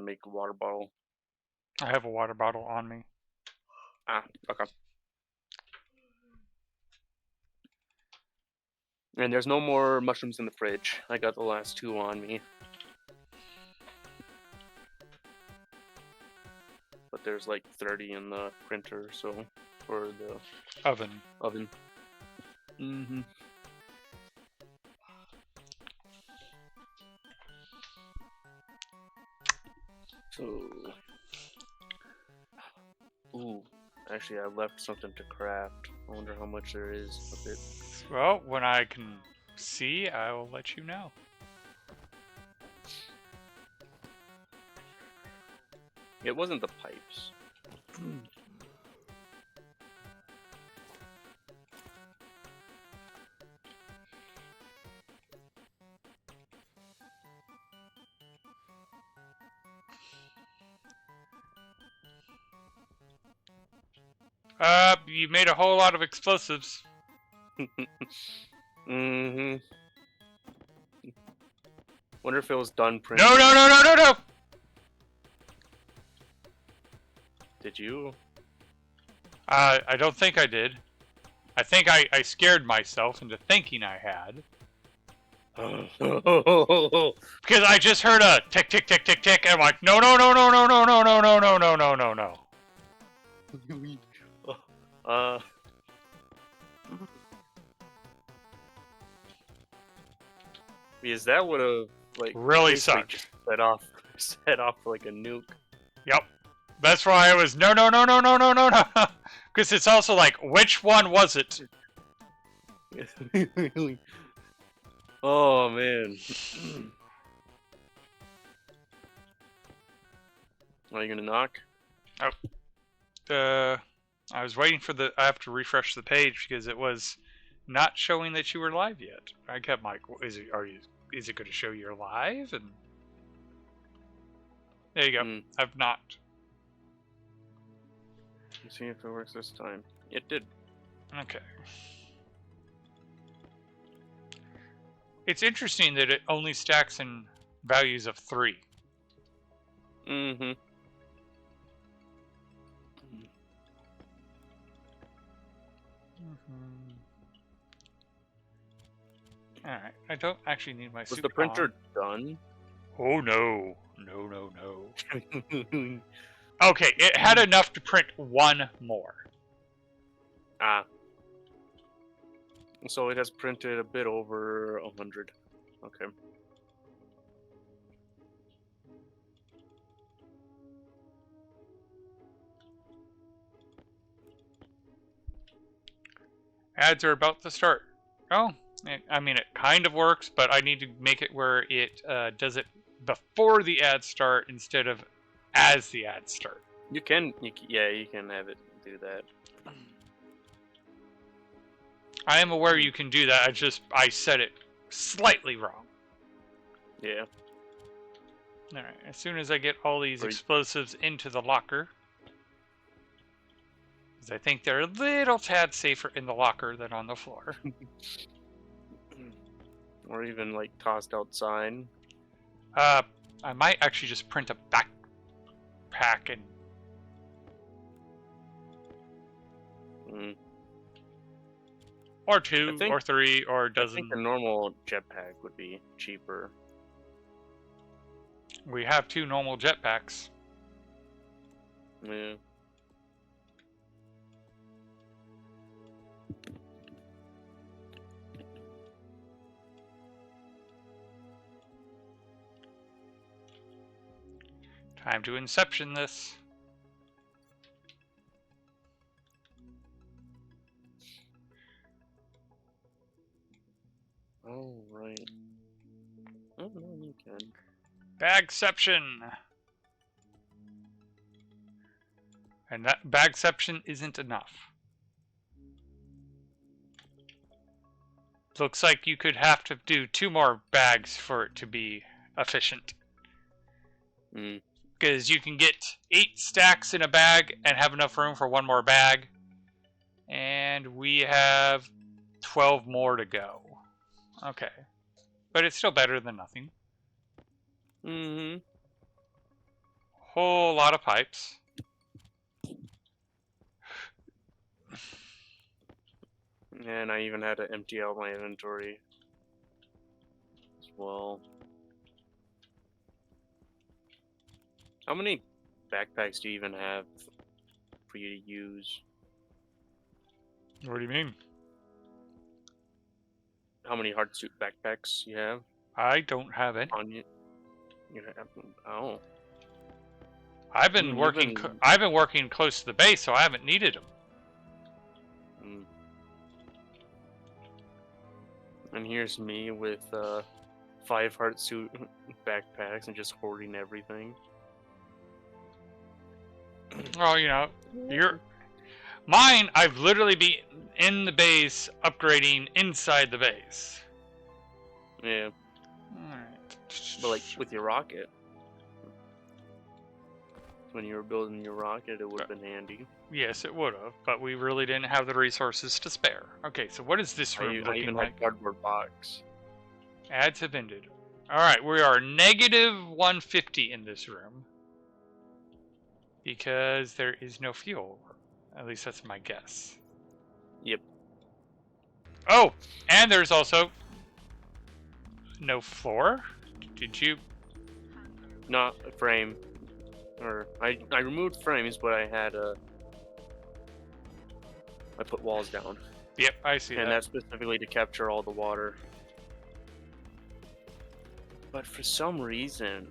can make a water bottle. I have a water bottle on me. Ah, okay. And there's no more mushrooms in the fridge. I got the last 2 on me. But there's like 30 in the printer, so for the Oven. oven. Mm-hmm. So, ooh, actually I left something to craft. I wonder how much there is of it. Well, when I can see, I will let you know. It wasn't the pipes. You made a whole lot of explosives. Mm-hmm. Wonder if it was done printing. No! Did you? I don't think I did. I think I scared myself into thinking I had. Because I just heard a tick, tick, tick, tick, tick, and I'm like, no. Because that would have like really basically sucked. just set off like a nuke. Yep. That's why I was no. Because it's also like, which one was it? Oh man. Are you gonna knock? Oh. I was waiting for I have to refresh the page because it was not showing that you were live yet. I kept like, is it going to show you're live? And there you go. I've not. Let's see if it works this time. It did. Okay. It's interesting that it only stacks in values of 3. Mm-hmm. Alright, I don't actually need my suit. Was the printer done? Oh no. No. Okay, it had enough to print 1 more. Ah. So it has printed a bit over 100. Okay. Ads are about to start. Oh, I mean, it kind of works, but I need to make it where it does it before the ads start instead of as the ads start. You can have it do that. I am aware you can do that. I said it slightly wrong. Yeah. All right. As soon as I get all these explosives into the locker, because I think they're a little tad safer in the locker than on the floor. Or even like tossed outside. I might actually just print a backpack and. Or 2, or 3, or a dozen. I think a normal jetpack would be cheaper. We have 2 normal jetpacks. Yeah. Time to inception this. Oh, right. Oh, no, you can. Bagception! And that bagception isn't enough. Looks like you could have to do 2 more bags for it to be efficient. Because you can get 8 stacks in a bag and have enough room for 1 more bag. And we have 12 more to go. Okay. But it's still better than nothing. whole lot of pipes. And I even had to empty out my inventory as well. How many backpacks do you even have for you to use? What do you mean? How many hardsuit backpacks you have I don't have any. on you? You have, oh. I've been working. I've been working close to the base, so I haven't needed them. And here's me with 5 hardsuit backpacks and just hoarding everything. Well, you know, mine. I've literally been in the base upgrading inside the base. Yeah. Alright. But like with your rocket. When you were building your rocket, it would have been handy. Yes, it would have, but we really didn't have the resources to spare. Okay, so what is this room looking I even like? had cardboard box. Ads have ended. Alright, we are negative 150 in this room. Because there is no fuel. At least that's my guess. Yep. Oh! And there's also no floor? Did you... Not a frame. Or I removed frames, but I had I put walls down. Yep, I see that. And that's specifically to capture all the water. But for some reason,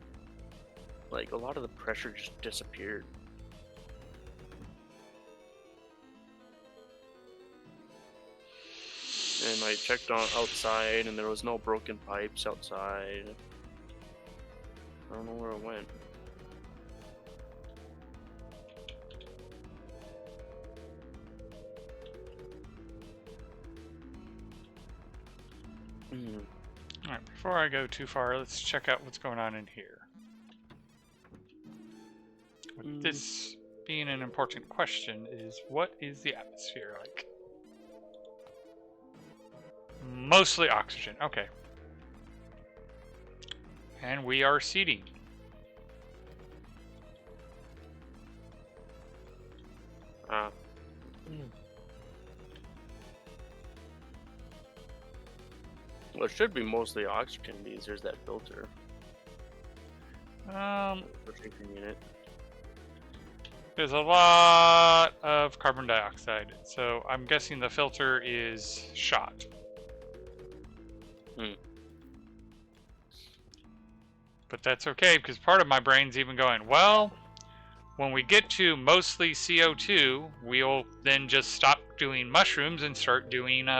like a lot of the pressure just disappeared. And I checked on outside, and there was no broken pipes outside. I don't know where it went. Alright, before I go too far, let's check out what's going on in here. With this being an important question is, what is the atmosphere like? Mostly oxygen, okay. And we are seeding. Well, it should be mostly oxygen because there's that filter. Unit. There's a lot of carbon dioxide, so I'm guessing the filter is shot. But that's okay, because part of my brain's even going, well, when we get to mostly CO2, we'll then just stop doing mushrooms and start doing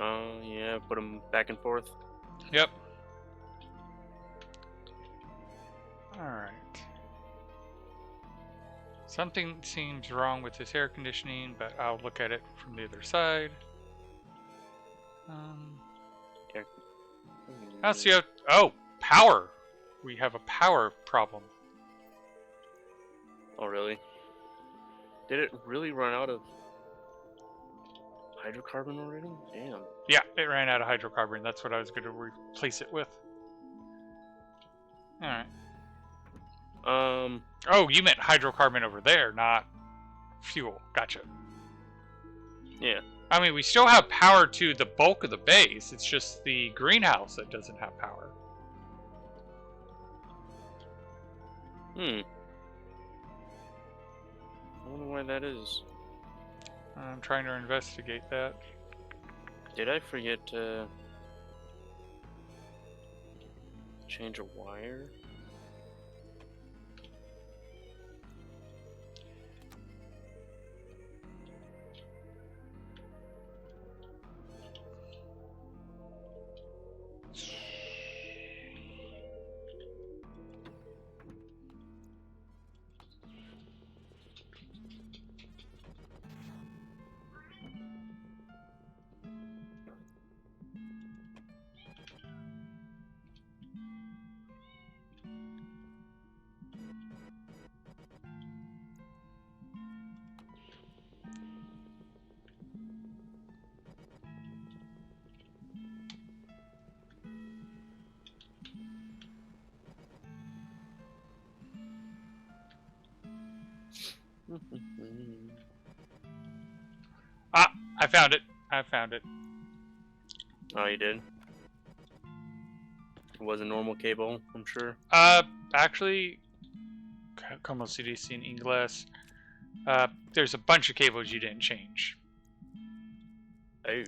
Oh, yeah, put them back and forth. Yep. Alright. Something seems wrong with this air conditioning, but I'll look at it from the other side. Oh, power! We have a power problem. Oh, really? Did it really run out of hydrocarbon already? Damn. Yeah, it ran out of hydrocarbon. That's what I was going to replace it with. Alright. Oh, you meant hydrocarbon over there, not fuel. Gotcha. Yeah. I mean, we still have power to the bulk of the base. It's just the greenhouse that doesn't have power. I wonder why that is. I'm trying to investigate that. Did I forget to change a wire? Ah, I found it. I found it. Oh, you did? It was a normal cable, I'm sure. Actually, como se dice in English? There's a bunch of cables you didn't change. Oh.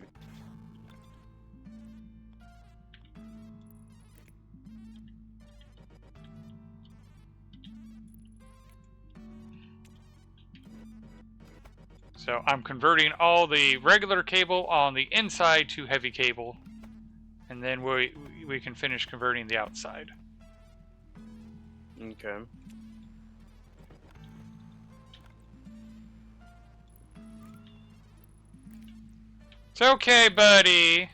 So I'm converting all the regular cable on the inside to heavy cable, and then we can finish converting the outside. Okay. It's okay, buddy.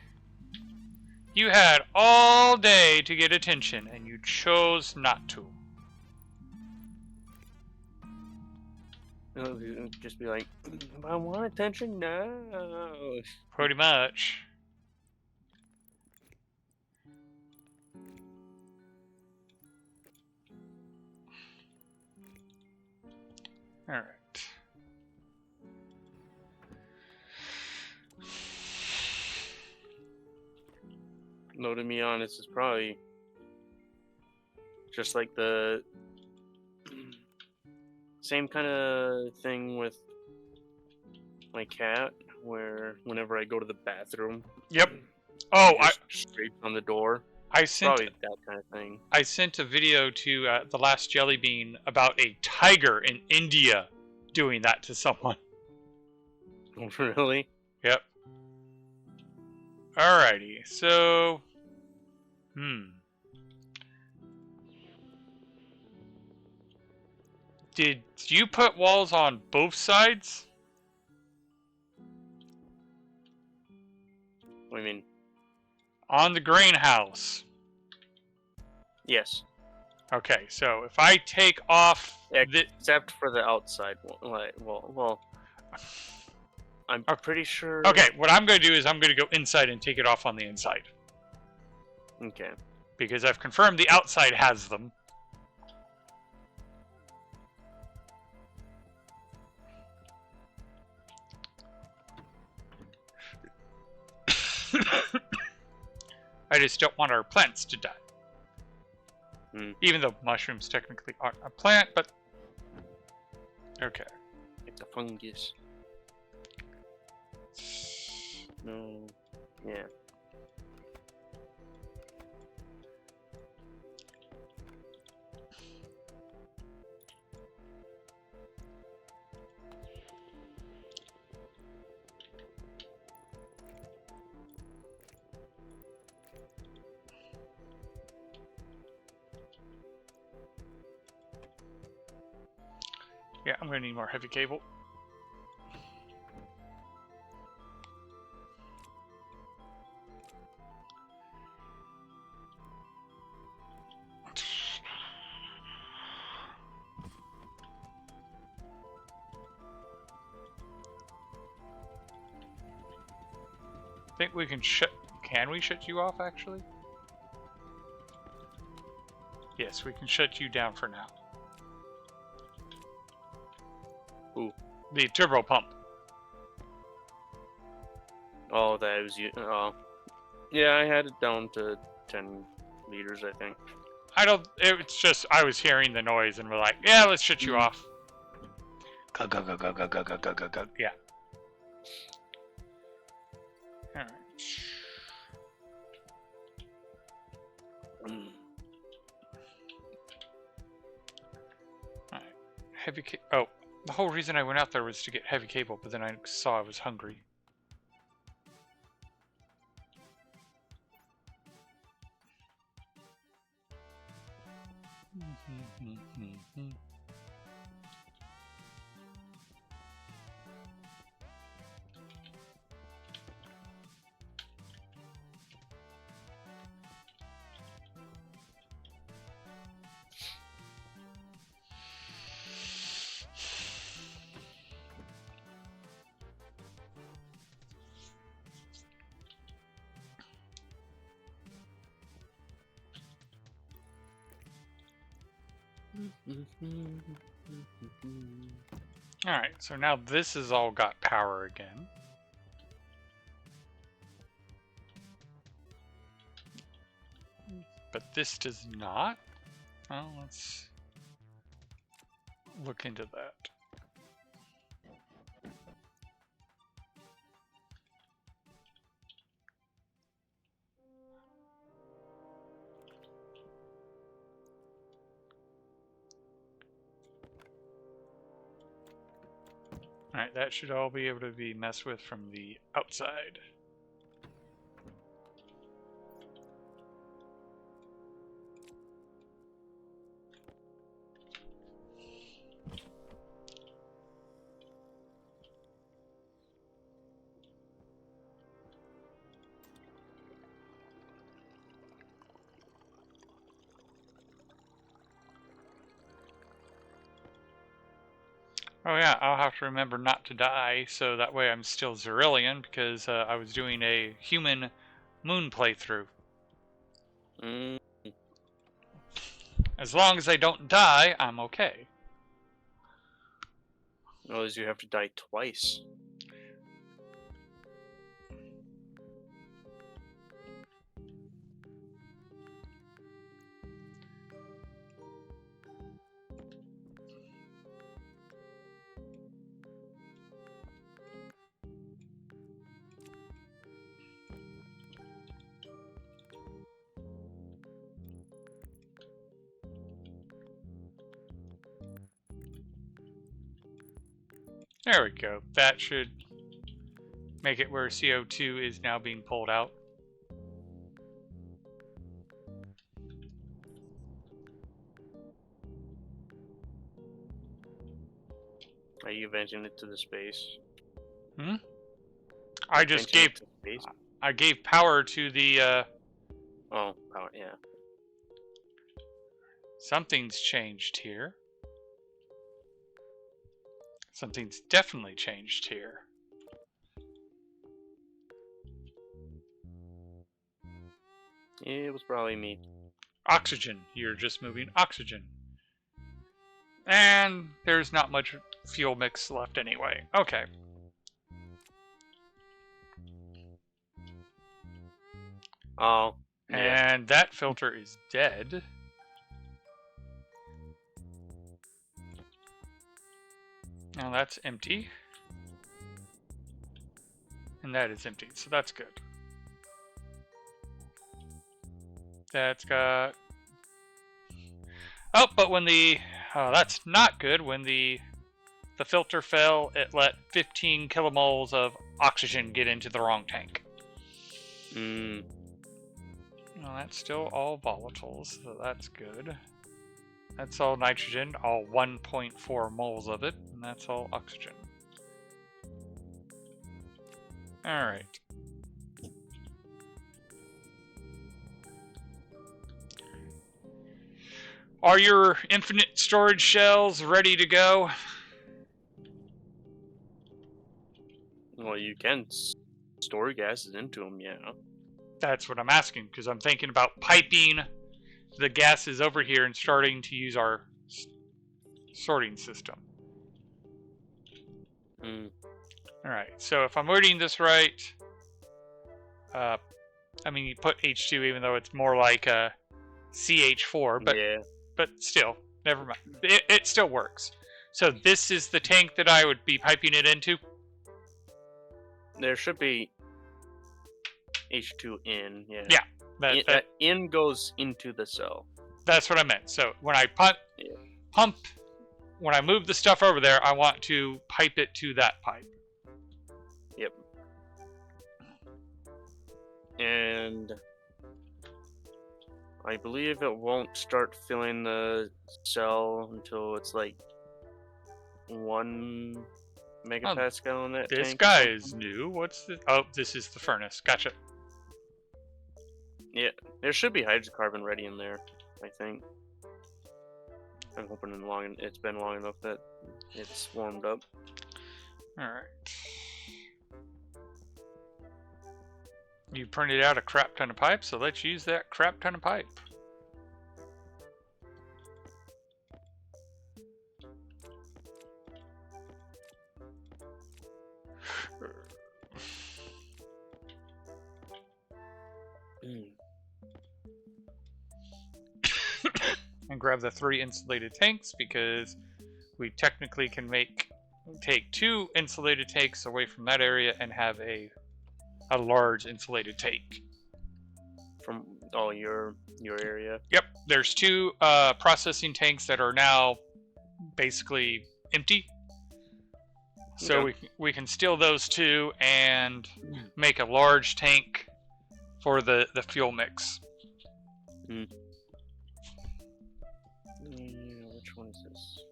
You had all day to get attention, and you chose not to. It'll just be like, I want attention now. Pretty much. All right. No, to be honest, it's probably just like the same kind of thing with my cat, where whenever I go to the bathroom, Yep. Oh, it just scrapes on the door. I sent Probably that kind of thing. I sent a video to the last Jelly Bean about a tiger in India doing that to someone. Really? Yep. Alrighty, so Did you put walls on both sides? What do you mean? On the greenhouse. Yes. Okay, so if I take off Except for the outside one. Like, well, I'm pretty sure. Okay, what I'm going to do is I'm going to go inside and take it off on the inside. Okay. Because I've confirmed the outside has them. I just don't want our plants to die. Even though mushrooms technically aren't a plant, but... Okay. Like the fungus. No. Yeah. Yeah, I'm going to need more heavy cable. I think we can shut... Can we shut you off, actually? Yes, we can shut you down for now. Ooh. The turbo pump. Oh, that was you. Oh. Yeah, I had it down to 10 liters, I think. It's just, I was hearing the noise and we're like, yeah, let's shut you off. Go, go, go, go, go, go, go, go, go, go. Yeah. Alright. Alright. Heavy cable. Oh, the whole reason I went out there was to get heavy cable, but then I saw I was hungry. Alright, so now this has all got power again. But this does not. Well, let's look into that. Alright, that should all be able to be messed with from the outside. Oh yeah, I'll have to remember not to die, so that way I'm still Zerillion, because I was doing a human moon playthrough. Mm. As long as I don't die, I'm okay. Otherwise, you have to die twice. There we go. That should make it where CO2 is now being pulled out. Are you venting it to the space? I just Venting gave it to space? I gave power to the Oh, power, yeah. something's changed here. Something's definitely changed here. It was probably me. Oxygen. You're just moving oxygen. And there's not much fuel mix left anyway. Okay. Oh, yeah. And that filter is dead. Now that's empty. And that is empty, so that's good. That's got... Oh, but when the... Oh, that's not good. When the filter fell, it let 15 kilomoles of oxygen get into the wrong tank. Mm. Well, that's still all volatiles, so that's good. That's all nitrogen, all 1.4 moles of it, and that's all oxygen. Alright. Are your infinite storage shells ready to go? Well, you can store gases into them, yeah. That's what I'm asking, because I'm thinking about piping the gases over here and starting to use our sorting system. Mm. Alright, so if I'm reading this right, I mean, you put H2 even though it's more like a CH4, but Yeah. but still, never mind. It still works. So this is the tank that I would be piping it into? There should be H2 in, yeah. Yeah. In goes into the cell. That's what I meant. So when I when I move the stuff over there, I want to pipe it to that pipe. Yep. And I believe it won't start filling the cell until it's like 1 megapascal in that This tank. guy is new. What's this? Oh, this is the furnace. Gotcha. Yeah, there should be hydrocarbon ready in there, I think. I'm hoping it's been long enough that it's warmed up. Alright. You printed out a crap ton of pipe, so let's use that crap ton of pipe. And grab the 3 insulated tanks because we technically can take 2 insulated tanks away from that area and have a large insulated tank. From your area. Yep, there's 2 processing tanks that are now basically empty. So Okay. we can steal those 2 and make a large tank for the fuel mix. Which one is this?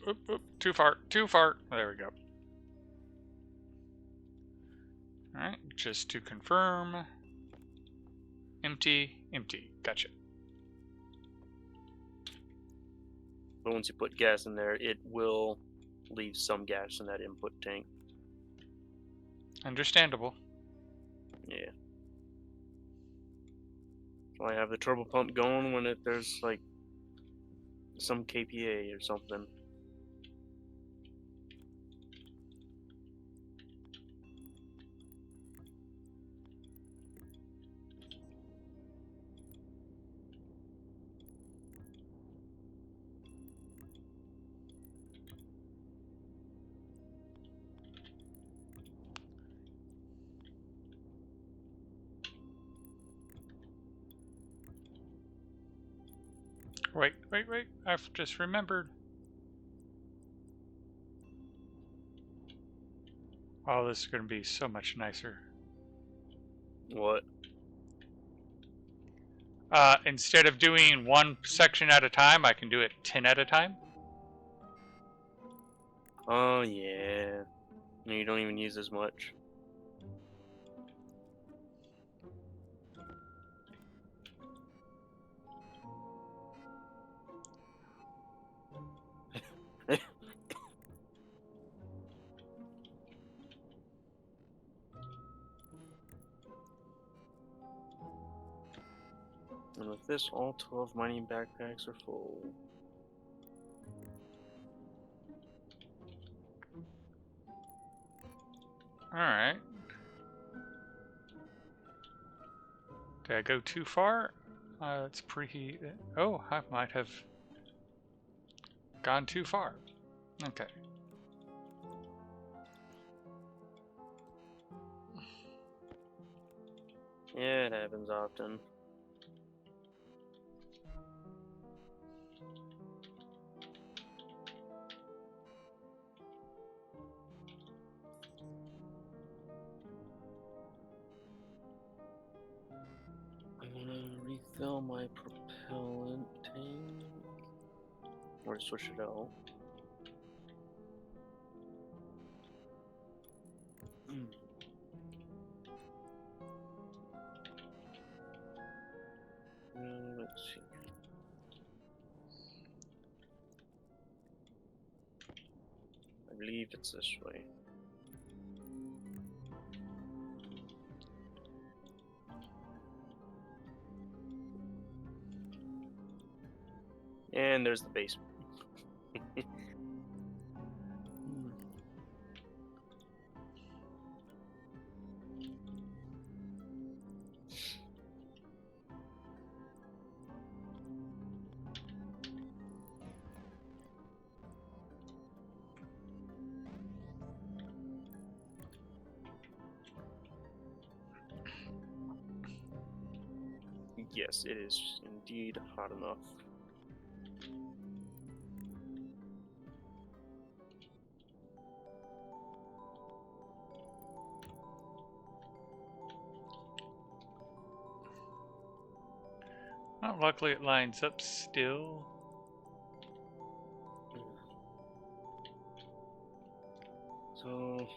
Oop, too far. There we go. Alright, just to confirm. Empty. Gotcha. But once you put gas in there, it will leave some gas in that input tank. Understandable. Yeah. So I have the turbo pump going when there's like some KPA or something. Wait. I've just remembered. Oh, this is going to be so much nicer. What? Instead of doing 1 section at a time, I can do it 10 at a time. Oh, yeah. No, you don't even use as much. And with this, all 12 mining backpacks are full. Alright. Did I go too far? It's pretty... Oh, I might have gone too far. Okay. Yeah, it happens often. I'm gonna refill my propellant tank. Or switch it out. Let's see. I believe it's this way. And there's the basement. Yes, it is indeed hot enough. Well, luckily it lines up still. So...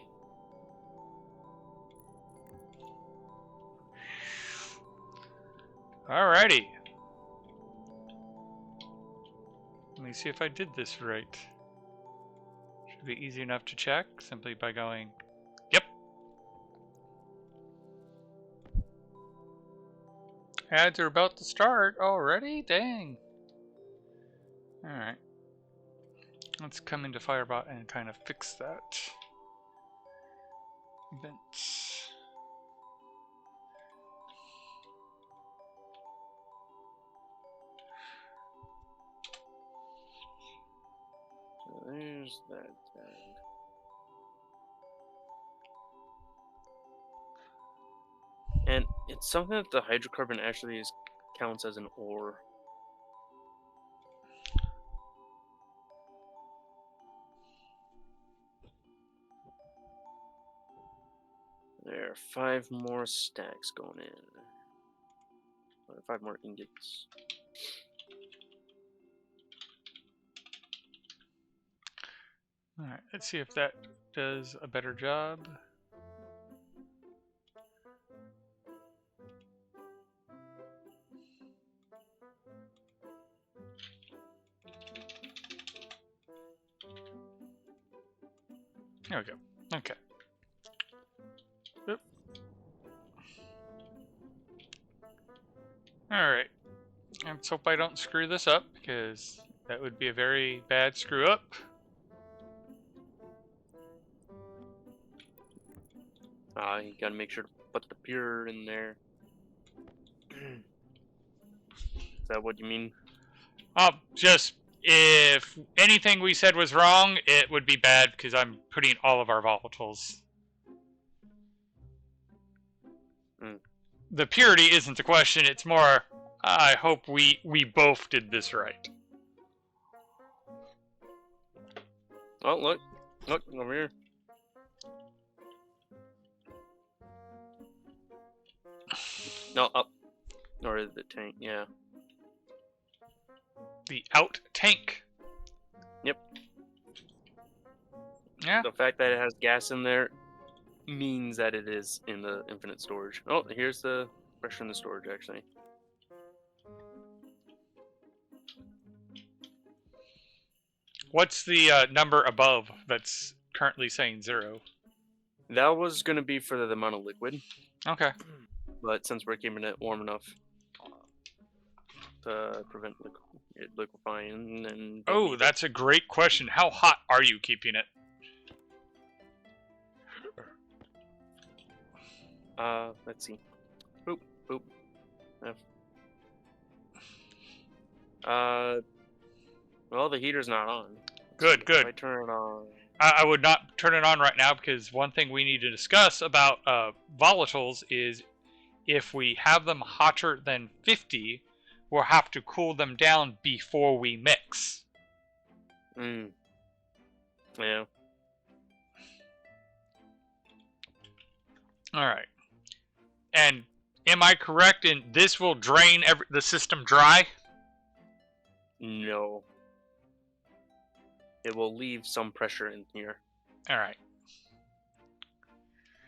Alrighty. Let me see if I did this right. Should be easy enough to check simply by going, yep. Ads are about to start already? Dang. Alright. Let's come into Firebot and kind of fix that. Events. So there's that tag. And it's something that the hydrocarbon actually counts as an ore. There are 5 more stacks going in. 5 more ingots. Alright, let's see if that does a better job. There we go. Okay. Oop. Alright. Let's hope I don't screw this up, because that would be a very bad screw up. You gotta make sure to put the pure in there. Is that what you mean? Just if anything we said was wrong, it would be bad because I'm putting all of our volatiles. The purity isn't the question, it's more, I hope we both did this right. Oh, look over here. No, up. Or the tank, yeah. The out tank. Yep. Yeah. The fact that it has gas in there means that it is in the infinite storage. Oh, here's the pressure in the storage, actually. What's the number above that's currently saying 0? That was going to be for the amount of liquid. Okay. But since we're keeping it warm enough to prevent it liquefying, and oh, that's a great question. How hot are you keeping it? Let's see. Boop, boop. F. Well, the heater's not on. Good, good. If I turn it on. I would not turn it on right now because one thing we need to discuss about volatiles is if we have them hotter than 50, we'll have to cool them down before we mix. Yeah. Alright. And am I correct in this will drain the system dry? No. It will leave some pressure in here. Alright.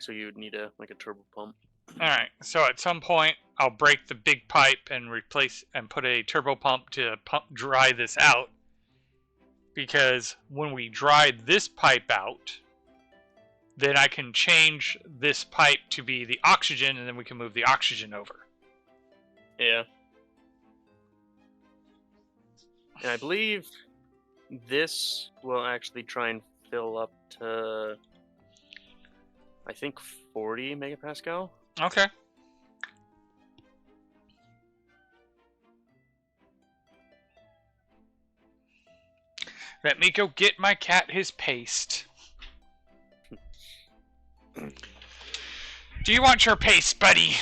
So you would need a turbo pump. Alright, so at some point I'll break the big pipe and replace and put a turbo pump to dry this out. Because when we dry this pipe out, then I can change this pipe to be the oxygen, and then we can move the oxygen over. Yeah. And I believe this will actually try and fill up to, I think, 40 megapascal. Okay. Let me go get my cat his paste. Do you want your paste, buddy?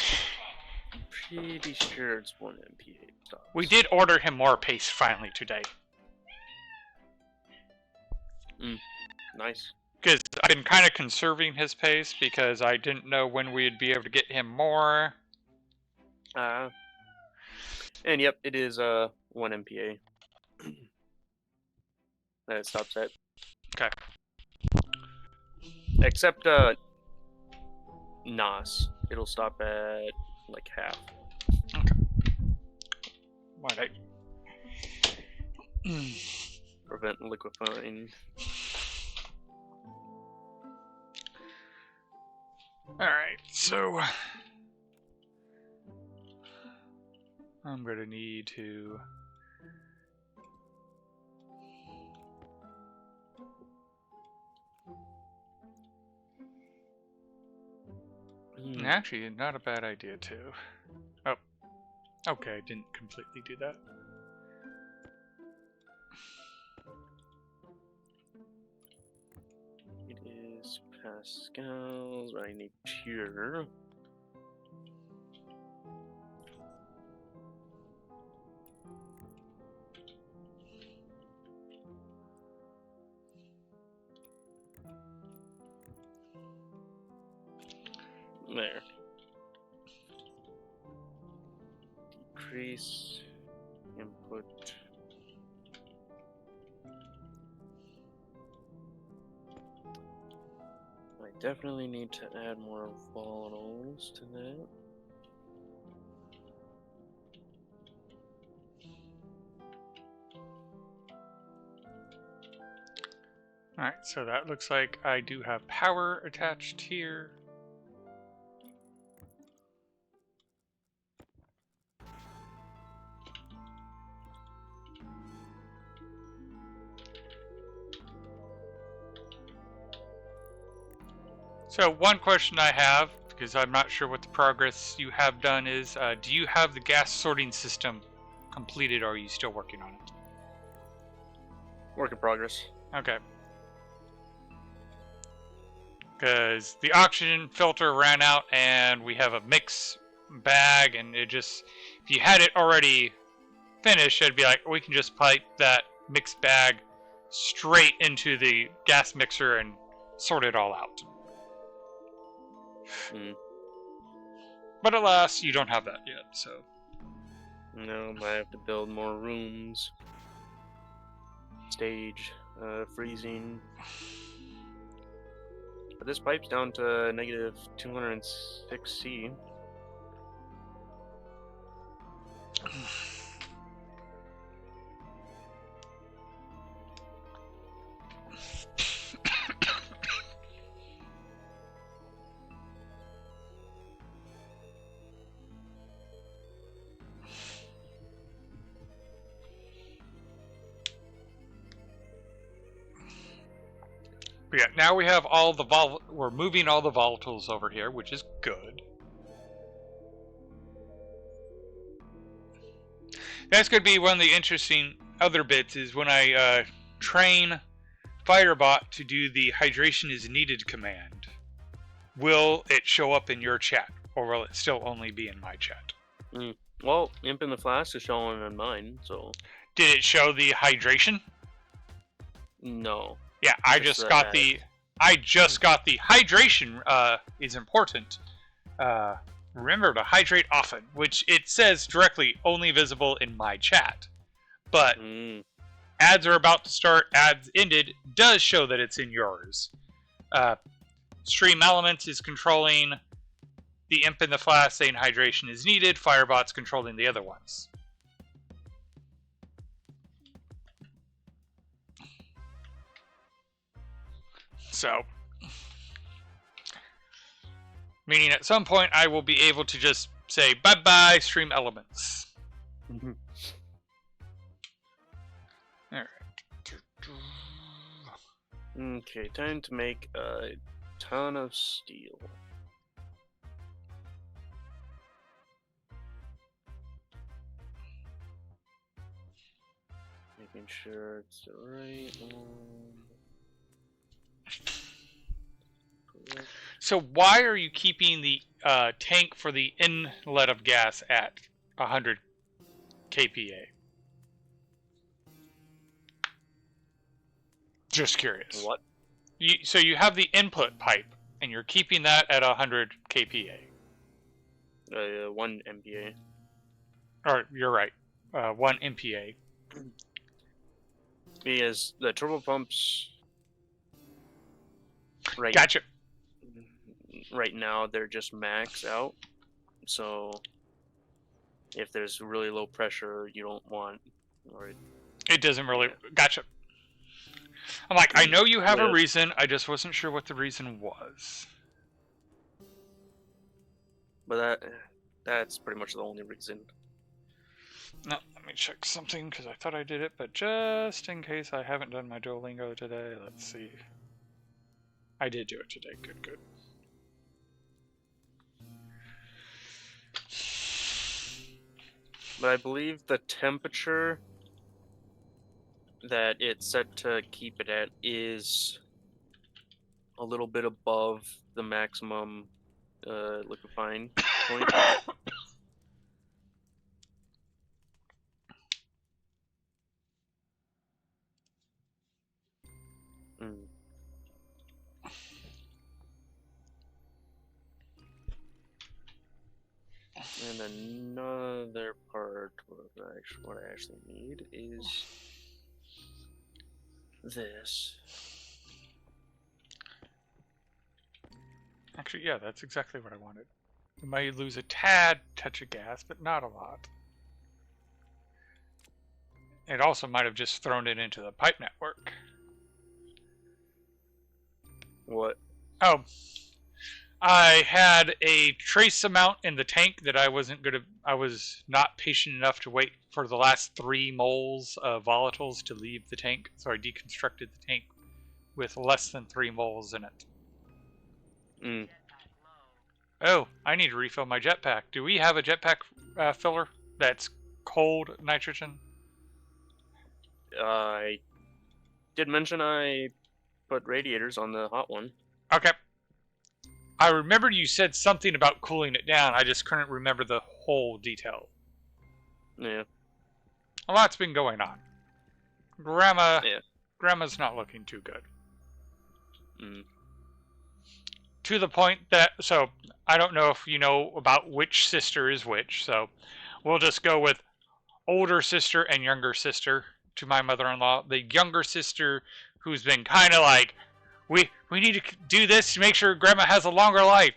Pretty sure it's 1 MPa. We did order him more paste finally today. Nice. Because I've been kind of conserving his paste because I didn't know when we'd be able to get him more. And yep, it is 1 MPa. That it stops at. Okay. Except NOS. It'll stop at like half. Okay. Why'd Prevent liquefying. Alright, so I'm going to need to... Actually, not a bad idea, too. Oh. Okay, I didn't completely do that. It is pascals, but I need pure. There. Decrease input. I definitely need to add more volatiles to that. Alright, so that looks like I do have power attached here. So one question I have, because I'm not sure what the progress you have done is, do you have the gas sorting system completed, or are you still working on it? Work in progress. Okay. Because the oxygen filter ran out, and we have a mix bag, and it just, if you had it already finished, it'd be like, we can just pipe that mix bag straight into the gas mixer and sort it all out. But alas, you don't have that yet, so... No, I have to build more rooms. Stage, freezing. But this pipe's down to negative 206C. But yeah, now we have all the we're moving all the volatiles over here, which is good. That's going to be one of the interesting other bits, is when I train Firebot to do the hydration is needed command. Will it show up in your chat, or will it still only be in my chat? Well, Imp in the Flask is showing on mine, so... Did it show the hydration? No. Yeah, I just got the hydration is important. Remember to hydrate often, which it says directly only visible in my chat. But ads are about to start, ads ended, does show that it's in yours. Stream Elements is controlling the Imp in the Flask saying hydration is needed, Firebot's controlling the other ones. So, meaning at some point I will be able to just say bye-bye Stream Elements. Alright. Okay, time to make a ton of steel. Making sure it's the right one. So why are you keeping the tank for the inlet of gas at 100 kPa? Just curious. What? So you have the input pipe, and you're keeping that at 100 kPa. 1 MPa. Or you're right, 1 MPa. Because the turbo pumps, Gotcha. Right now they're just max out. So if there's really low pressure, you don't want, or it doesn't really. Yeah. Gotcha. I'm like, I know you have a reason. I just wasn't sure what the reason was. But that's pretty much the only reason. No, let me check something because I thought I did it, but just in case I haven't done my Duolingo today, let's see. I did do it today. Good, good. But I believe the temperature that it's set to keep it at is a little bit above the maximum liquefying point. Mm. And another part what I actually need is this. Actually, yeah, that's exactly what I wanted. We might lose a tad touch of gas, but not a lot. It also might have just thrown it into the pipe network. What? Oh, I had a trace amount in the tank that I was not patient enough to wait for the last 3 moles of volatiles to leave the tank, so I deconstructed the tank with less than 3 moles in it. Mm. Oh, I need to refill my jetpack. Do we have a jetpack filler that's cold nitrogen? I did mention I put radiators on the hot one. Okay. I remembered you said something about cooling it down. I just couldn't remember the whole detail. Yeah. A lot's been going on. Grandma's not looking too good. Mm. To the point that, so I don't know if you know about which sister is which, so we'll just go with older sister and younger sister to my mother-in-law. The younger sister, who's been kind of like, we need to do this to make sure Grandma has a longer life,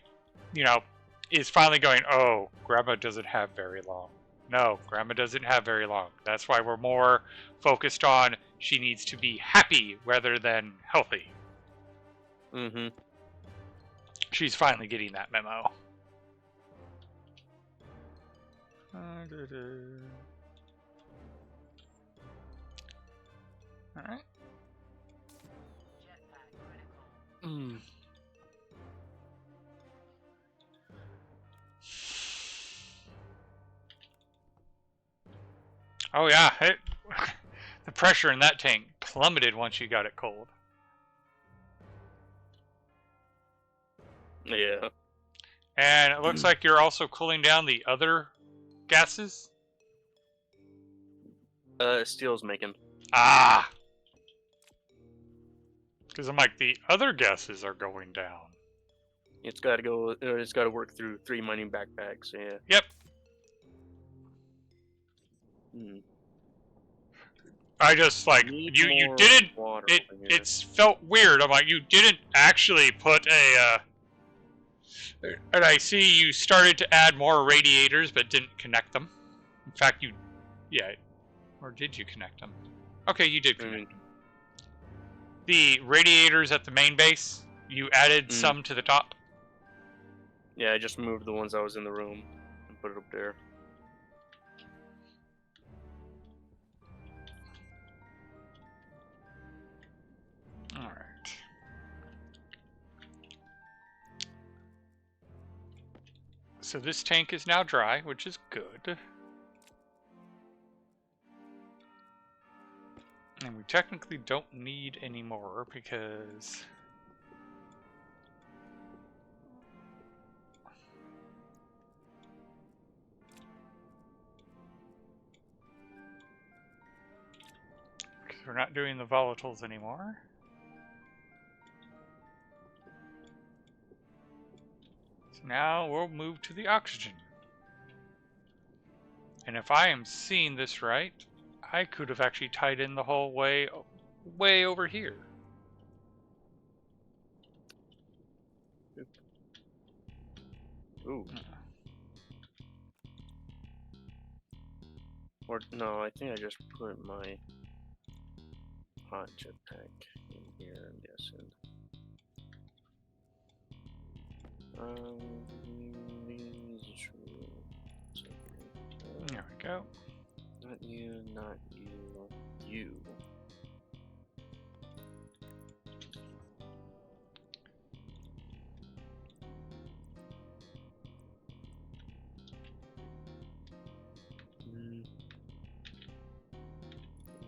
is finally going, oh, Grandma doesn't have very long. No, Grandma doesn't have very long. That's why we're more focused on she needs to be happy rather than healthy. Mm-hmm. She's finally getting that memo. Alright. Mm. Oh yeah, the pressure in that tank plummeted once you got it cold. Yeah. And it looks like you're also cooling down the other gases? Steel's making. Ah! Because I'm like, the other gases are going down. It's got to go. It's got to work through 3 mining backpacks. Yeah. Yep. Mm. I just like you didn't. It's felt weird. I'm like, you didn't actually put a. And I see you started to add more radiators, but didn't connect them. In fact, or did you connect them? Okay, you did connect them. The radiators at the main base, you added some to the top. Yeah, I just moved the ones that was in the room and put it up there. Alright. So this tank is now dry, which is good. And we technically don't need any more because... we're not doing the volatiles anymore. So now we'll move to the oxygen. And if I am seeing this right, I could have actually tied in the whole way over here. Ooh. Or no, I think I just put my hot jetpack in here. I'm guessing. There we go. Not you, not you, you.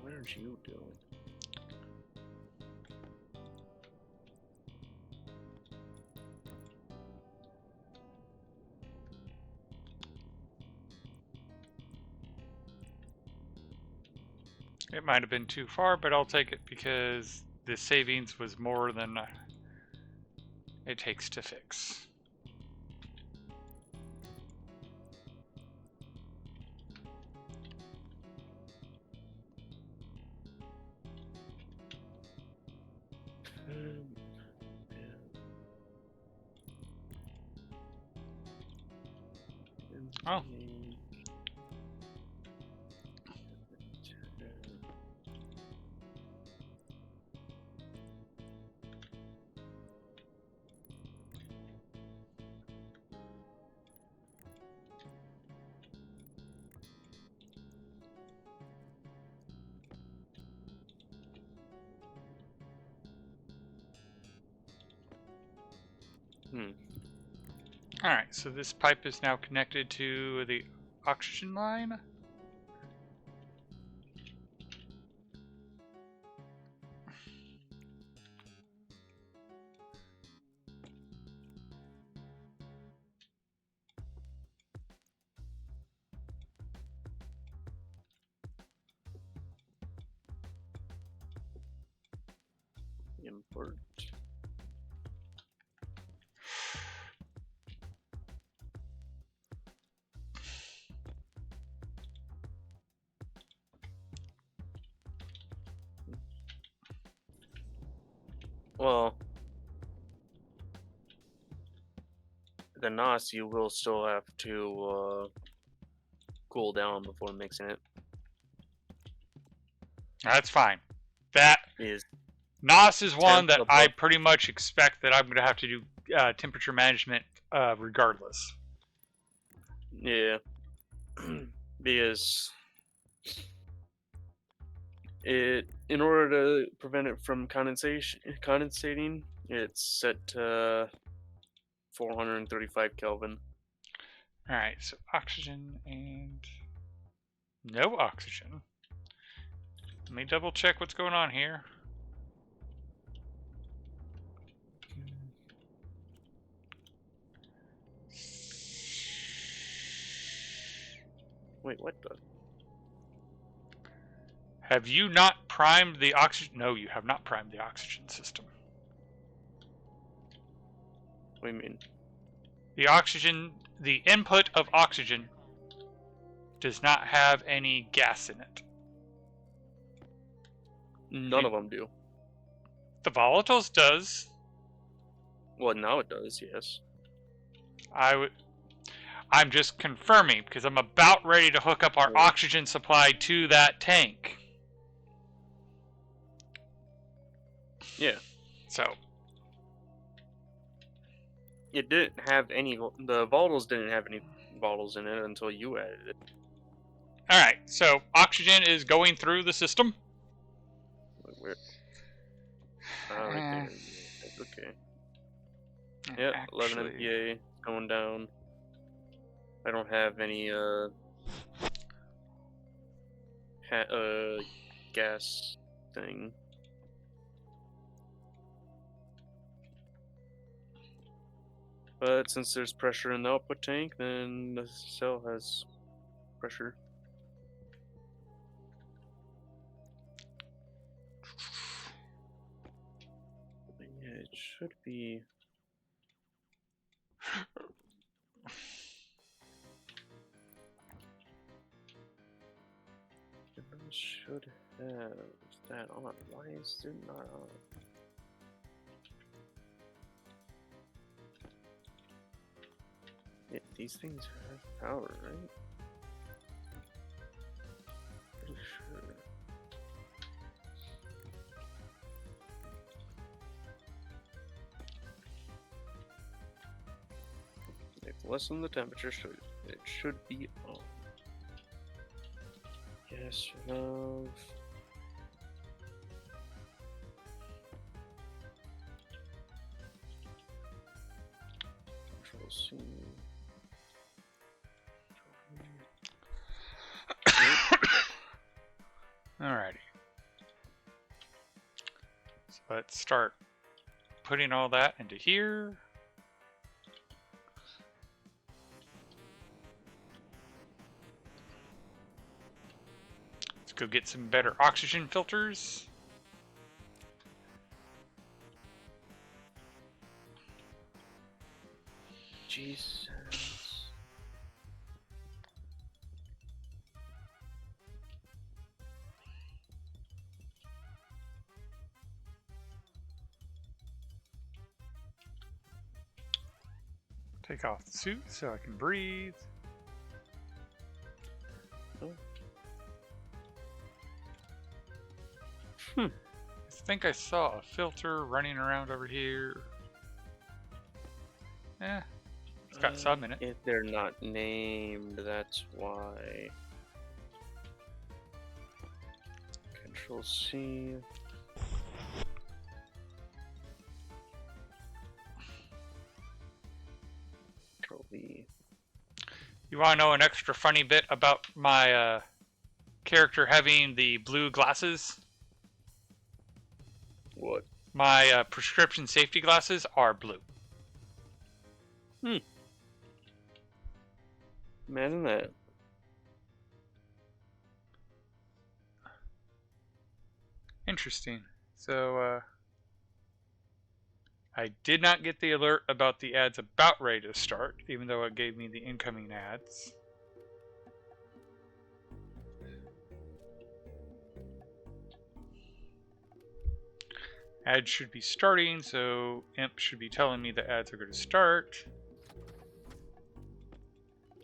What are you doing? It might have been too far, but I'll take it because the savings was more than it takes to fix. Oh. Alright, so this pipe is now connected to the oxygen line. Import. Well, the NOS you will still have to cool down before mixing it. That's fine. That Is NOS is one that above. I pretty much expect that I'm going to have to do temperature management regardless. Yeah, because in order to prevent it from condensating, it's set to 435 Kelvin. Alright, so oxygen and no oxygen. Let me double check what's going on here. Wait, what the? Have you not primed the oxygen? No, you have not primed the oxygen system. What do you mean? The oxygen, the input of oxygen does not have any gas in it. None of them do. The volatiles does. Well, now it does, yes. I'm just confirming because I'm about ready to hook up our oxygen supply to that tank. Yeah. So. It didn't have any. The volatiles didn't have any volatiles in it until you added it. All right. So oxygen is going through the system. Where? Ah, right there. Okay. Yeah, 11 MPa going down. I don't have any gas thing. But since there's pressure in the output tank, then the cell has pressure. Yeah, it should be. It should have that on. Why is it not on? Yeah, these things have power, right? Pretty sure. If less than the temperature, it should be on. Yeah, Gas valve. Control C. Alrighty. So let's start putting all that into here. Let's go get some better oxygen filters. Jesus. Take off the suit so I can breathe. Oh. I think I saw a filter running around over here. Eh, it's got some in it. If they're not named, that's why. Control C. Control V. You want to know an extra funny bit about my character having the blue glasses? What? My prescription safety glasses are blue. Imagine that. Interesting. So, I did not get the alert about the ads about ready to start, even though it gave me the incoming ads. Ads should be starting, so Imp should be telling me the ads are going to start.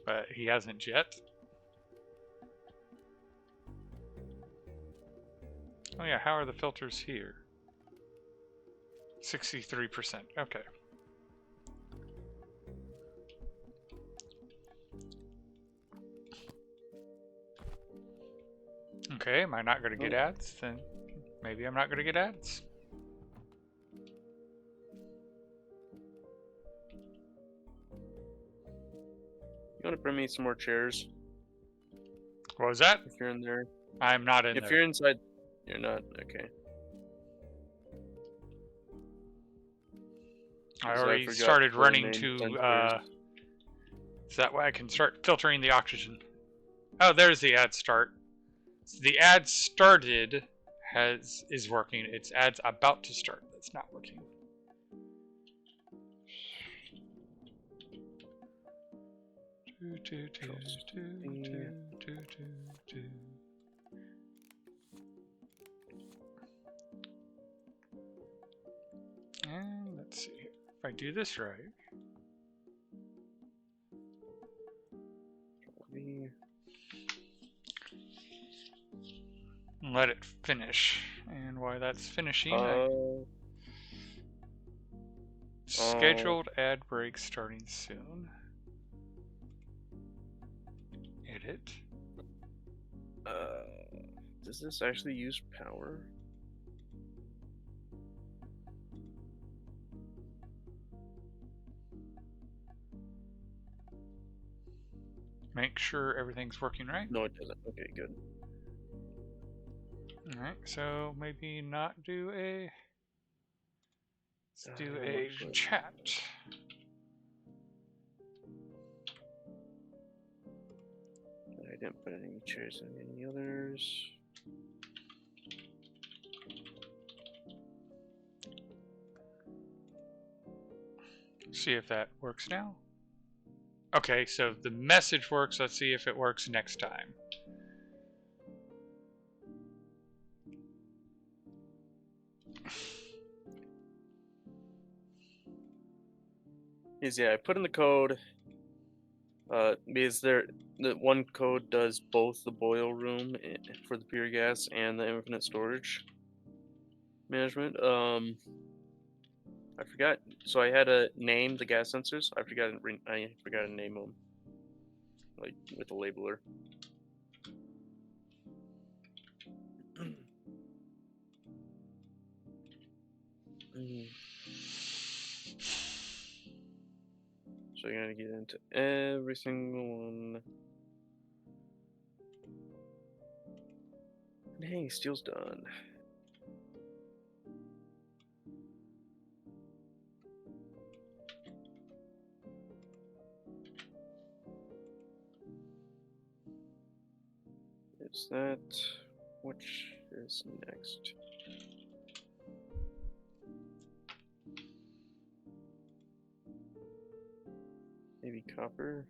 But he hasn't yet. Oh yeah, how are the filters here? 63%. Okay. Okay, am I not going to get ads? Then maybe I'm not going to get ads. You want to bring me some more chairs? What was that? If you're in there. I'm not in there. If you're inside, you're not. Okay. I already started running to, so that way I can start filtering the oxygen. Oh, there's the ad start. So the ad started is working. It's ads about to start that's not working. And let's see if I do this right. Let it finish. And while that's finishing, scheduled ad break starting soon. Edit. Does this actually use power? Make sure everything's working right. No, it doesn't. Okay, good. Alright, so maybe not do a... Let's do a chat. I didn't put any chairs in any others. See if that works now. Okay, so the message works. Let's see if it works next time. Yeah, I put in the code. Because the one code does both the boil room for the pure gas and the infinite storage management. I forgot. So I had to name the gas sensors. I forgot to name them, like with the labeler. Mm. So you're gonna get into every single one. And hey, steel's done. Is that which is next? Maybe copper?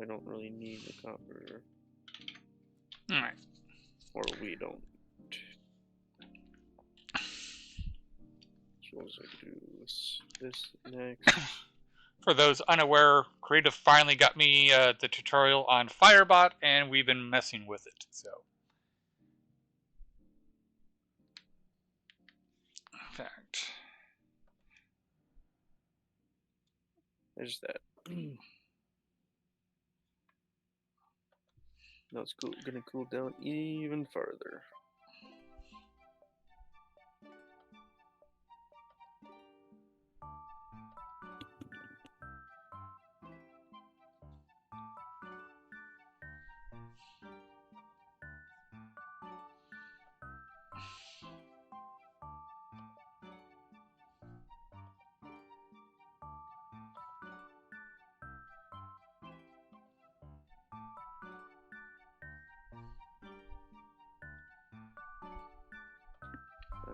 I don't really need the copper. Alright. Or we don't. Suppose I do this next. For those unaware, Creative finally got me the tutorial on Firebot, and we've been messing with it. So, in fact, There's that. Now it's gonna cool down even further.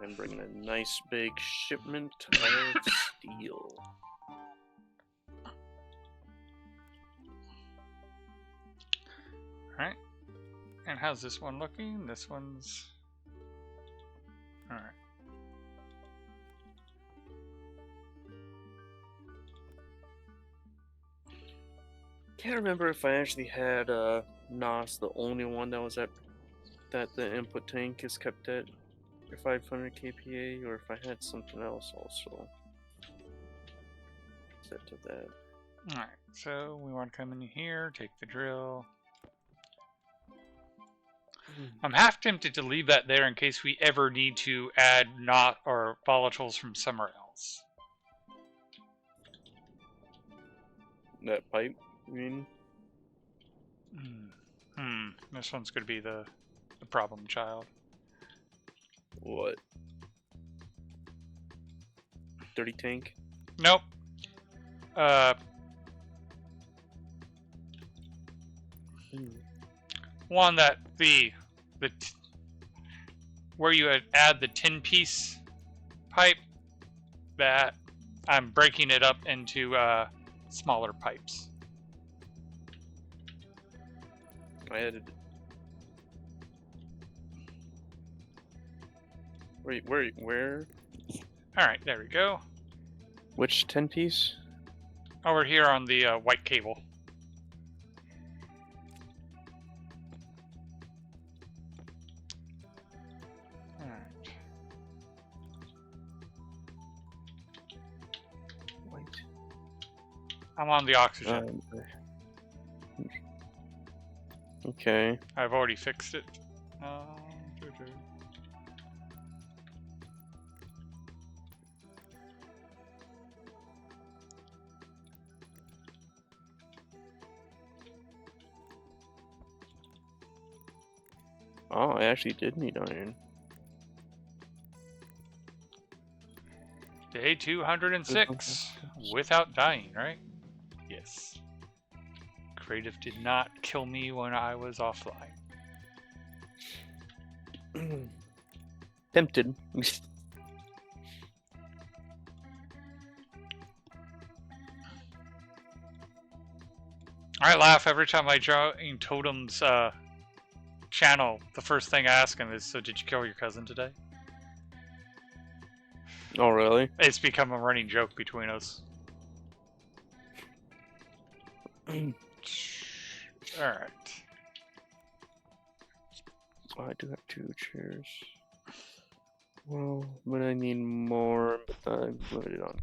I'm bringing a nice big shipment of steel. alright. And how's this one looking? This one's... Alright. Can't remember if I actually had NOS, the only one that was at that the input tank is kept at 500 kPa, or if I had something else also set to that. Alright, so we want to come in here, take the drill. I'm half tempted to leave that there in case we ever need to add knot or volatiles from somewhere else. That pipe, you mean? This one's going to be the problem child. What? Dirty tank? Nope. One that where you add the 10-piece pipe, that I'm breaking it up into smaller pipes. I added. Wait, where? Alright, there we go. Which 10-piece? Over here on the white cable. Alright. White. I'm on the oxygen. Okay. I've already fixed it. Oh, I actually did need iron. Day 206. Without dying, right? Yes. Creative did not kill me when I was offline. Tempted. I laugh every time I join Totem's channel. The first thing I ask him is, so did you kill your cousin today? Oh, really? It's become a running joke between us. Alright. Oh, I do have 2 chairs. Well, but I need more, but I'm limited on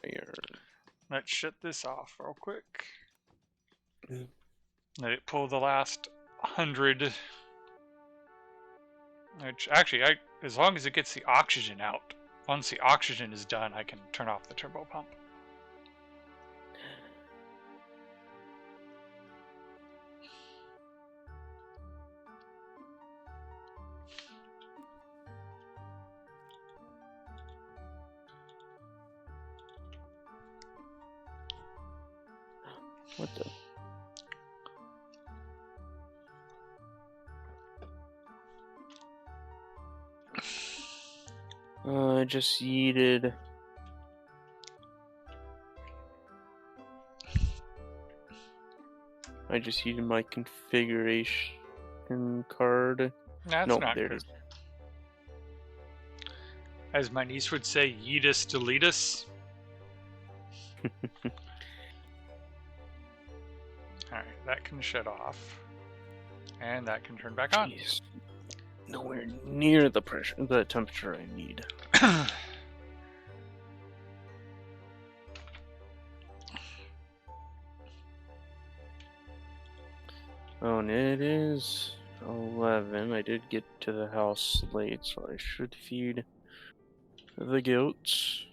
iron. Let's shut this off real quick. Mm. Let it pull the last 100. Which, actually, as long as it gets the oxygen out. Once the oxygen is done, I can turn off the turbo pump. What the? I just yeeted. I just yeeted my configuration card. That's Nope, not there it good. is. As my niece would say, yeetus deletus. Alright, that can shut off. And that can turn back on. Jeez. Nowhere near the temperature I need. Oh, and it is 11. I did get to the house late, so I should feed the goats.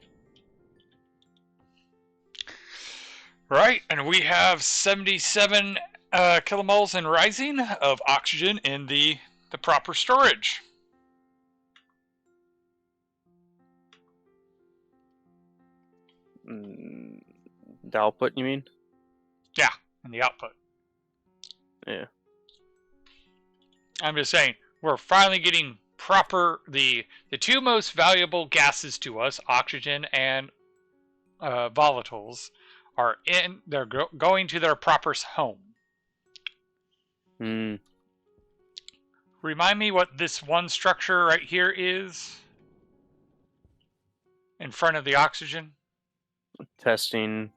Right, and we have 77 kilomoles and rising of oxygen in the proper storage. The output, you mean? Yeah, in the output. Yeah. I'm just saying, we're finally getting proper, the two most valuable gases to us, oxygen and volatiles, are in, they're going to their proper home. Hmm. Remind me what this one structure right here is in front of the oxygen? Testing.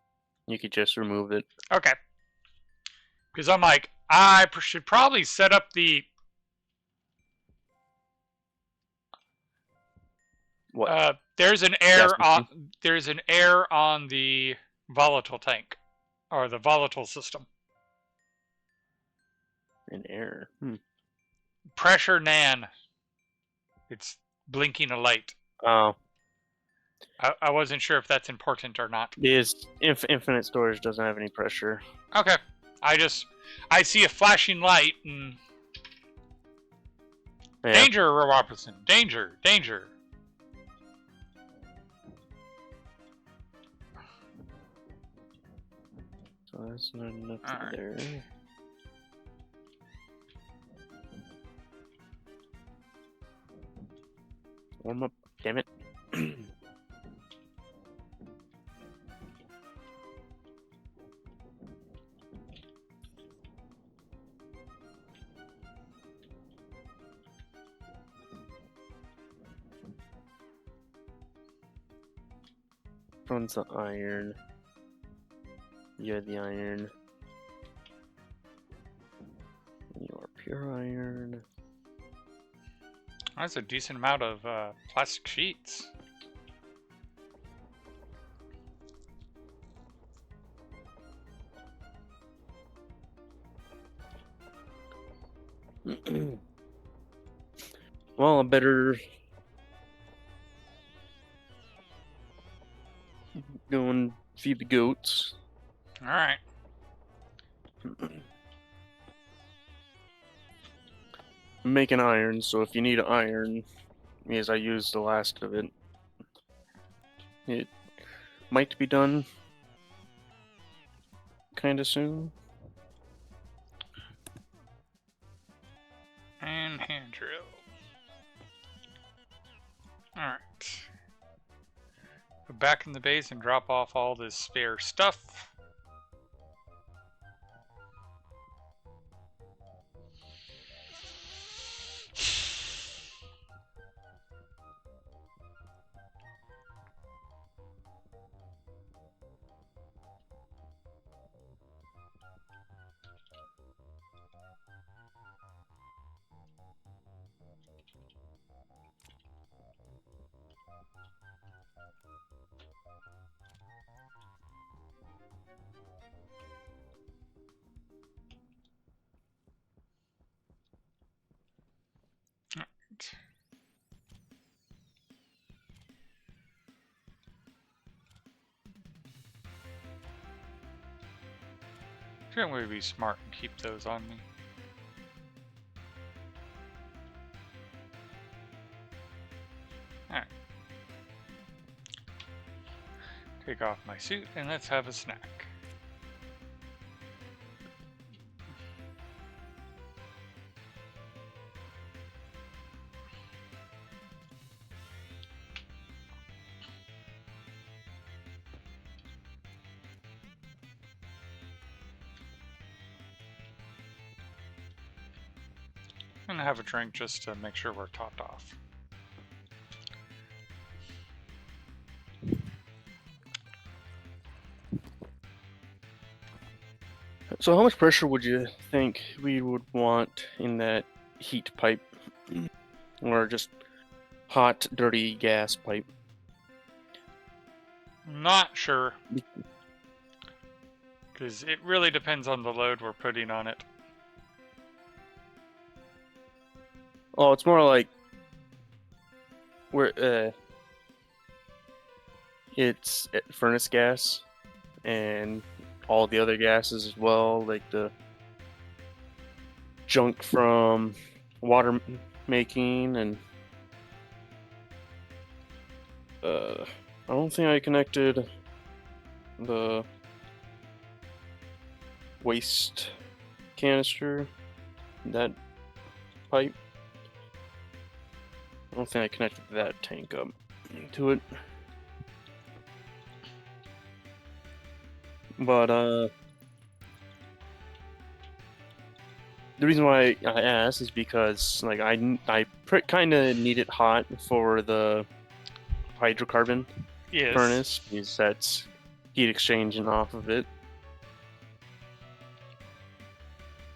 You could just remove it. Okay. Because I'm like, I should probably set up the... What? There's an Gas air on the volatile tank, or the volatile system. An error. Pressure nan. It's blinking a light. Oh. I wasn't sure if that's important or not. Is infinite storage doesn't have any pressure. Okay. I see a flashing light and... Yeah. Danger, Robertson. Danger. Danger. So that's not enough Alright. there. Warm up, damn it. Runs the iron. You have the iron. Your pure iron. That's a decent amount of plastic sheets. Well, I better go and feed the goats. Alright. I'm making iron, so if you need iron, because I used the last of it, it might be done kind of soon. And hand drill. Alright. Go back in the base and drop off all this spare stuff. Can't we be smart and keep those on me? Alright. Take off my suit and let's have a snack. And have a drink just to make sure we're topped off. So how much pressure would you think we would want in that heat pipe? Or just hot, dirty gas pipe? Not sure. Because it really depends on the load we're putting on it. Oh, it's more like it's furnace gas and all the other gases as well, like the junk from water making and I don't think I connected the waste canister, that pipe. I don't think I connected that tank up to it. But the reason why I asked is because like I kind of need it hot for the hydrocarbon Yes. furnace because that's heat exchanging off of it.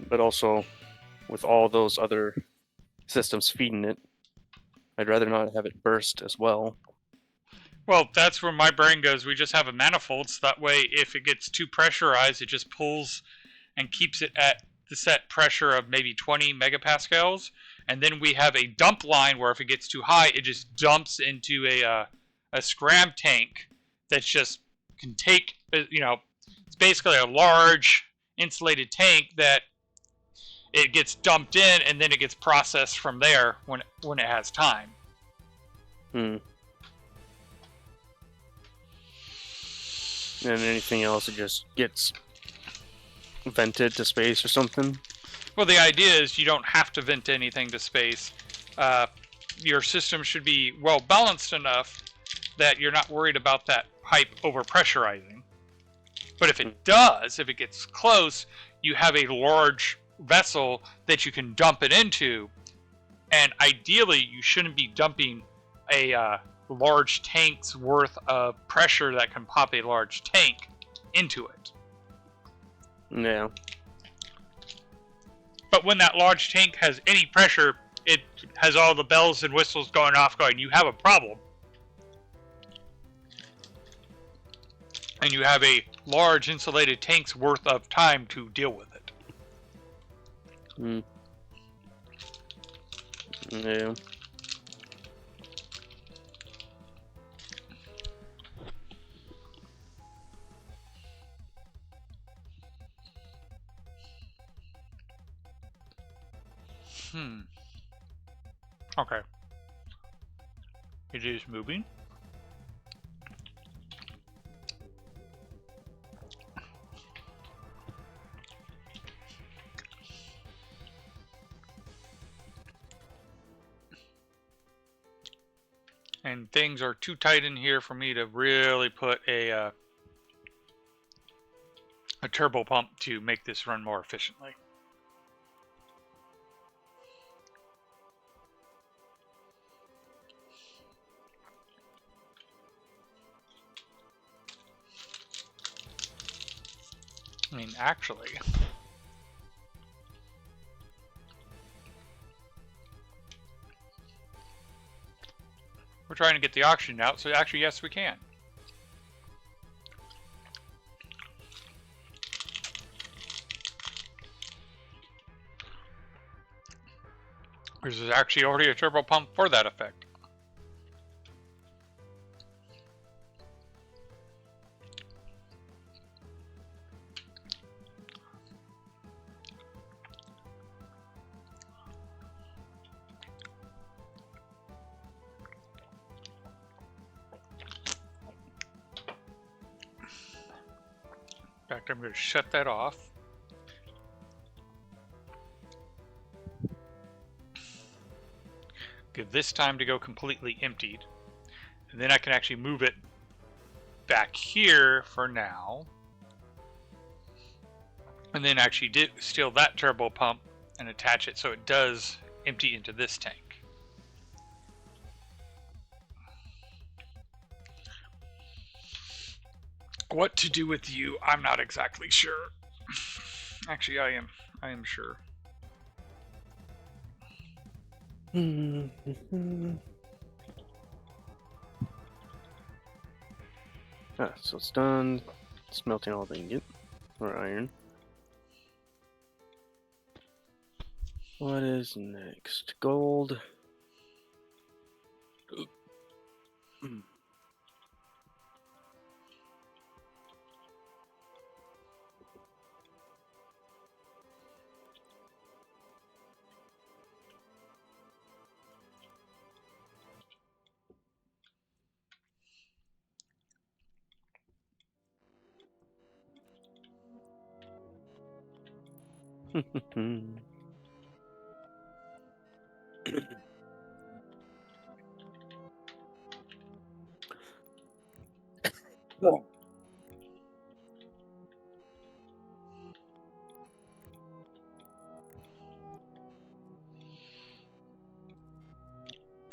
But also with all those other systems feeding it, I'd rather not have it burst as well. Well, that's where my brain goes. We just have a manifold, so that way if it gets too pressurized, it just pulls and keeps it at the set pressure of maybe 20 megapascals. And then we have a dump line where if it gets too high, it just dumps into a scram tank that's just can take, it's basically a large insulated tank that it gets dumped in and then it gets processed from there when it has time. And anything else, it just gets vented to space or something. Well, the idea is you don't have to vent anything to space. Your system should be well balanced enough that you're not worried about that pipe overpressurizing. But if it does, if it gets close, you have a large vessel that you can dump it into. And ideally, you shouldn't be dumping a large tank's worth of pressure that can pop a large tank into it. Yeah. But when that large tank has any pressure, it has all the bells and whistles going off going, you have a problem. And you have a large insulated tank's worth of time to deal with it. Yeah. Okay. It is moving. And things are too tight in here for me to really put a turbo pump to make this run more efficiently. I mean, actually, we're trying to get the oxygen out, so actually, yes, we can. There's actually already a turbo pump for that effect. In fact, I'm going to shut that off. Give this time to go completely emptied. And then I can actually move it back here for now. And then actually steal that turbo pump and attach it so it does empty into this tank. What to do with you, I'm not exactly sure. Actually, I am sure. So it's done. Smelting all the ingot or iron. What is next? Gold.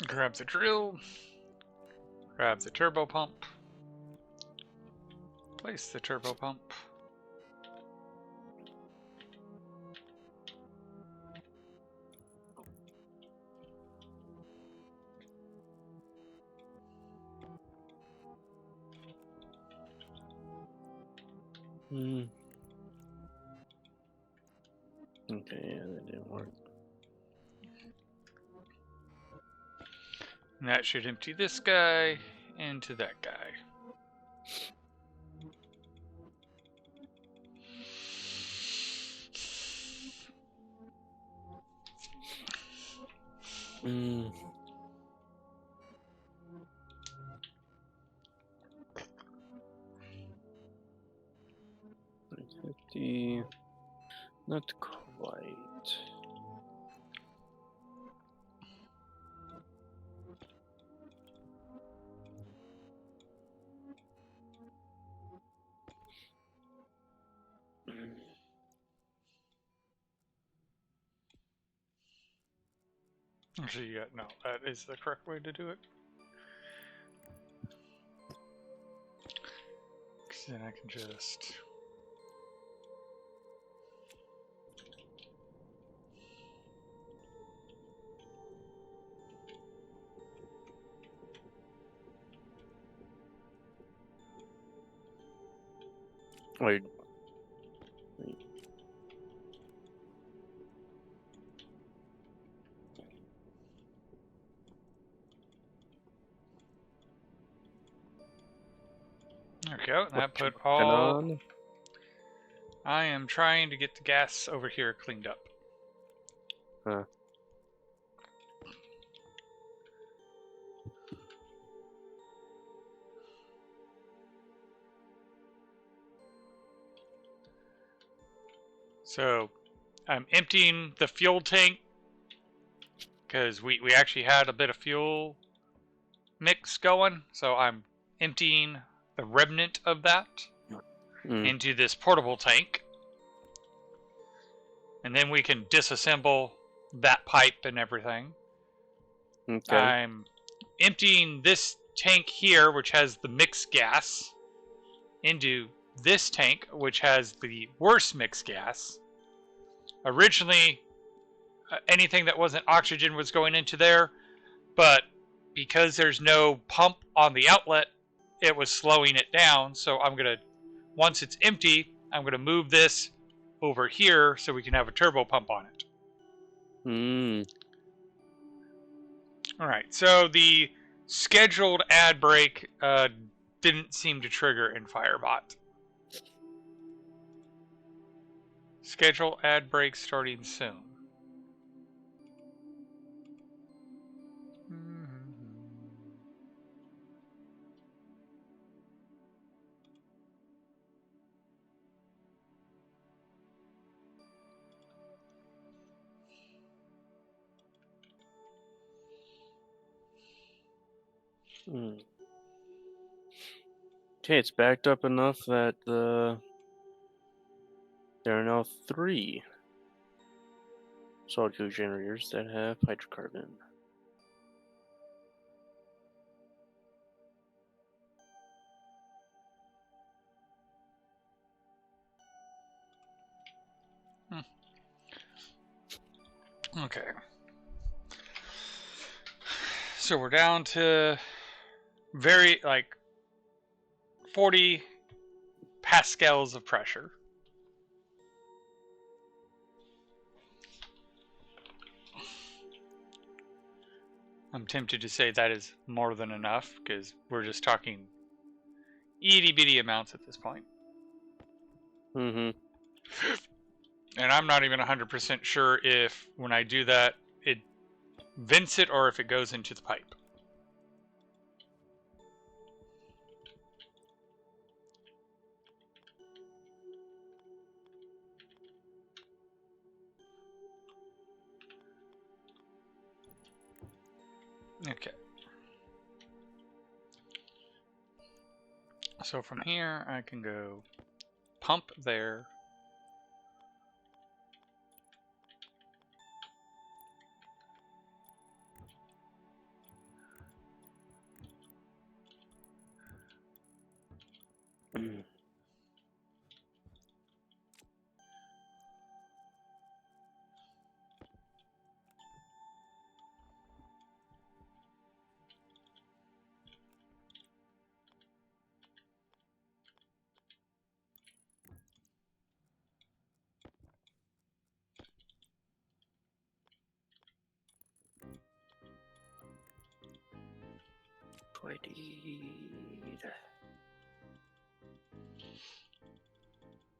Grab the drill. Grab the turbo pump. Place the turbo pump. Okay, yeah, that didn't work. And that should empty this guy into that guy. Mm. 50. Not quite. Actually, yeah, no, that is the correct way to do it. Because then I can just... Wait. There we go. What That you put working all... on? I am trying to get the gas over here cleaned up. Huh. So, I'm emptying the fuel tank because we actually had a bit of fuel mix going. So I'm emptying the remnant of that into this portable tank. And then we can disassemble that pipe and everything. Okay. I'm emptying this tank here, which has the mixed gas, into this tank, which has the worst mixed gas. Originally, anything that wasn't oxygen was going into there, but because there's no pump on the outlet, it was slowing it down. So I'm going to, once it's empty, I'm going to move this over here so we can have a turbo pump on it. All right, so the scheduled ad break didn't seem to trigger in Firebot. Schedule ad break starting soon. Hmm. Okay, it's backed up enough that there are now 3 solid fuel generators that have hydrocarbon. Okay. So we're down to very, like, 40 pascals of pressure. I'm tempted to say that is more than enough because we're just talking itty bitty amounts at this point. Mm-hmm. And I'm not even 100% sure if when I do that, it vents it or if it goes into the pipe. Okay. So from here, I can go pump there.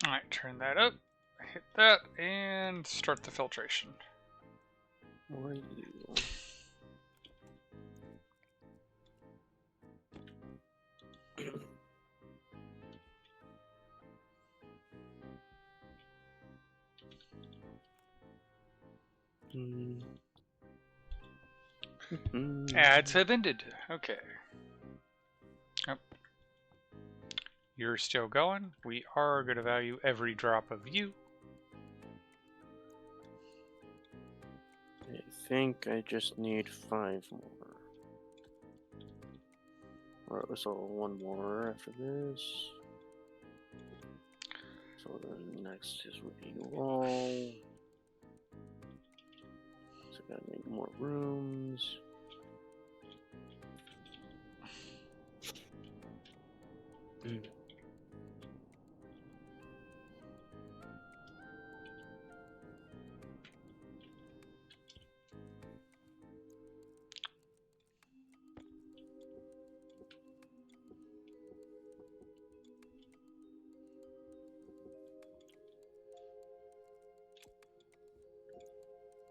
Alright, turn that up, hit that, and start the filtration. Where are you? Ads have ended. Okay. Yep. You're still going. We are going to value every drop of you. I think I just need 5 more. Or so 1 more after this. So then next is would be wall. So I gotta make more rooms.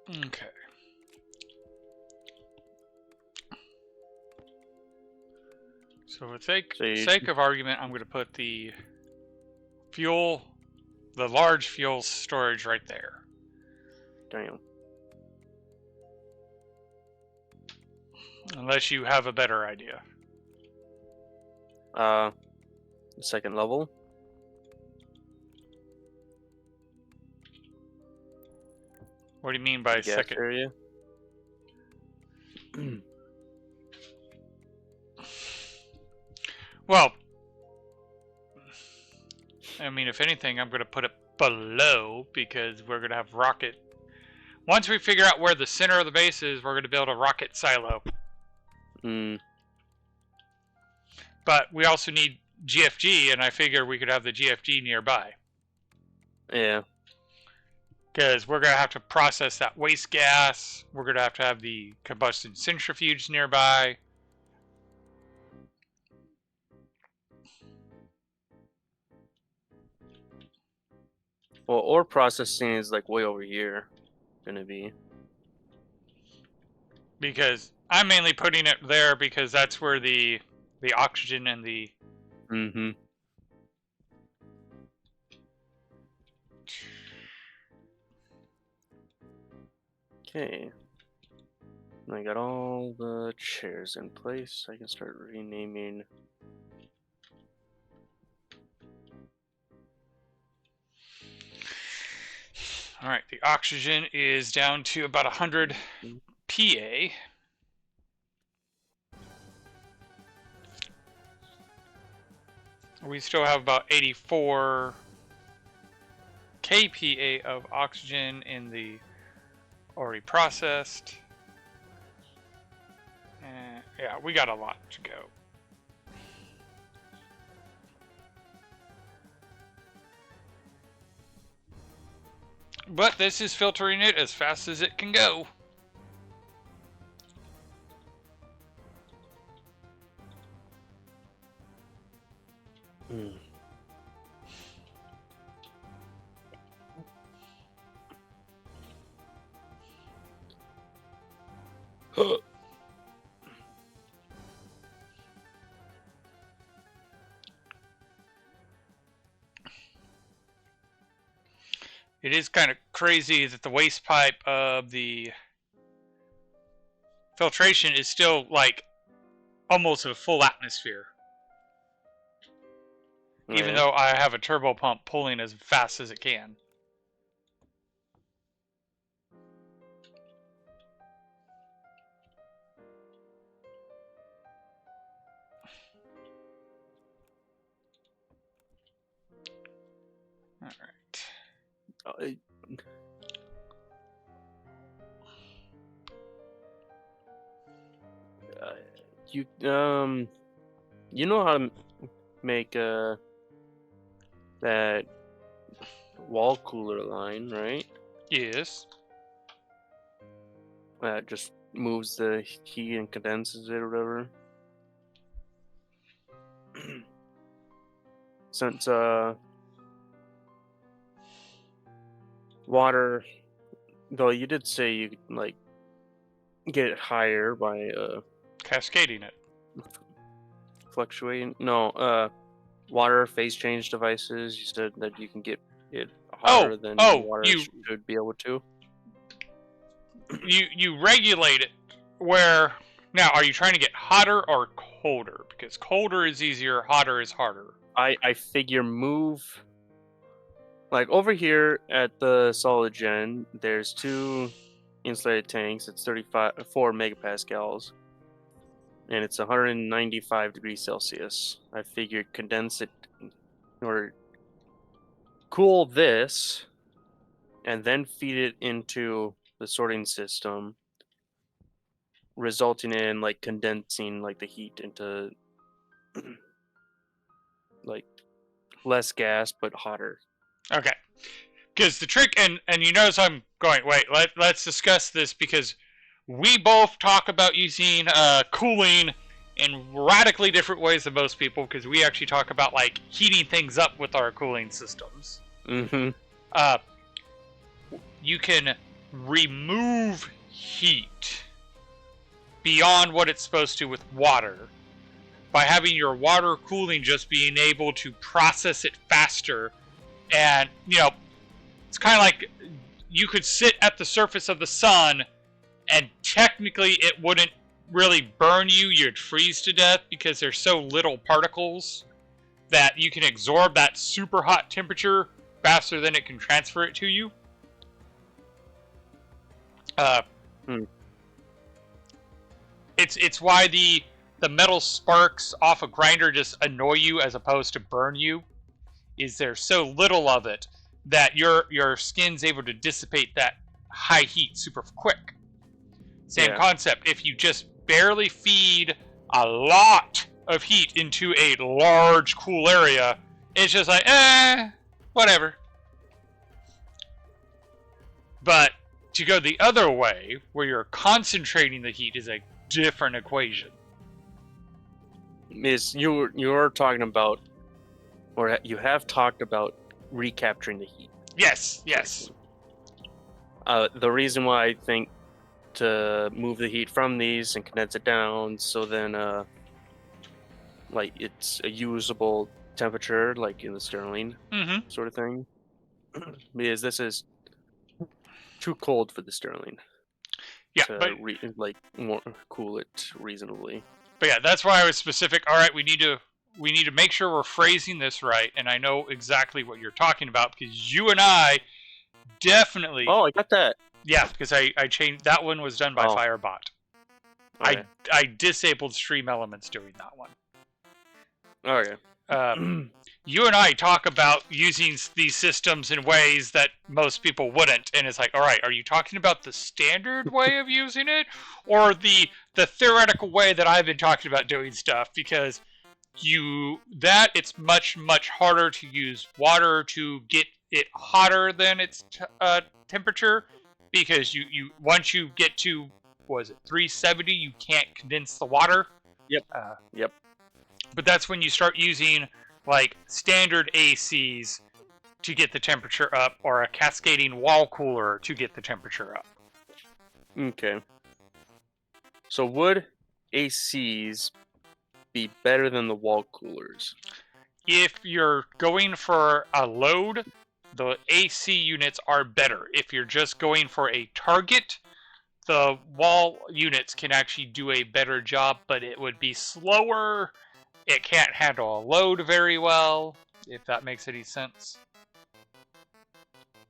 Okay. So for sake of argument, I'm going to put the large fuel storage right there. Damn. Unless you have a better idea. The second level. What do you mean by The gas second? area. Well, I mean, if anything, I'm going to put it below because we're going to have rocket. Once we figure out where the center of the base is, we're going to build a rocket silo. But we also need GFG, and I figure we could have the GFG nearby. Yeah. Because we're going to have to process that waste gas. We're going to have the combustion centrifuge nearby. Well, ore processing is like way over here. Gonna be. Because I'm mainly putting it there because that's where the oxygen and the... Mm-hmm. Okay. I got all the chairs in place. I can start renaming. All right, the oxygen is down to about 100 PA. We still have about 84 kPa of oxygen in the already processed. And yeah, we got a lot to go. But this is filtering it as fast as it can go. Mm. It is kind of crazy that the waste pipe of the filtration is still like almost a full atmosphere. Even Yeah. though I have a turbo pump pulling as fast as it can. All right. Uh, you you know how to make that wall cooler line, right? Yes. That just moves the heat and condenses it or whatever. Since water, though you did say you could like get it higher by Cascading it. fluctuating. No, water phase change devices. You said that you can get it Oh, hotter than oh, water you should be able to. you regulate it where now are you trying to get hotter or colder? Because colder is easier, hotter is harder. I figure move like over here at the solid gen. There's two insulated tanks. It's 4 megapascals, and it's 195 degrees Celsius. I figured condense it or cool this, and then feed it into the sorting system, resulting in like condensing like the heat into like less gas but hotter. Okay. Because the trick, and you notice I'm going, wait, let's discuss this because we both talk about using cooling in radically different ways than most people because we actually talk about like heating things up with our cooling systems. Mm-hmm. Uh, you can remove heat beyond what it's supposed to with water by having your water cooling just being able to process it faster. And, you know, it's kind of like you could sit at the surface of the sun and technically it wouldn't really burn you. You'd freeze to death because there's so little particles that you can absorb that super hot temperature faster than it can transfer it to you. Hmm. It's why the metal sparks off a grinder just annoy you as opposed to burn you. Is there so little of it that your skin's able to dissipate that high heat super quick. Same Yeah. concept. If you just barely feed a lot of heat into a large cool area, it's just like whatever. But to go the other way, where you're concentrating the heat, is a different equation. Is you're talking about, or you have talked about recapturing the heat. Yes, yes. The reason why I think to move the heat from these and condense it down, so then like it's a usable temperature, like in the Stirling Mm-hmm. sort of thing, because this is too cold for the Stirling. Yeah, to cool it reasonably. but yeah, that's why I was specific. All right, we need to make sure we're phrasing this right, and I know exactly what you're talking about because you and I definitely, Oh, I got that. yeah, because I changed that one was done by Oh, Firebot. okay. I disabled stream elements doing that one. Okay. You and I talk about using these systems in ways that most people wouldn't, and it's like, all right, are you talking about the standard way of using it, or the theoretical way that I've been talking about doing stuff? Because it's much harder to use water to get it hotter than its temperature, because you once you get to, what was it, 370, you can't condense the water. Yep. Yep. But that's when you start using like standard ACs to get the temperature up, or a cascading wall cooler to get the temperature up. Okay. So would ACs be better than the wall coolers? If you're going for a load, the AC units are better. If you're just going for a target, the wall units can actually do a better job, but it would be slower. It can't handle a load very well, if that makes any sense.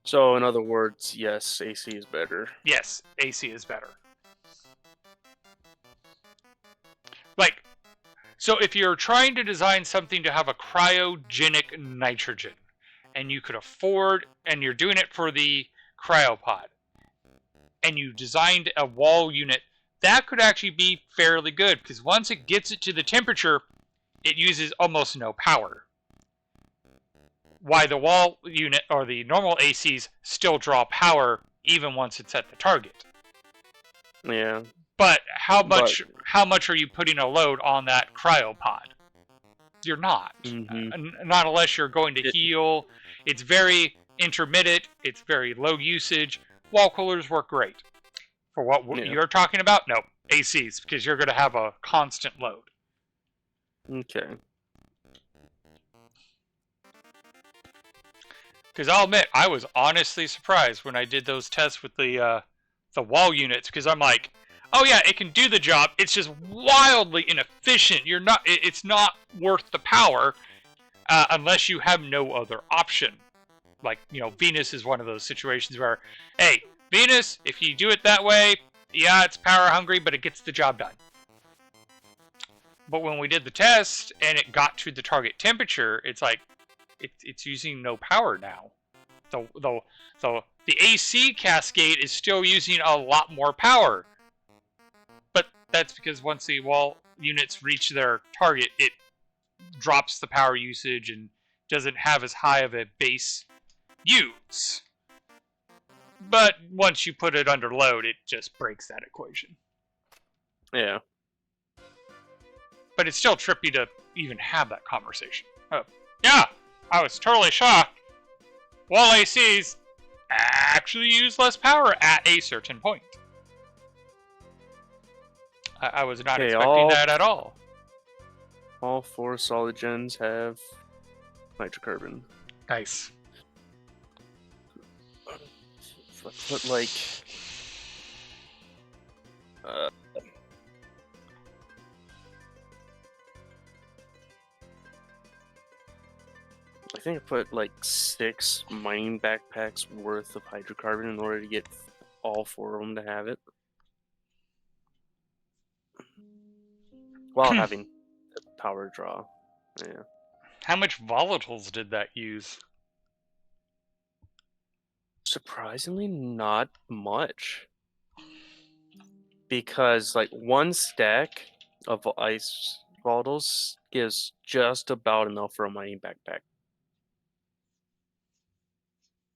So, in other words, yes, AC is better. Yes, AC is better. Like, so if you're trying to design something to have a cryogenic nitrogen, and you could afford, and you're doing it for the cryopod, and you designed a wall unit, that could actually be fairly good, because once it gets it to the temperature, it uses almost no power. Why the wall unit, or the normal ACs, still draw power even once it's at the target. Yeah. But how much are you putting a load on that cryopod? You're not. Not unless you're going to heal. It's very intermittent. It's very low usage. Wall coolers work great. For what you're talking about, no. ACs, because you're going to have a constant load. Okay. Because I'll admit, I was honestly surprised when I did those tests with the wall units, because I'm like, oh yeah, it can do the job. It's just wildly inefficient. It's not worth the power unless you have no other option. Like, Venus is one of those situations where, hey, Venus, if you do it that way, yeah, it's power hungry, but it gets the job done. But when we did the test and it got to the target temperature, it's like, it's using no power now. The AC cascade is still using a lot more power. But that's because once the wall units reach their target, it drops the power usage and doesn't have as high of a base use. But once you put it under load, it just breaks that equation. Yeah. But it's still trippy to even have that conversation. Yeah, I was totally shocked. Wall ACs actually use less power at a certain point. I was not expecting that at all. All 4 solid gens have nitrocarbon. Nice. If I put like I think I put like 6 mining backpacks worth of hydrocarbon in order to get all 4 of them to have it, while having the power draw. Yeah. How much volatiles did that use? Surprisingly, not much. Because like 1 stack of ice volatiles gives just about enough for a mining backpack.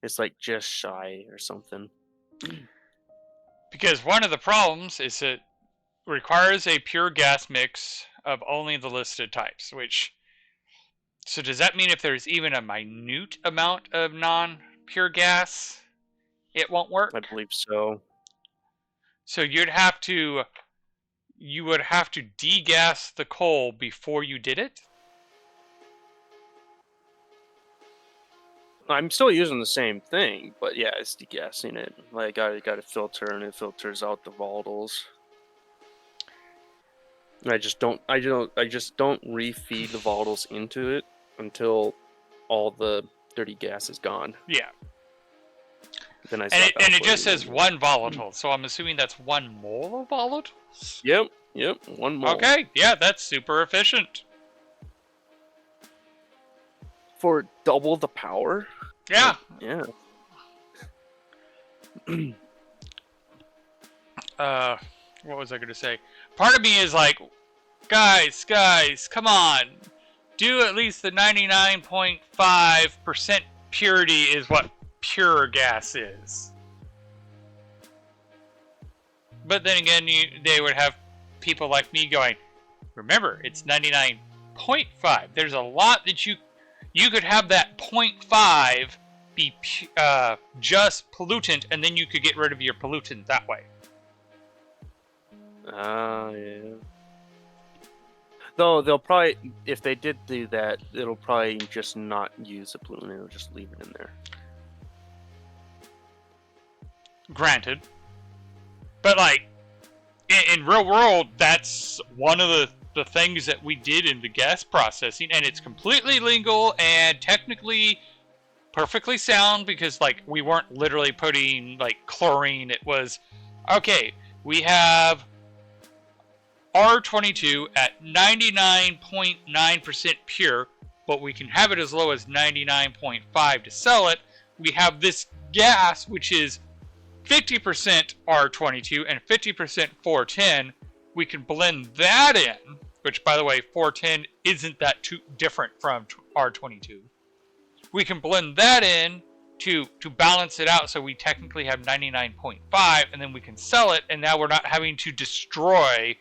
It's like just shy or something. Because one of the problems is it requires a pure gas mix of only the listed types, so does that mean if there's even a minute amount of non-pure gas, it won't work? I believe so. So you would have to degas the coal before you did it? I'm still using the same thing, but yeah, it's degassing it. Like I got a filter, and it filters out the volatiles. I just don't refeed the volatiles into it until all the dirty gas is gone. Yeah. Then I And stop it just outputting says it. one volatile, so I'm assuming that's 1 mole of volatiles? Yep, 1 mole. Okay, yeah, that's super efficient. For double the power? Yeah. Yeah. What was I going to say? Part of me is like, guys, come on. Do at least the 99.5% purity is what pure gas is. But then again, they would have people like me going, remember, it's 99.5. There's a lot that you could have that 0.5 be just pollutant, and then you could get rid of your pollutant that way. Yeah. Though they'll probably, if they did do that, it'll probably just not use the pollutant. It'll just leave it in there. Granted. But like, in real world, that's one of the things that we did in the gas processing, and it's completely legal and technically perfectly sound, because like we weren't literally putting like chlorine. It was, okay, we have R22 at 99.9% pure, but we can have it as low as 99.5 to sell it. We have this gas, which is 50% R22 and 50% 410. We can blend that in, which, by the way, 410 isn't that too different from R22. We can blend that in to balance it out, so we technically have 99.5, and then we can sell it, and now we're not having to destroy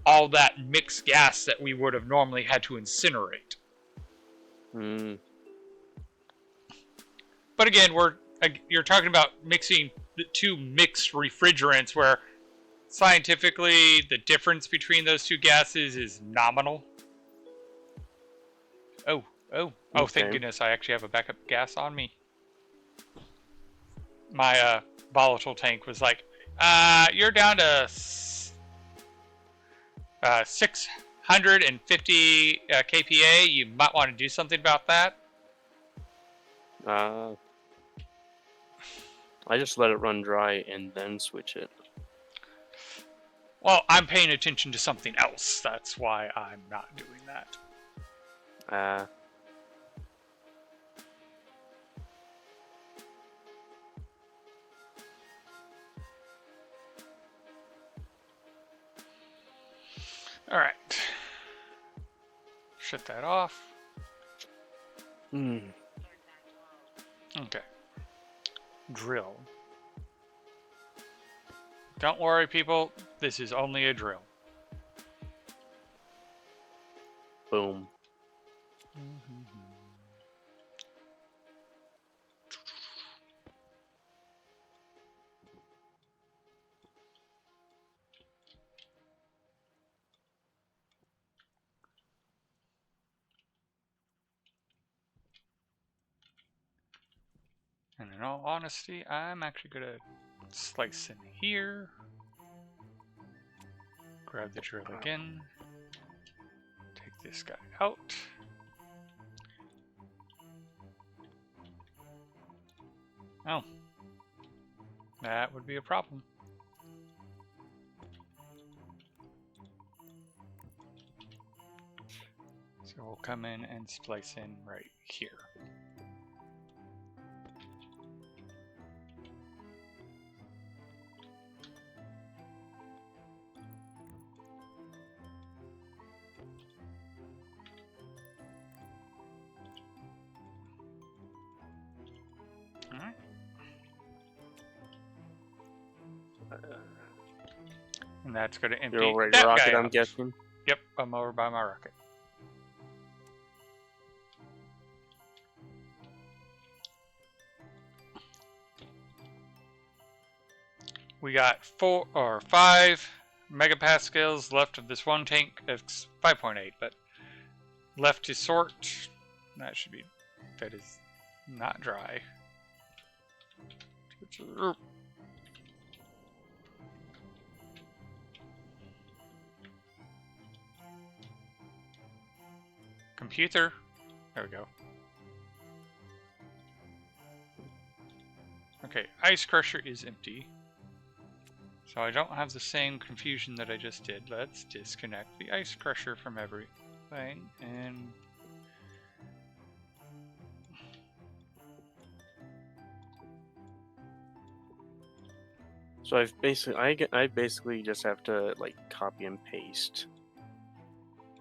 all that mixed gas that we would have normally had to incinerate. But again, you're talking about mixing the two mixed refrigerants, where scientifically the difference between those two gases is nominal. Oh, thank goodness I actually have a backup gas on me. My volatile tank was like, you're down to 650 kPa. You might want to do something about that. I just let it run dry and then switch it. Well, I'm paying attention to something else. That's why I'm not doing that. Alright. Shut that off. Okay. Drill. Don't worry, people. This is only a drill. Boom. And in all honesty, I'm actually going to slice in here. Grab the drill again. Take this guy out. Oh. That would be a problem. So we'll come in and splice in right here. Alright. And that's going to empty You're over at that your rocket, guy I'm out. guessing? Yep, I'm over by my rocket. We got 4 or 5 megapascals left of this one tank. It's 5.8, but left to sort. That is Not dry. Computer. There we go. Okay, ice crusher is empty. So I don't have the same confusion that I just did. Let's disconnect the ice crusher from everything and... So I basically just have to like copy and paste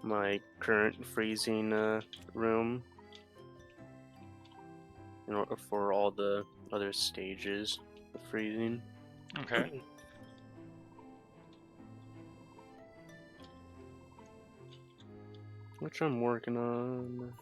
my current freezing room in order for all the other stages of freezing. Okay. Which I'm working on.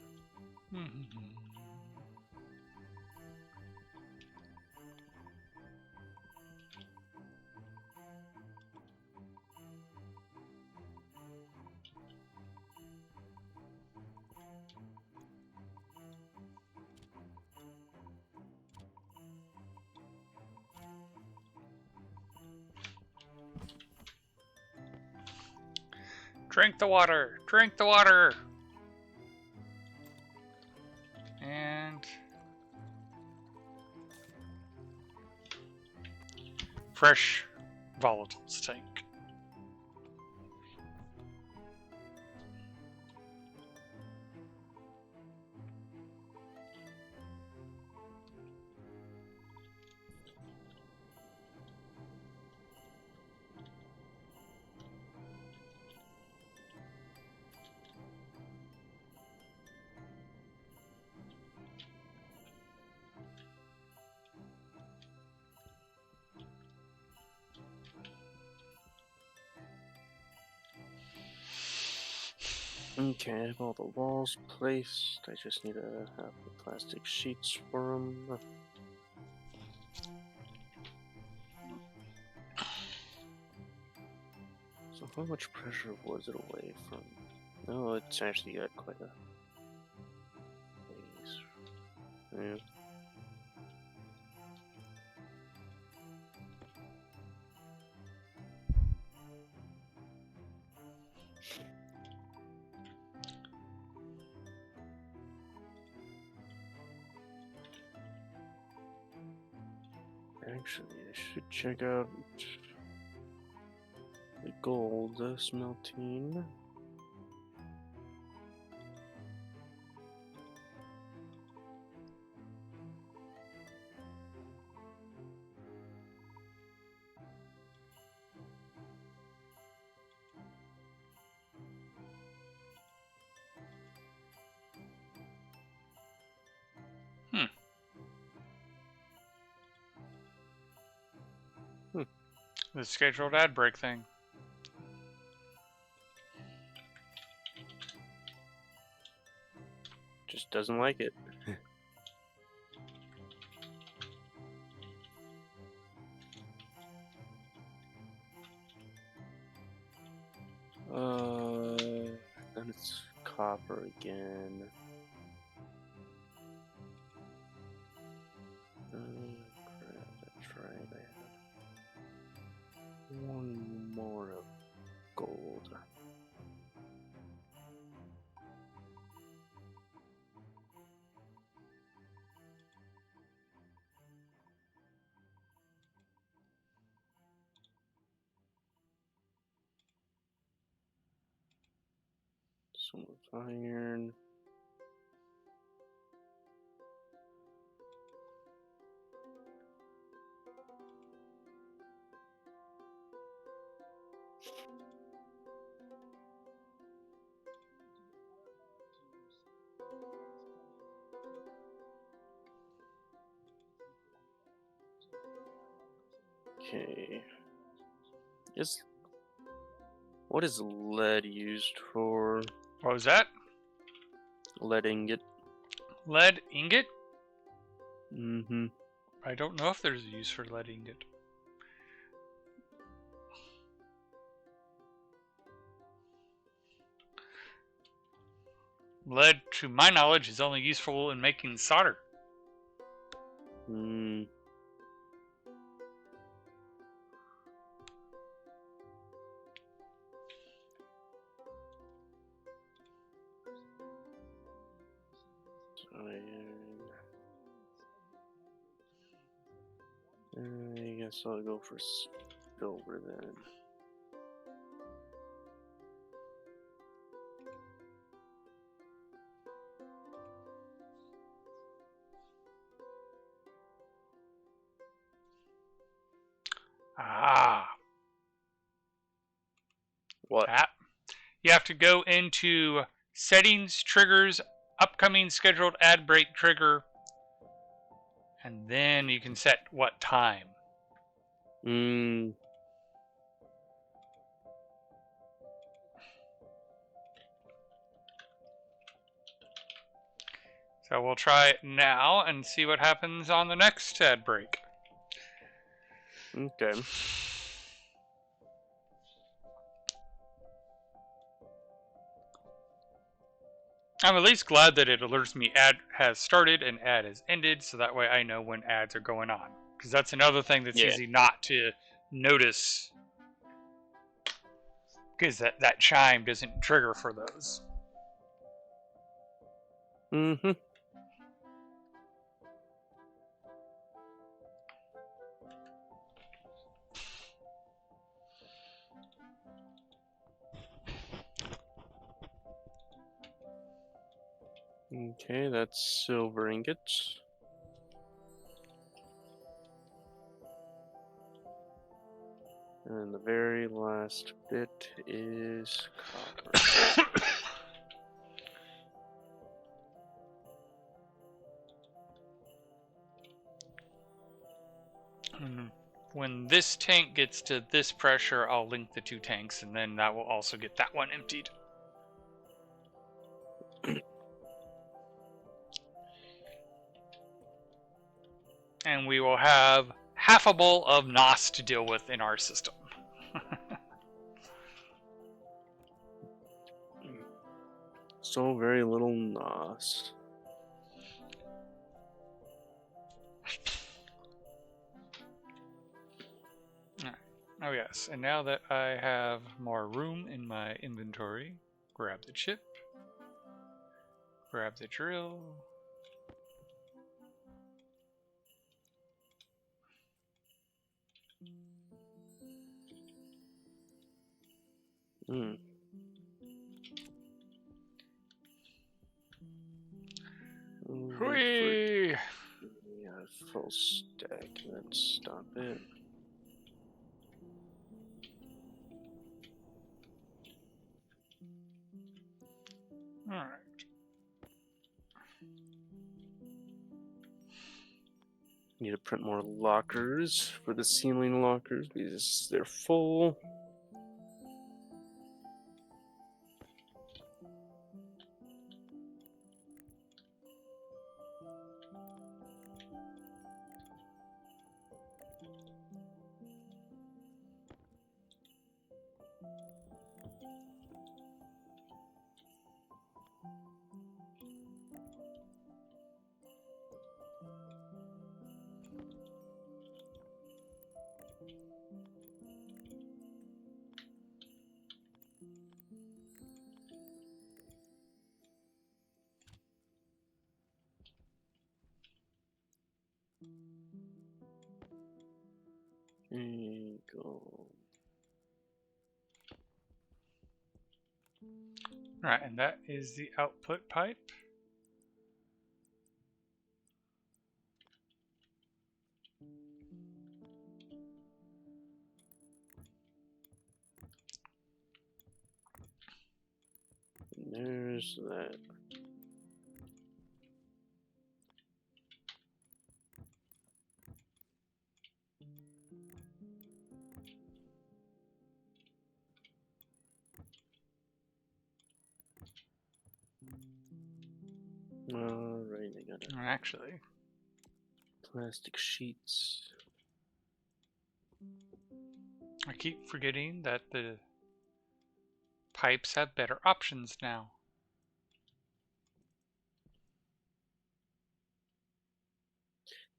Drink the water! Drink the water! And... fresh volatiles tank. Okay, I have all the walls placed. I just need to have the plastic sheets for them. So how much pressure was it away from? No, it's actually got quite a ways. Yeah. Actually, I should check out the gold smelting. The scheduled ad break thing. Just doesn't like it. Then it's copper again. Crap, that's right. I had one more of gold. Some of iron. Okay. What is lead used for? What was that? Lead ingot. Lead ingot? Mm-hmm. I don't know if there's a use for lead ingot. Lead, to my knowledge, is only useful in making solder. Hmm. I guess I'll go for silver then. Ah, What? that. You have to go into settings, triggers, upcoming scheduled ad break trigger, and then you can set what time. Hmm. So we'll try it now and see what happens on the next ad break. Okay. I'm at least glad that it alerts me ad has started and ad has ended, so that way I know when ads are going on. Because that's another thing that's Yeah. easy not to notice, because that chime doesn't trigger for those. Mm-hmm. Okay, that's silver ingots. And the very last bit is copper. When this tank gets to this pressure, I'll link the two tanks, and then that will also get that one emptied. And we will have half a bowl of NOS to deal with in our system. So very little NOS. Oh yes, and now that I have more room in my inventory, grab the chip, grab the drill. Hmm. Whee! Yeah, full stack. Let's stop it. Alright. Need to print more lockers for the ceiling lockers because they're full. There you go. Alright, and that is the output pipe. And there's that. Alright, I got it. Actually, Plastic sheets. I keep forgetting that the pipes have better options now.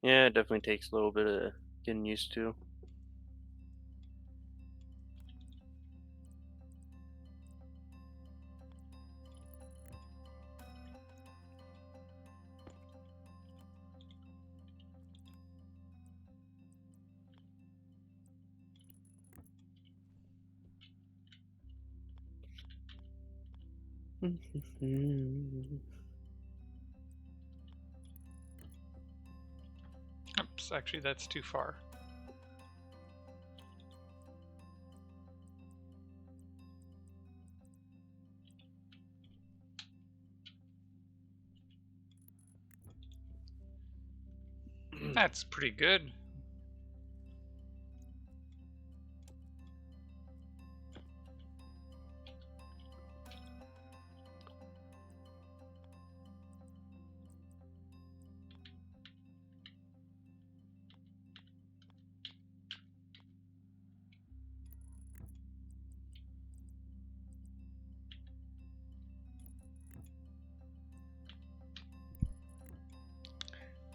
Yeah, it definitely takes a little bit of getting used to. Oops, actually, that's too far. That's pretty good.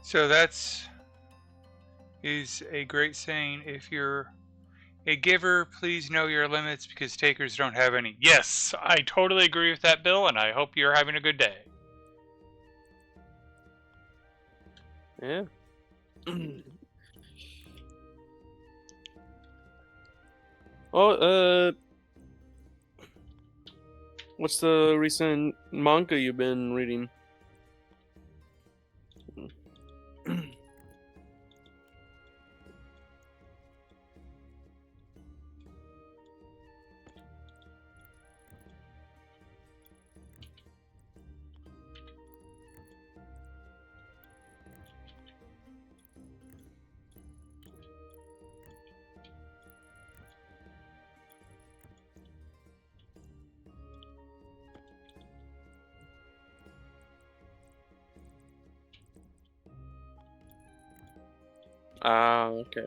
So that's is a great saying. If you're a giver, please know your limits because takers don't have any. Yes, I totally agree with that, Bill, and I hope you're having a good day. Yeah. Oh, what's the recent manga you've been reading? Ah, okay.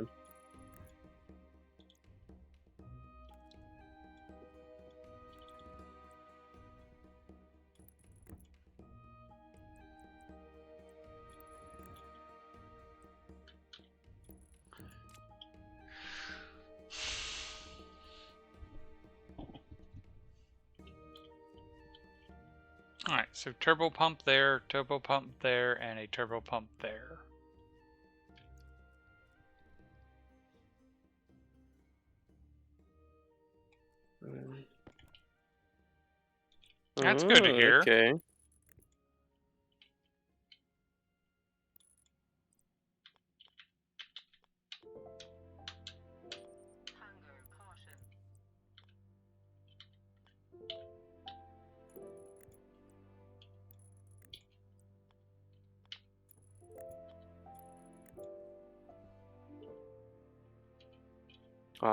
Alright, so turbo pump there, and a turbo pump there. That's good to Oh, hear. okay.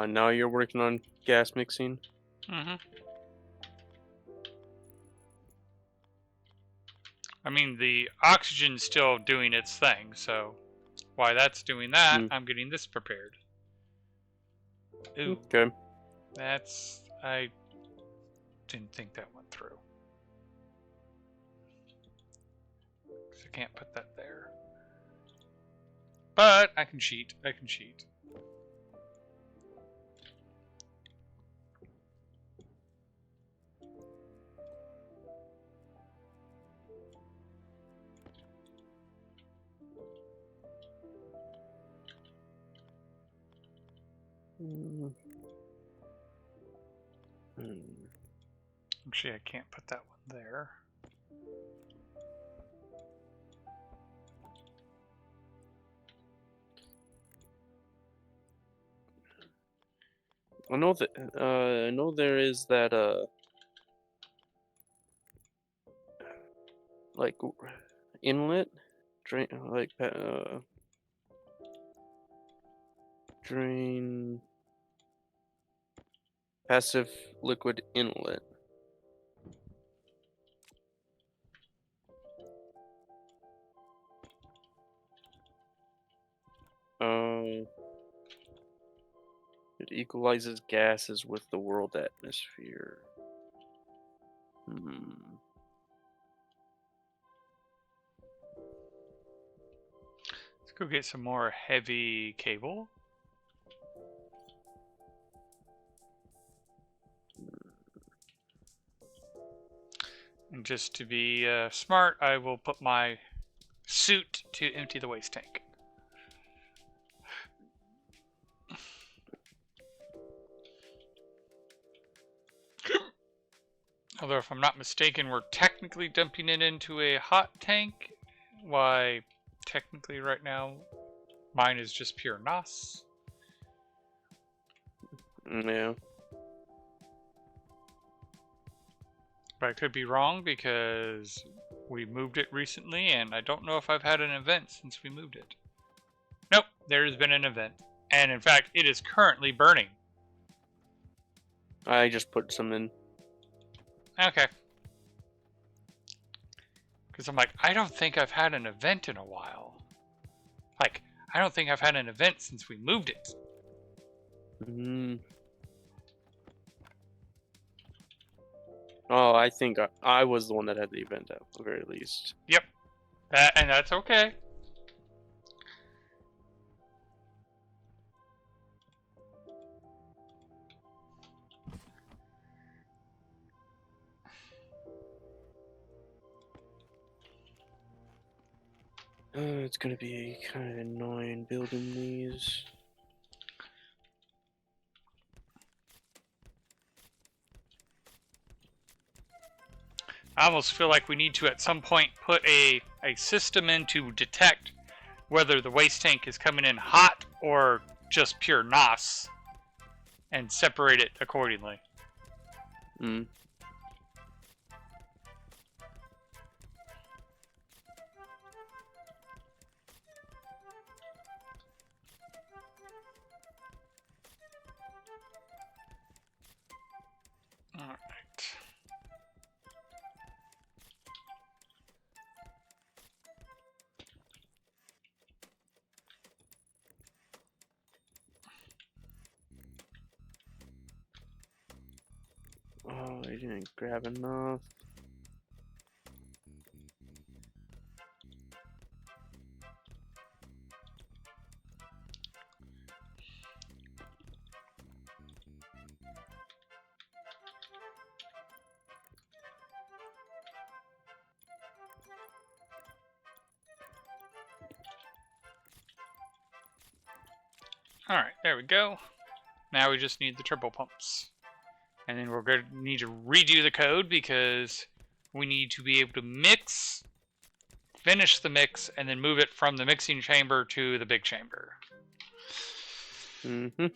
Now you're working on gas mixing. Mm-hmm. I mean, the oxygen's still doing its thing, so while that's doing that, Hmm. I'm getting this prepared. Ooh, Okay. that's... I didn't think that went through. So I can't put that there. But I can cheat. I can cheat. Mm. Hmm. Actually, I can't put that one there. I know that. I know there is that. Like inlet, drain, like drain, passive liquid inlet. Um, it equalizes gases with the world atmosphere. Hmm. go get some more heavy cable. And just to be smart, I will put my suit to empty the waste tank. Although, if I'm not mistaken, we're technically dumping it into a hot tank. Why, technically right now, mine is just pure NOS. Yeah. But I could be wrong because we moved it recently, and I don't know if I've had an event since we moved it. Nope, there's been an event. And in fact, it is currently burning. I just put some in. Okay. Because I'm like, I don't think I've had an event in a while. Like, I don't think I've had an event since we moved it. Mm. Oh, I think I was the one that had the event at the very least. Yep. And that's okay. It's gonna be kind of annoying building these. I almost feel like we need to at some point put a system in to detect whether the waste tank is coming in hot or just pure NOS and separate it accordingly. Mm. Alright. Oh, I didn't grab enough. Alright, there we go. Now we just need the turbo pumps. And then we're going to need to redo the code because we need to be able to mix, finish the mix, and then move it from the mixing chamber to the big chamber. Mm-hmm.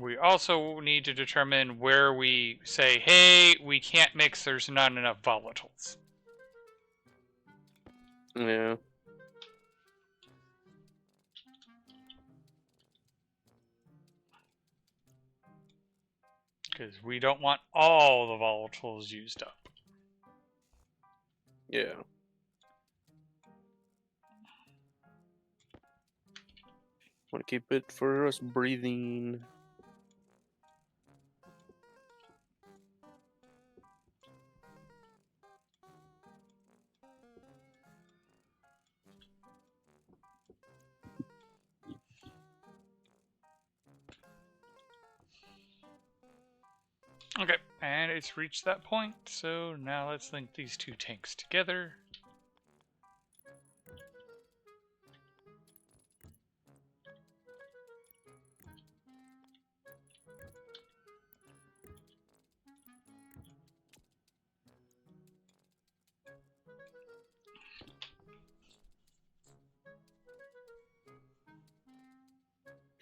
We also need to determine where we say, hey, we can't mix, there's not enough volatiles. Yeah. Because we don't want all the volatiles used up. Yeah. Want to keep it for us breathing. Okay, and it's reached that point, so now let's link these two tanks together.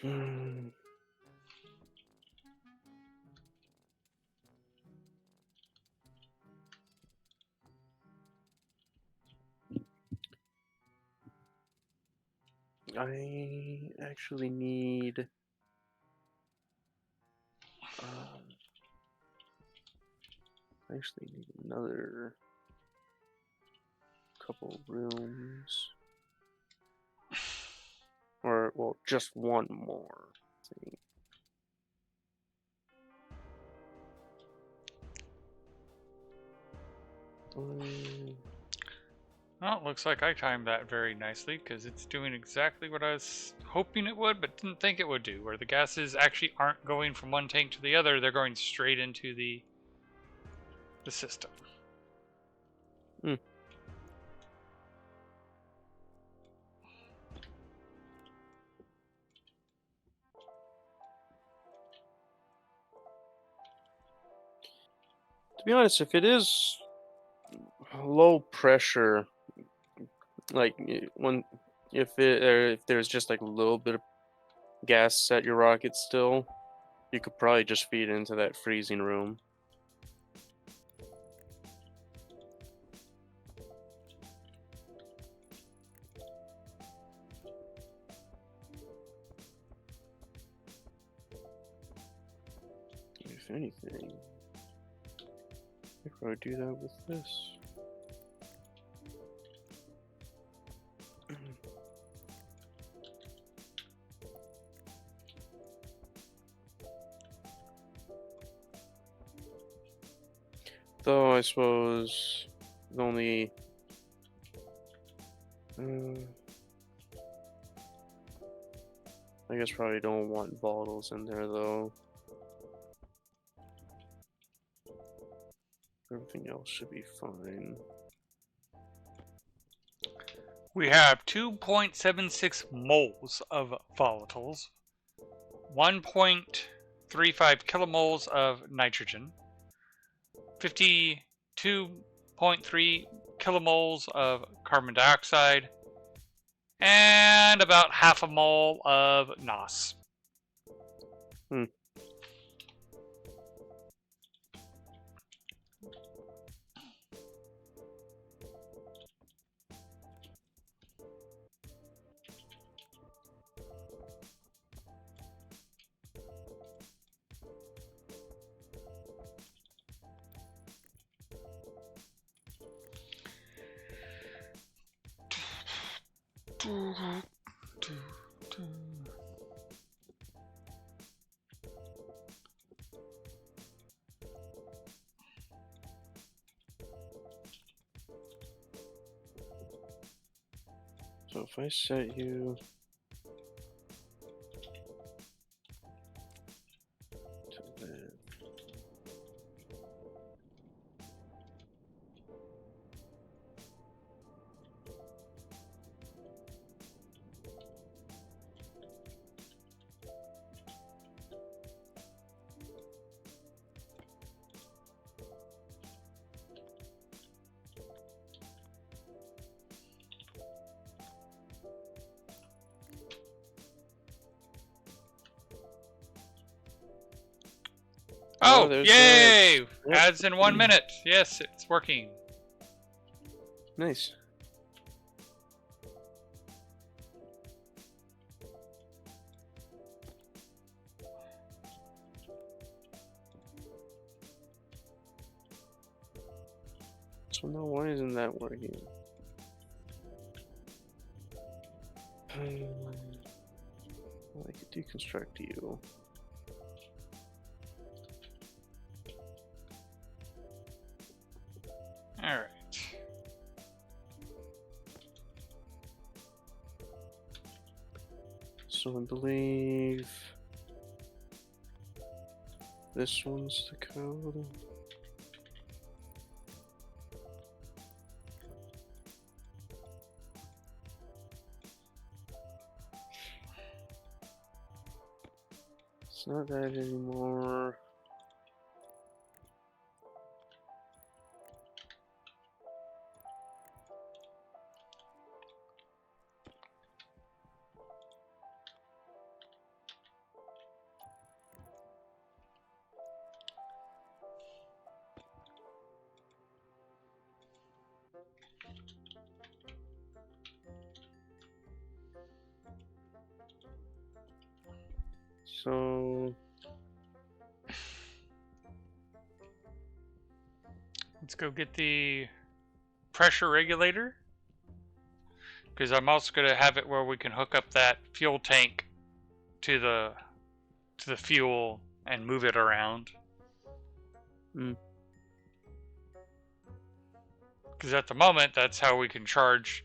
Hmm. I actually need another couple rooms. Or, well, just one more thing. Well, it looks like I timed that very nicely because it's doing exactly what I was hoping it would, but didn't think it would do. Where the gases actually aren't going from one tank to the other; they're going straight into the system. Hmm. To be honest, if it is low pressure, like when if there's just like a little bit of gas at your rocket still, you could probably just feed into that freezing room. If anything, I could probably do that with this. Though I suppose the only I guess probably don't want bottles in there though. Everything else should be fine. We have 2.76 moles of volatiles, 1.35 kilomoles of nitrogen, 52.3 kilomoles of carbon dioxide, and about half a mole of NOS. Hmm. So if I set you to that. Oh, Oh, there's that. yay! Yep. Ads in 1 minute. Yes, it's working. Nice. So now why isn't that working? Well, I could deconstruct you. Alright. So I believe this one's the code. It's not that anymore. So Let's go get the pressure regulator. Because I'm also going to have it where we can hook up that fuel tank to the fuel and move it around. mm. Because at the moment, that's how we can charge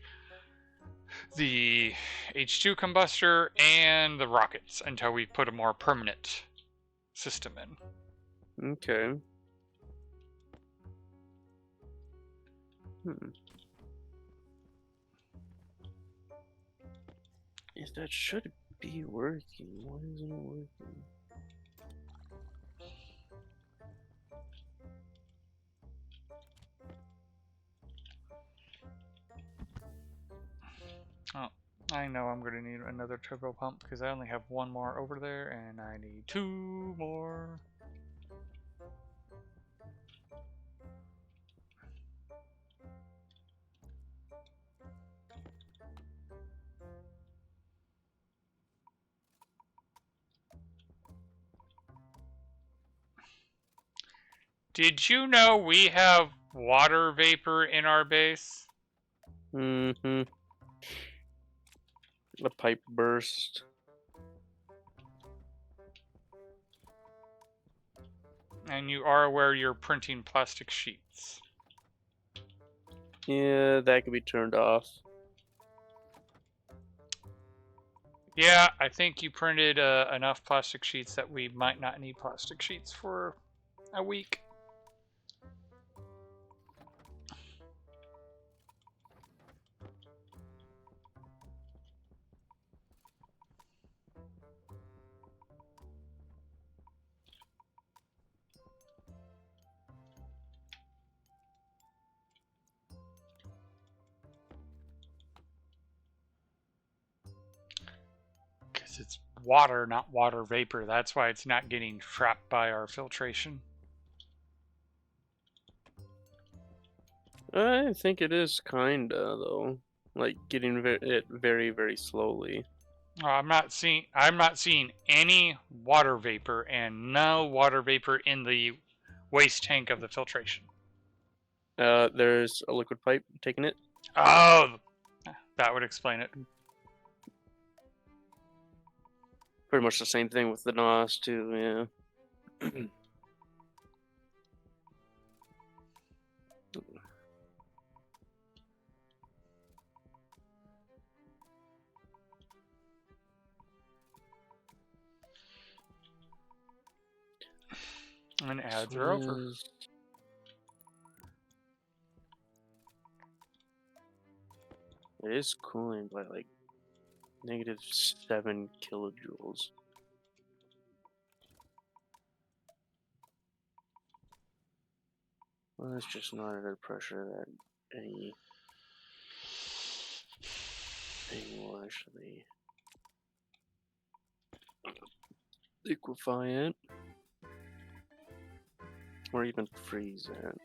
the H2 combustor and the rockets until we put a more permanent system in. Okay. Hmm. If that should be working, why isn't it working? Oh, I know I'm going to need another turbo pump because I only have one more over there and I need 2 more. Did you know we have water vapor in our base? Mm-hmm. The pipe burst. And you are aware you're printing plastic sheets. Yeah, that could be turned off. Yeah, I think you printed enough plastic sheets that we might not need plastic sheets for a week. Because it's water, not water vapor. That's why it's not getting trapped by our filtration. I think it is kinda though, like getting it very, very slowly. I'm not seeing any water vapor and no water vapor in the waste tank of the filtration. There's a liquid pipe taking it. Oh, that would explain it. Pretty much the same thing with the NOS too. Yeah. And This ads one are over. is. It is cooling by like -7 kilojoules. Well, it's just not at a pressure that anything will actually liquefy it or even freeze it.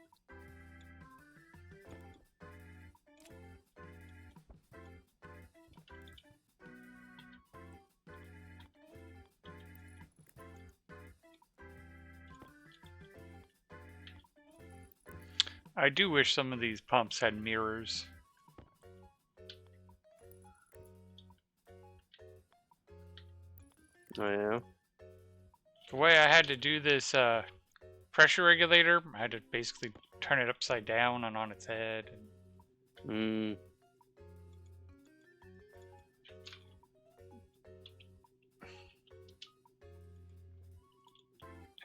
I do wish some of these pumps had mirrors. Oh yeah. The way I had to do this pressure regulator, I had to basically turn it upside down and on its head. Hmm.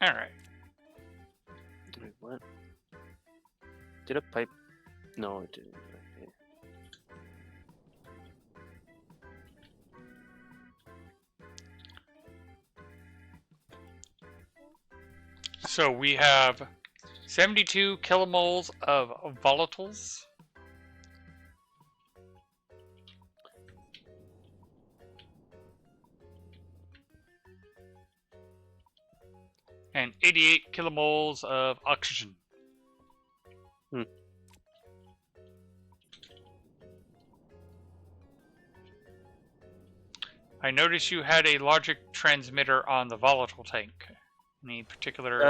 All right. Wait, what? Did a pipe? No, it didn't. Okay. So we have 72 kilomoles of volatiles. And 88 kilomoles of oxygen. Hmm. I noticed you had a logic transmitter on the volatile tank. Any particular?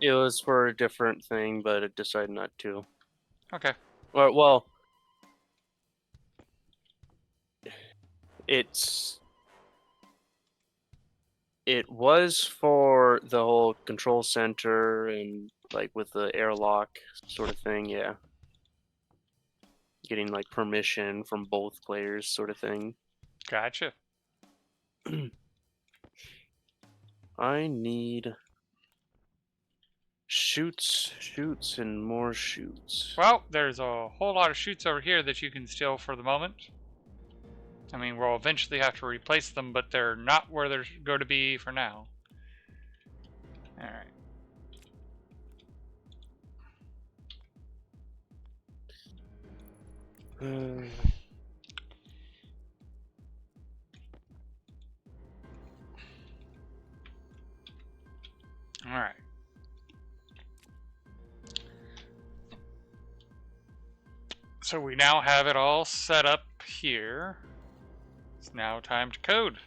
It was for a different thing, but it decided not to. Okay. Well, it's it was for the whole control center and like with the airlock sort of thing, yeah. getting like permission from both players, sort of thing. Gotcha. I need shoots, and more shoots. Well, there's a whole lot of chutes over here that you can steal for the moment. I mean, we'll eventually have to replace them, but they're not where they're going to be for now. Alright. Alright. So we now have it all set up here. It's now time to code.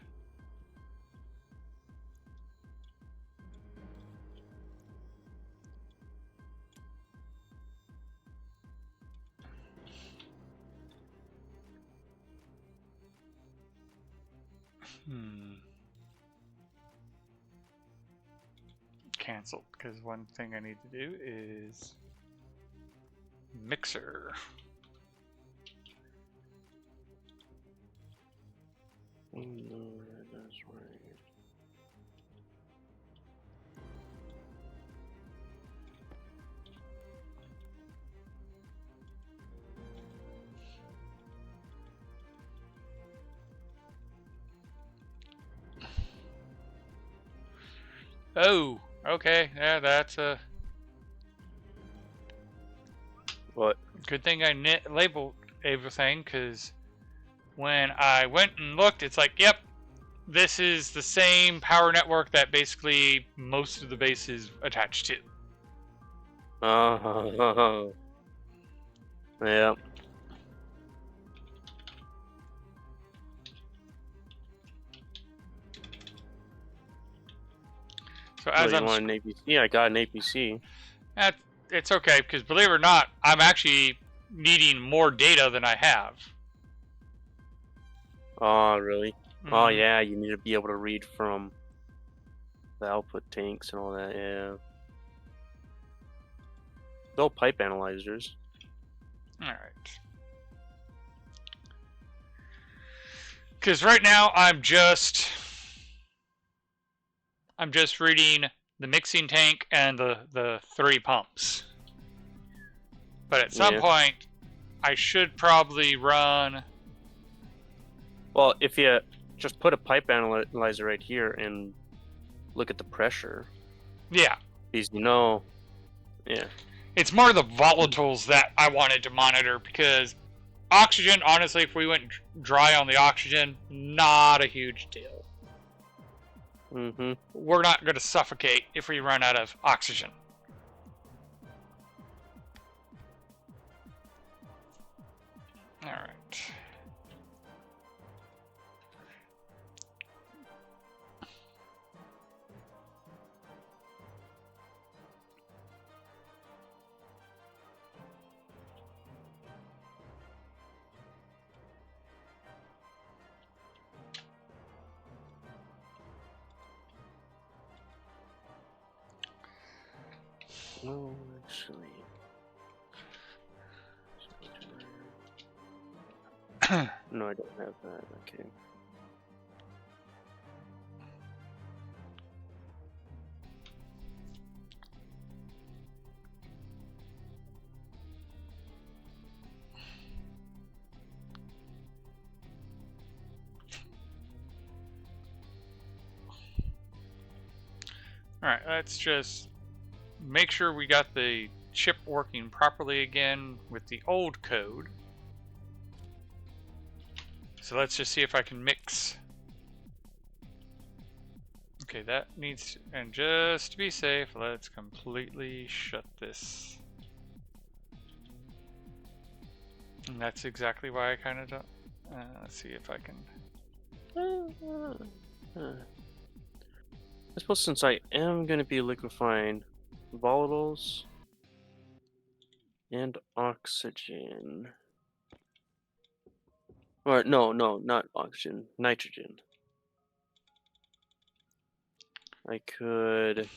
Cancelled, because one thing I need to do is mixer. Oh, no, that's right. Oh, okay. Yeah, that's a What? good thing I labeled everything, because when I went and looked, it's like, yep, this is the same power network that basically most of the base is attached to. Oh, yeah. So What as do you I'm, want an APC? I got an APC. it's okay, because believe it or not, I'm actually needing more data than I have. Oh, really? Mm-hmm. Oh, yeah, you need to be able to read from the output tanks and all that, yeah. Still pipe analyzers. Alright. Because right now I'm just reading the mixing tank and the 3 pumps. But at some point, I should probably run... Well, if you just put a pipe analyzer right here and look at the pressure. Yeah. Because you know, yeah. It's more the volatiles that I wanted to monitor, because oxygen, honestly, if we went dry on the oxygen, not a huge deal. Mm-hmm. We're not going to suffocate if we run out of oxygen. Alright. No, actually. No, I don't have that. Okay. Alright, let's just make sure we got the chip working properly again with the old code. So let's just see if I can mix. Okay, that needs, and just to be safe, let's completely shut this. And that's exactly why I kind of don't. Let's see if I can. I suppose since I am going to be liquefying volatiles and oxygen. Or no, not oxygen, nitrogen. I could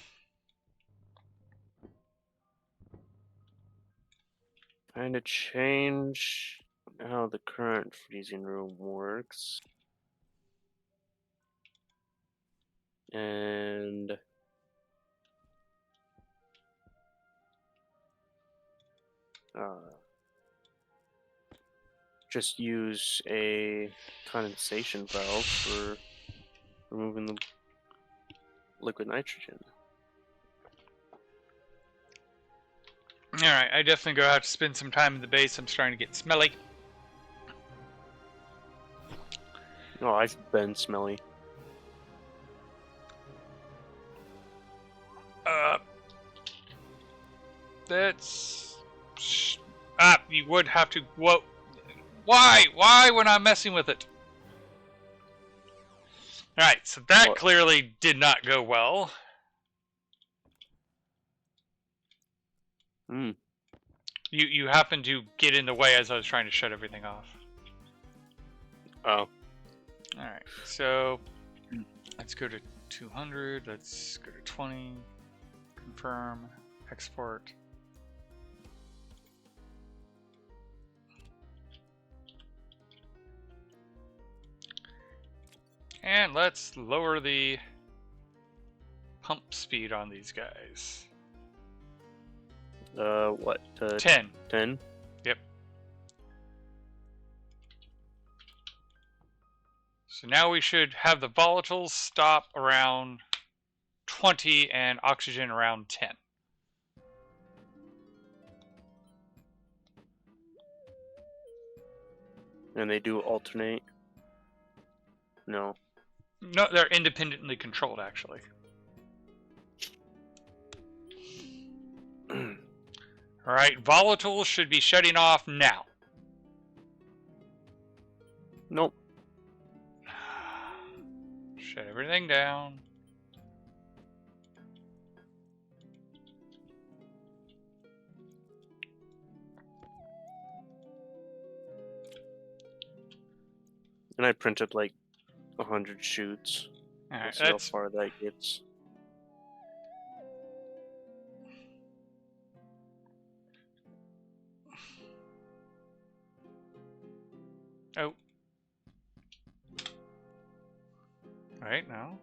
kind of change how the current freezing room works. And just use a condensation valve for removing the liquid nitrogen. Alright, I definitely go out to spend some time in the base. I'm starting to get smelly. Oh, I've been smelly. That's... you would have to... Whoa. Why? Why when I'm messing with it? Alright, so that What? clearly did not go well. Hmm. You happened to get in the way as I was trying to shut everything off. Oh. Alright, so let's go to 200, let's go to 20, confirm, export. And let's lower the pump speed on these guys. What? 10. 10? Yep. So now we should have the volatiles stop around 20 and oxygen around 10. And they do alternate? No. No, they're independently controlled, actually. Alright, volatiles should be shutting off now. Nope. Shut everything down. And I printed like 100 shoots. We'll Alright, see how far that gets. Oh. Right now.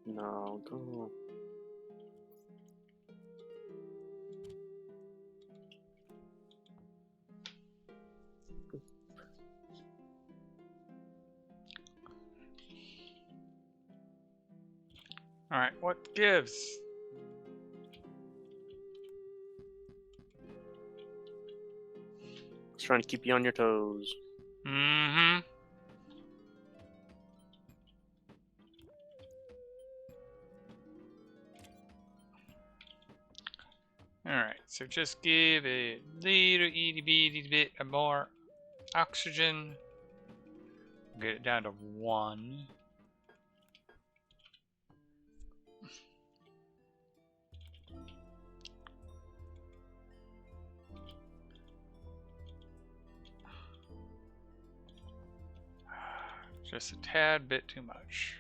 No, go. Alright, what gives? It's trying to keep you on your toes. Mm-hmm. Alright, so just give a little itty bitty bit of more oxygen. Get it down to 1. Just a tad bit too much.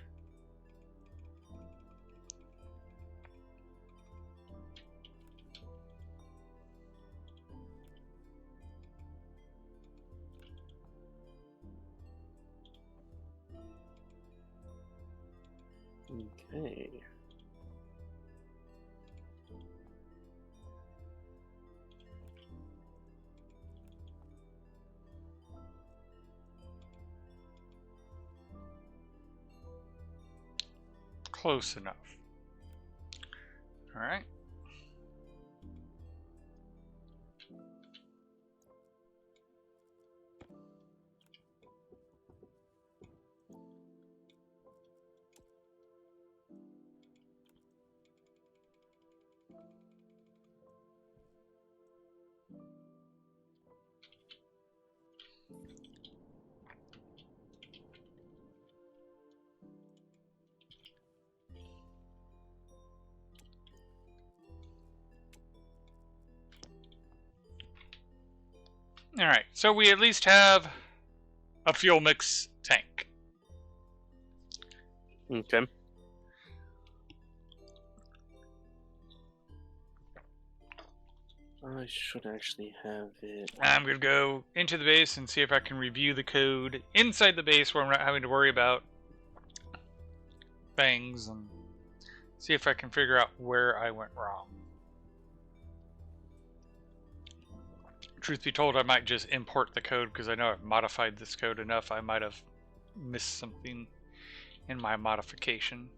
Okay. Close enough. Alright. Alright, so we at least have a fuel mix tank. Okay. I should actually have it. I'm going to go into the base and see if I can review the code inside the base where I'm not having to worry about things and see if I can figure out where I went wrong. Truth be told, I might just import the code because I know I've modified this code enough. I might have missed something in my modification.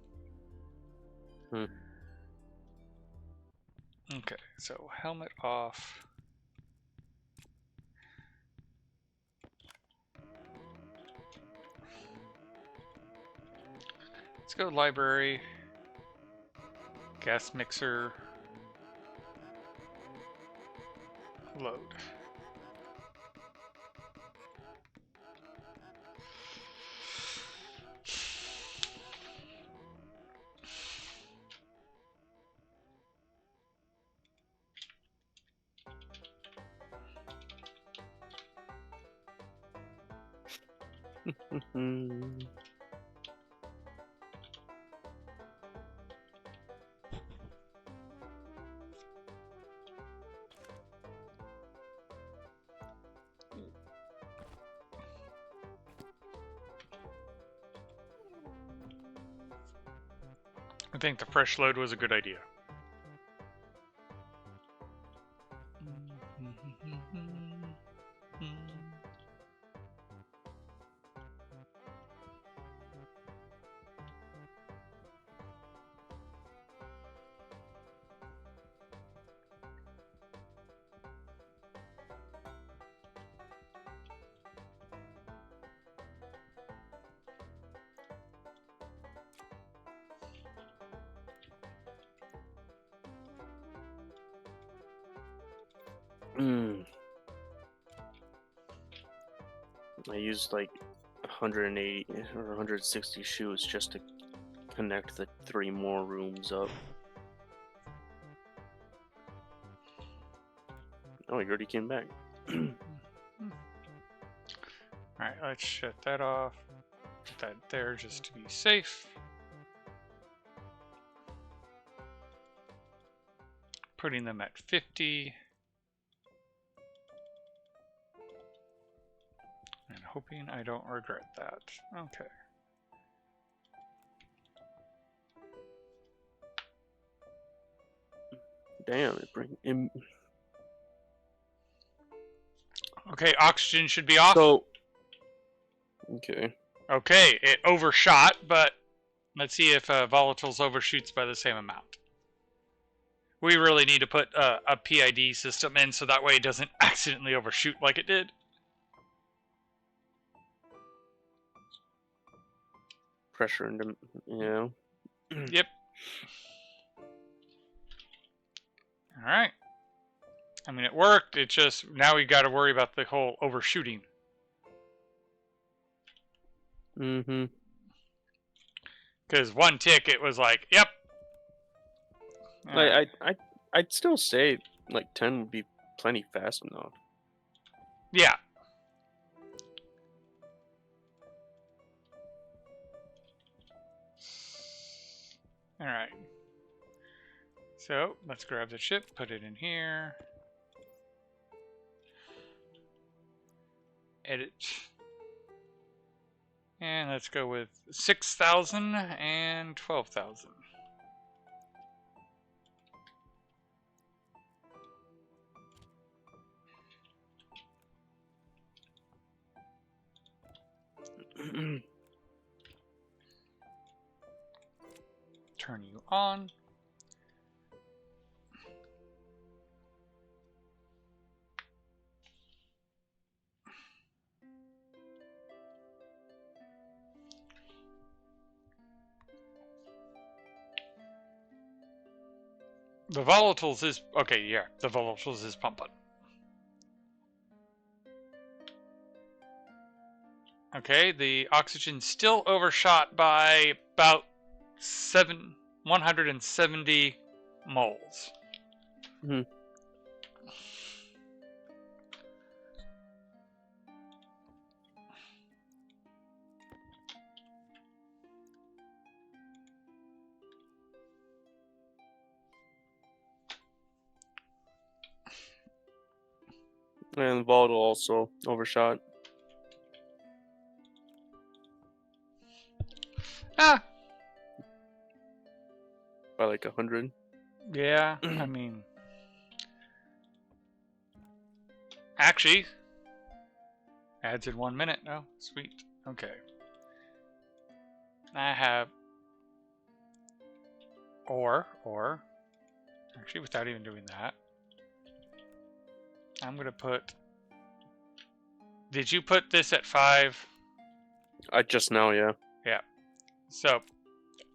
Okay, so helmet off. Let's go library. Gas mixer. Load. I think the fresh load was a good idea. I used like 180 or 160 shoes just to connect the 3 more rooms up. Oh, he already came back. Alright, let's shut that off. Put that there just to be safe. Putting them at 50. And hoping I don't regret that. Okay. Damn, it bring him. Okay, oxygen should be off. So, okay. Okay, it overshot, but let's see if volatiles overshoots by the same amount. We really need to put a PID system in so that way it doesn't accidentally overshoot like it did. Pressure into, Yep. Alright. I mean, it worked. It's just, now we got to worry about the whole overshooting. Mm-hmm. Because one tick, it was like, yep. I'd still say like 10 would be plenty fast enough. Yeah. Alright. So, let's grab the ship, put it in here. Edit. And let's go with 6,000 and 12,000. Turn you on. The volatiles is, okay, yeah, the volatiles is pumping. Okay, the oxygen still overshot by about 170 moles. Mm-hmm. And volatile also overshot Ah, by like 100. yeah. I mean, actually, adds in 1 minute. Oh, sweet. Okay. I have or actually, without even doing that, I'm gonna put. Did you put this at 5? I just now, yeah. Yeah. So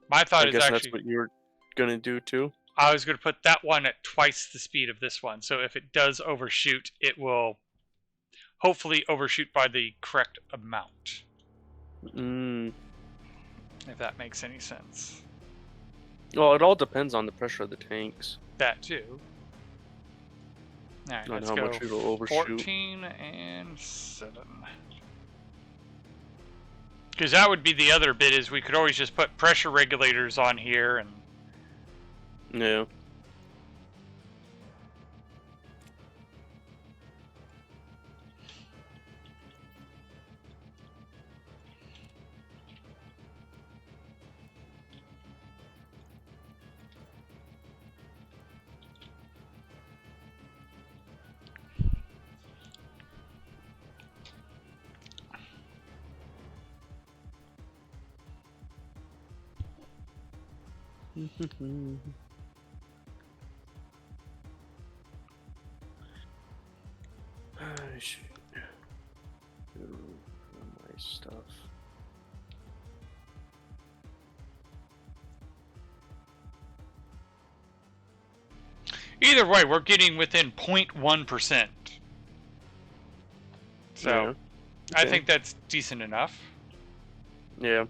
my thought I is guess that's actually what you were gonna do too. I was going to put that one at twice the speed of this one. So if it does overshoot, it will hopefully overshoot by the correct amount. Mm. If that makes any sense. Well, it all depends on the pressure of the tanks. That too. All right, On let's how go much it'll overshoot. 14 and 7. Because that would be the other bit is we could always just put pressure regulators on here and Yeah. I should do my stuff. either way, we're getting within 0.1%. So Yeah. Okay. I think that's decent enough. Yeah.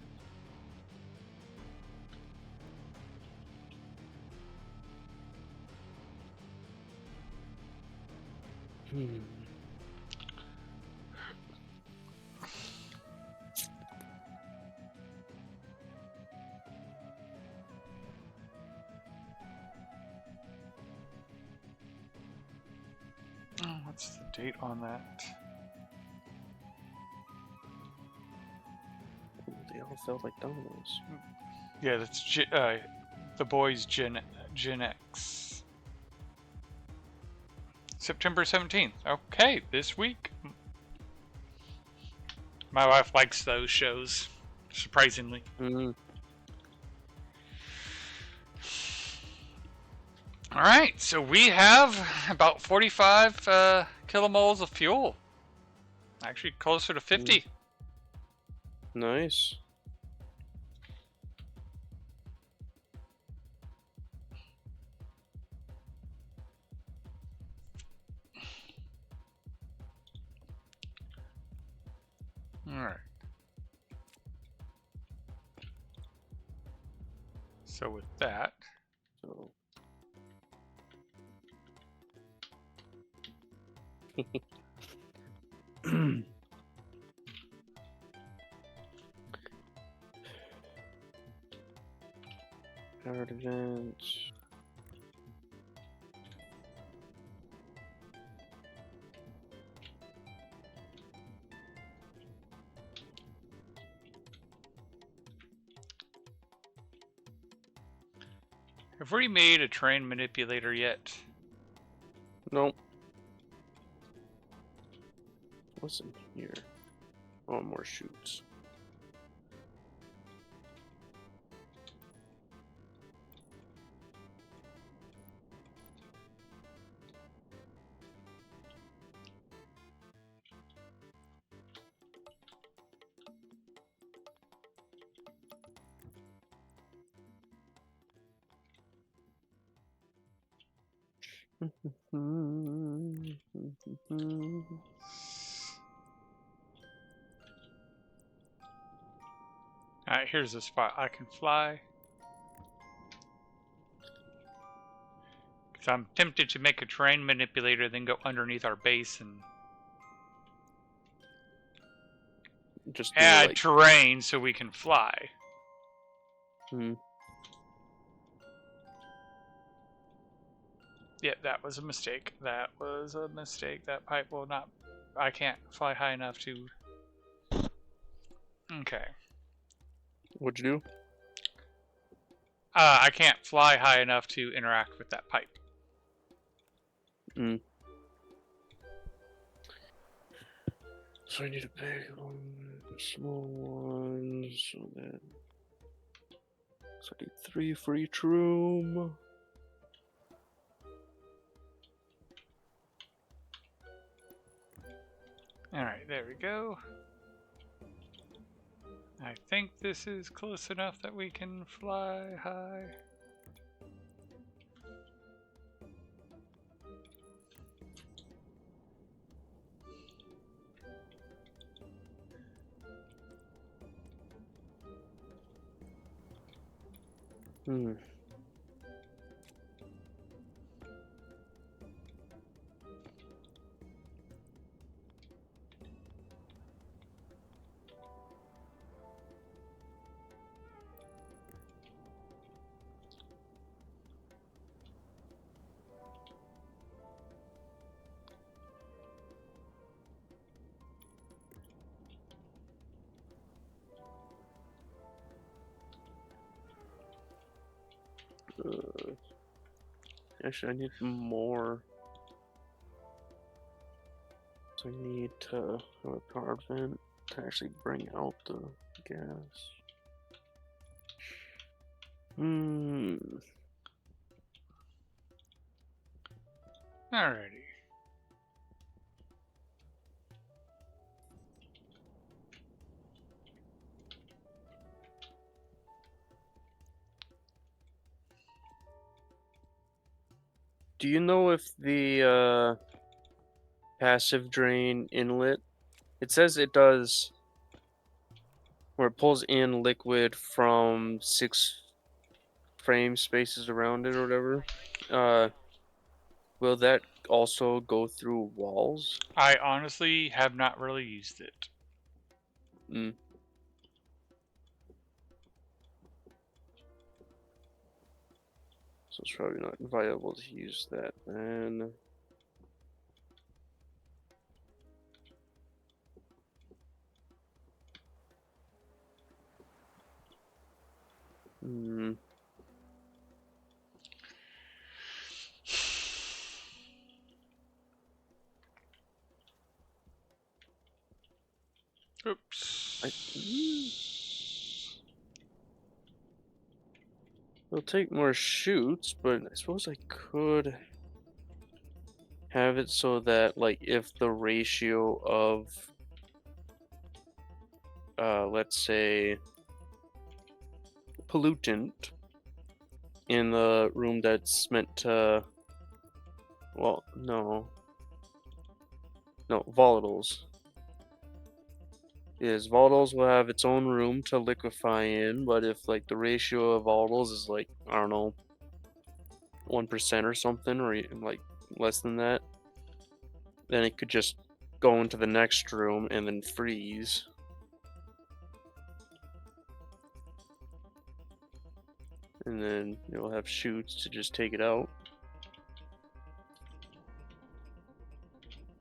Oh, what's the date on that? They all felt like dominoes. Yeah, that's the boys Gen X. September 17th. Okay, this week. My wife likes those shows, surprisingly. Mm. All right, so we have about 45 kilomoles of fuel. Actually, closer to 50. Nice. All right. So with that, So. Powered event. have we made a train manipulator yet? Nope. What's in here? Oh, more chutes. All right, here's a spot I can fly. Because I'm tempted to make a train manipulator, then go underneath our base and Just do add like. terrain so we can fly. Hmm. Yeah, that was a mistake. That was a mistake. That pipe will not... I can't fly high enough to... Okay. What'd you do? I can't fly high enough to interact with that pipe. Mm. So I need a big one, a small one, so that... So I need 3 for each room. Alright, there we go. I think this is close enough that we can fly high. Hmm. Actually, I need more. So I need to have a power vent to actually bring out the gas. Hmm. Alrighty. Do you know if the passive drain inlet, it says it does, where it pulls in liquid from 6 frame spaces around it or whatever. Will that also go through walls? I honestly have not really used it. Mm. So it's probably not viable to use that then. Hmm. Oops. It'll take more shoots, but I suppose I could have it so that, like, if the ratio of, let's say, pollutant in the room that's meant to, well, no, volatiles. Is volatiles will have its own room to liquefy in, but if, like, the ratio of volatiles is, like, I don't know, 1% or something, or like less than that, then it could just go into the next room and then freeze. And then you'll have chutes to just take it out.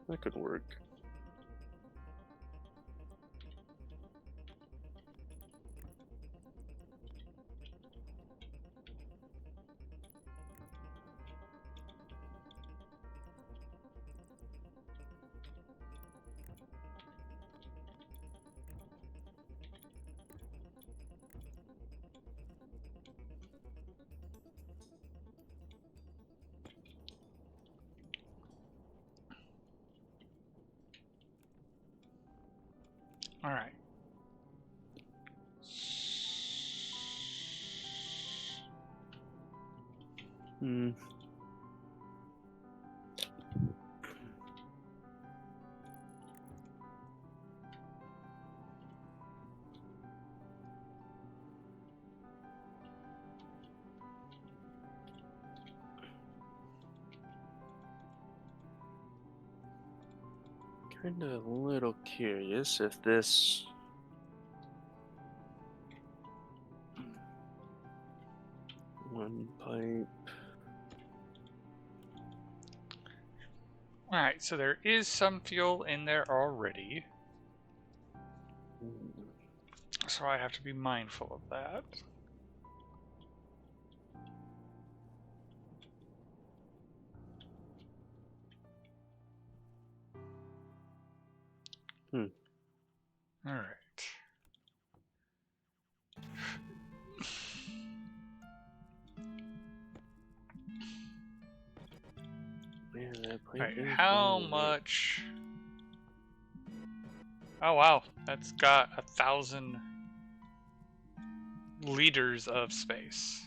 That could work. Alright. Hmm. Kinda a little curious if this one pipe. Alright, so there is some fuel in there already. So I have to be mindful of that. Alright. Man, that plane Alright, is how flying. much... Oh wow, that's got 1,000 liters of space.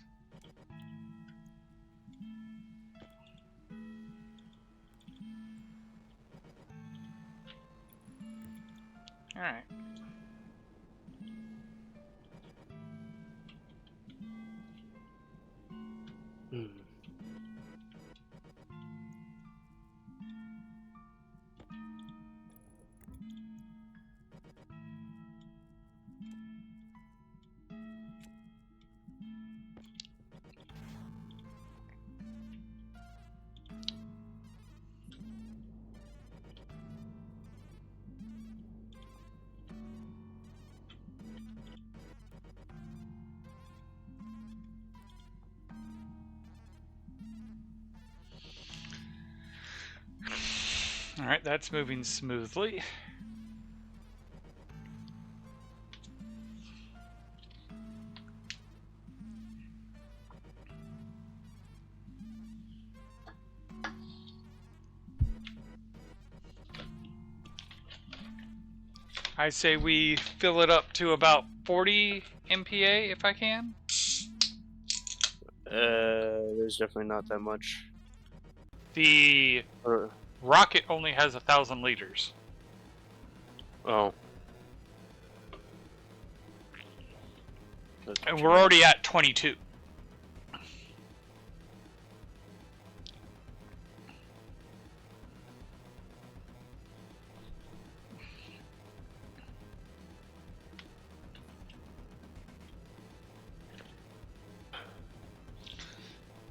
Alright. Hmm. Alright, that's moving smoothly. I say we fill it up to about 40 MPa if I can. There's definitely not that much. The rocket only has 1,000 liters. Oh. And we're already at 22.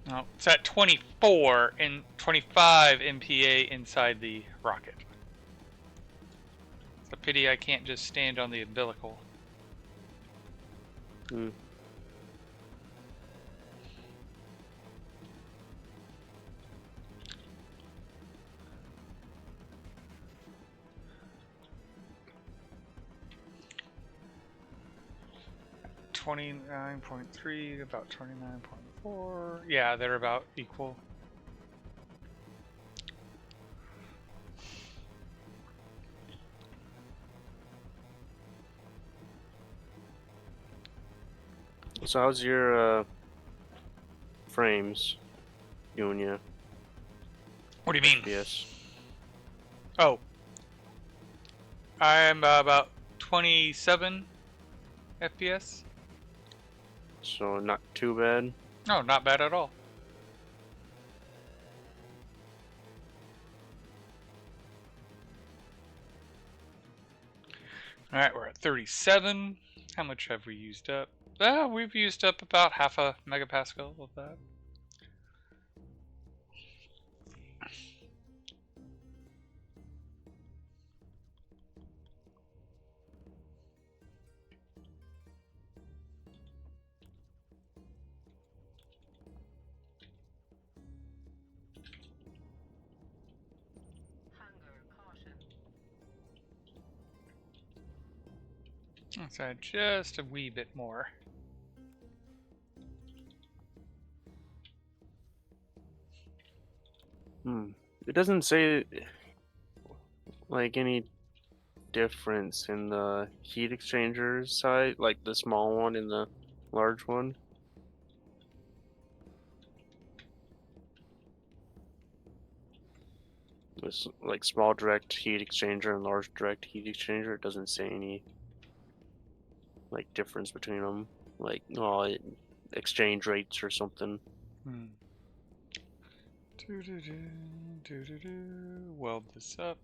No, it's at 24 and 25 MPa inside the rocket. It's a pity I can't just stand on the umbilical. Hmm. $29.3, about 29.4. Yeah, they're about equal. So how's your frames doing you? What do you mean? Yes. Oh. I'm about 27 FPS. So not too bad. No, not bad at all. Alright, we're at 37. How much have we used up? We've used up about half a megapascal of that. Let's add just a wee bit more. It doesn't say like any difference in the heat exchanger side, like the small one and the large one. This like small direct heat exchanger and large direct heat exchanger. It doesn't say any like difference between them, like exchange rates or something. Weld this up.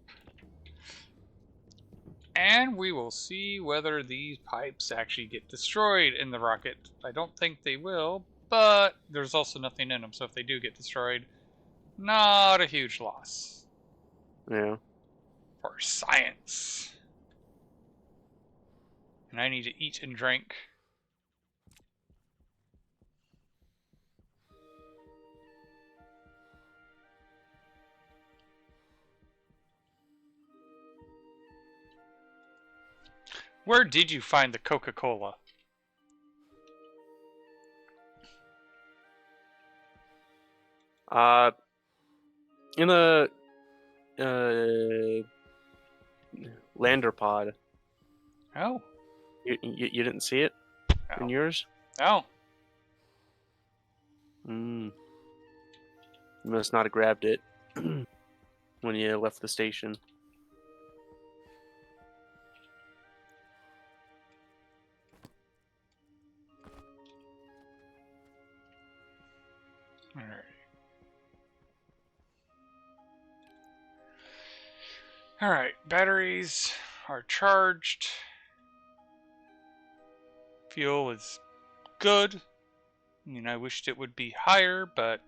And we will see whether these pipes actually get destroyed in the rocket. I don't think they will, but there's also nothing in them, so if they do get destroyed, not a huge loss. Yeah. For science. And I need to eat and drink. Where did you find the Coca-Cola? In a lander pod. Oh. You didn't see it in yours? Oh. You must not have grabbed it when you left the station. Alright. Alright, batteries are charged. Fuel is good. I mean, I wished it would be higher, but...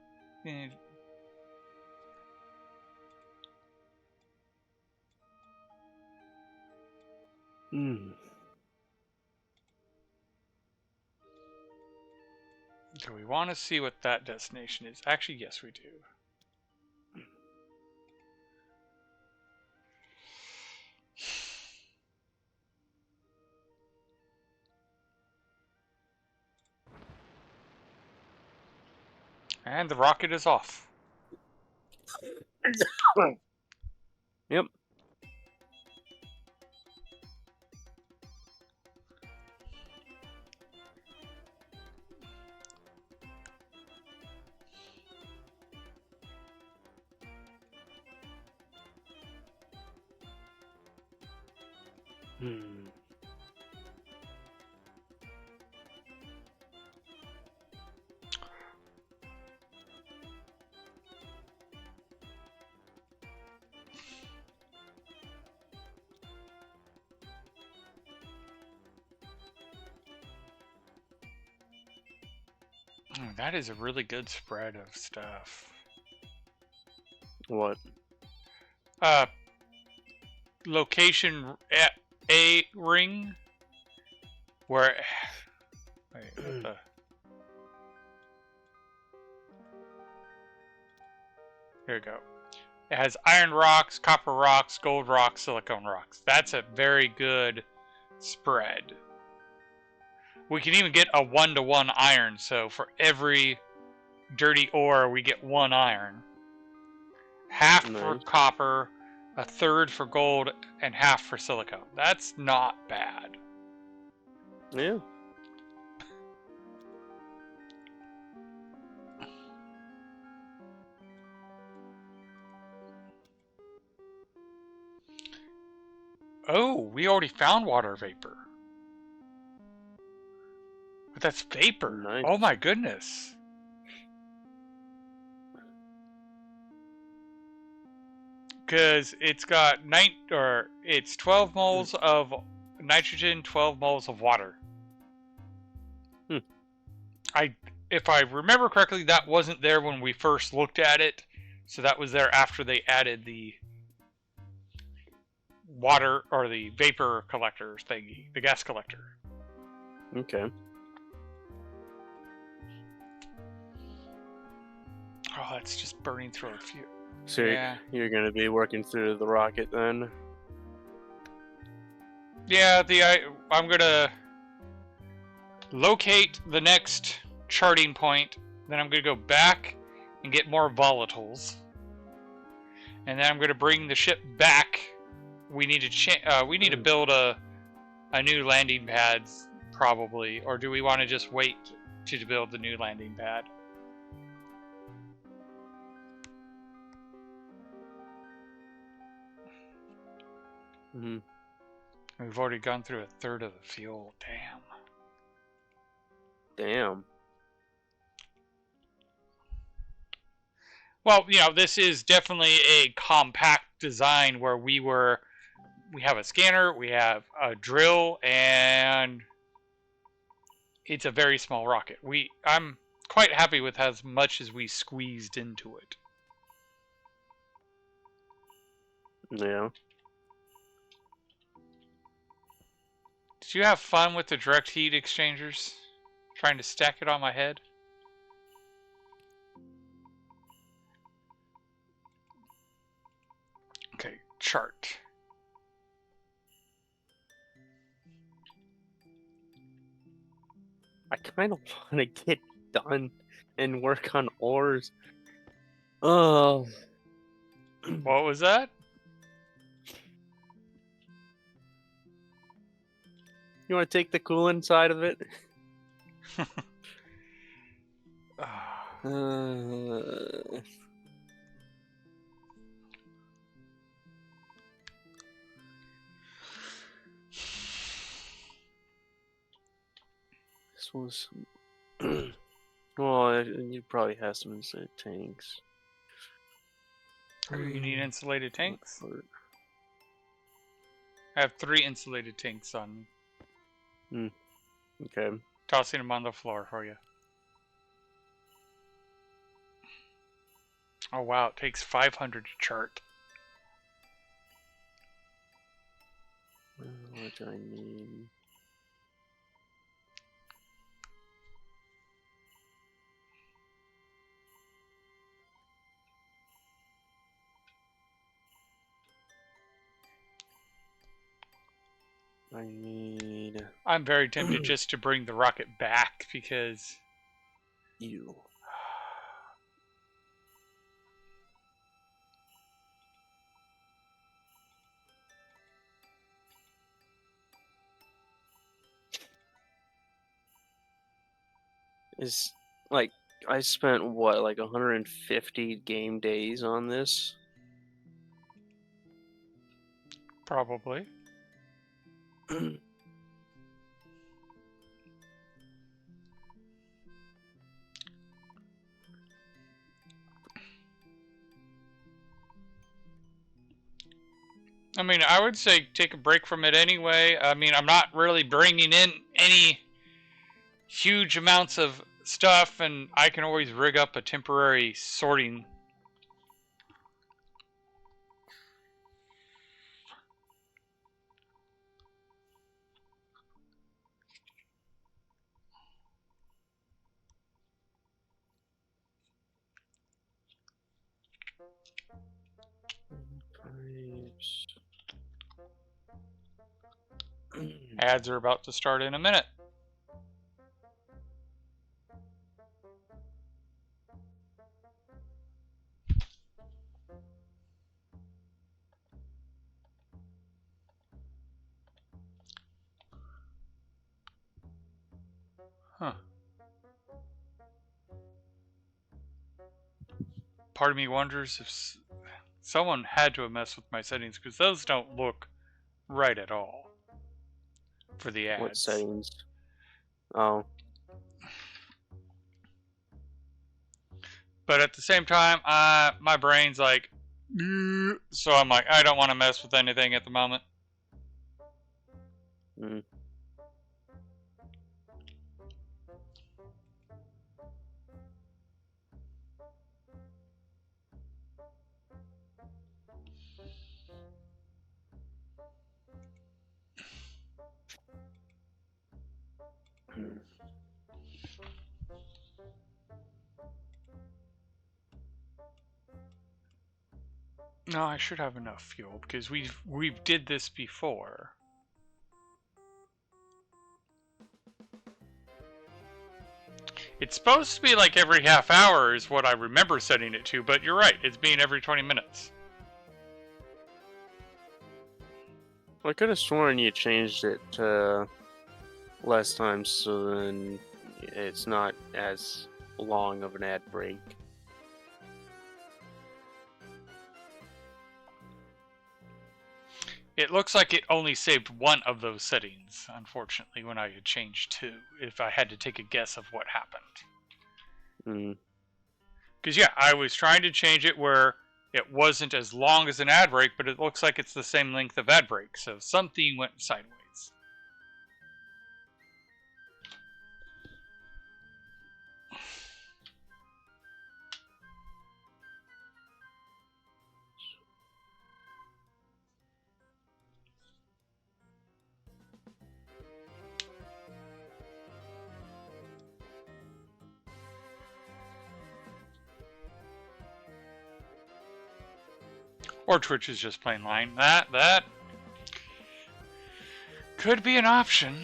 Hmm. Do we want to see what that destination is? Actually, yes, we do. And the rocket is off. Yep. That is a really good spread of stuff. What? Location A ring. Where... Wait, what the... Here we go. It has iron rocks, copper rocks, gold rocks, silicone rocks. That's a very good spread. We can even get a 1-to-1 iron, so for every dirty ore, we get 1 iron. Half for copper, a third for gold, and half for silicone. That's not bad. Yeah. Oh, we already found water vapor. But that's vapor. Nice. Oh my goodness. Because it's got it's 12 moles of nitrogen, 12 moles of water. If I remember correctly, that wasn't there when we first looked at it. So that was there after they added the water or the vapor collector thingy, the gas collector. Okay. Oh, that's just burning through a few. So yeah. You're going to be working through the rocket then? Yeah, I'm going to locate the next charting point. Then I'm going to go back and get more volatiles. And then I'm going to bring the ship back. We need to build a new landing pad, probably. Or do we want to just wait to build the new landing pad? Mm-hmm. We've already gone through a third of the fuel. Damn. Well, this is definitely a compact design where we have a scanner, we have a drill, and it's a very small rocket. I'm quite happy with as much as we squeezed into it. Yeah. Did you have fun with the direct heat exchangers? Trying to stack it on my head? Okay, chart. I kind of want to get done and work on ores. Oh. What was that? You want to take the coolant side of it? This was. Well, you probably have some inside tanks. You need insulated tanks? Or- I have 3 insulated tanks on me. Okay. Tossing them on the floor for you. Oh wow, it takes 500 to chart. What do I need? I need I'm very tempted just to bring the rocket back because you. Is like I spent what, like 150 game days on this? probably. I mean, I would say take a break from it anyway. I mean, I'm not really bringing in any huge amounts of stuff, and I can always rig up a temporary sorting. Ads are about to start in a minute. Huh. Part of me wonders if someone had to have messed with my settings because those don't look right at all for the What ads. settings? Oh. But at the same time, my brain's like, so I'm like, I don't want to mess with anything at the moment. Mm. No, I should have enough fuel because we've did this before. It's supposed to be like every half hour is what I remember setting it to, but you're right, it's being every 20 minutes. I could have sworn you changed it to less times so then it's not as long of an ad break. It looks like it only saved one of those settings, unfortunately, when I had changed 2, if I had to take a guess of what happened. Mm. Because, yeah, I was trying to change it where it wasn't as long as an ad break, but it looks like it's the same length of ad break, so something went sideways. Or Twitch is just plain line. That could be an option.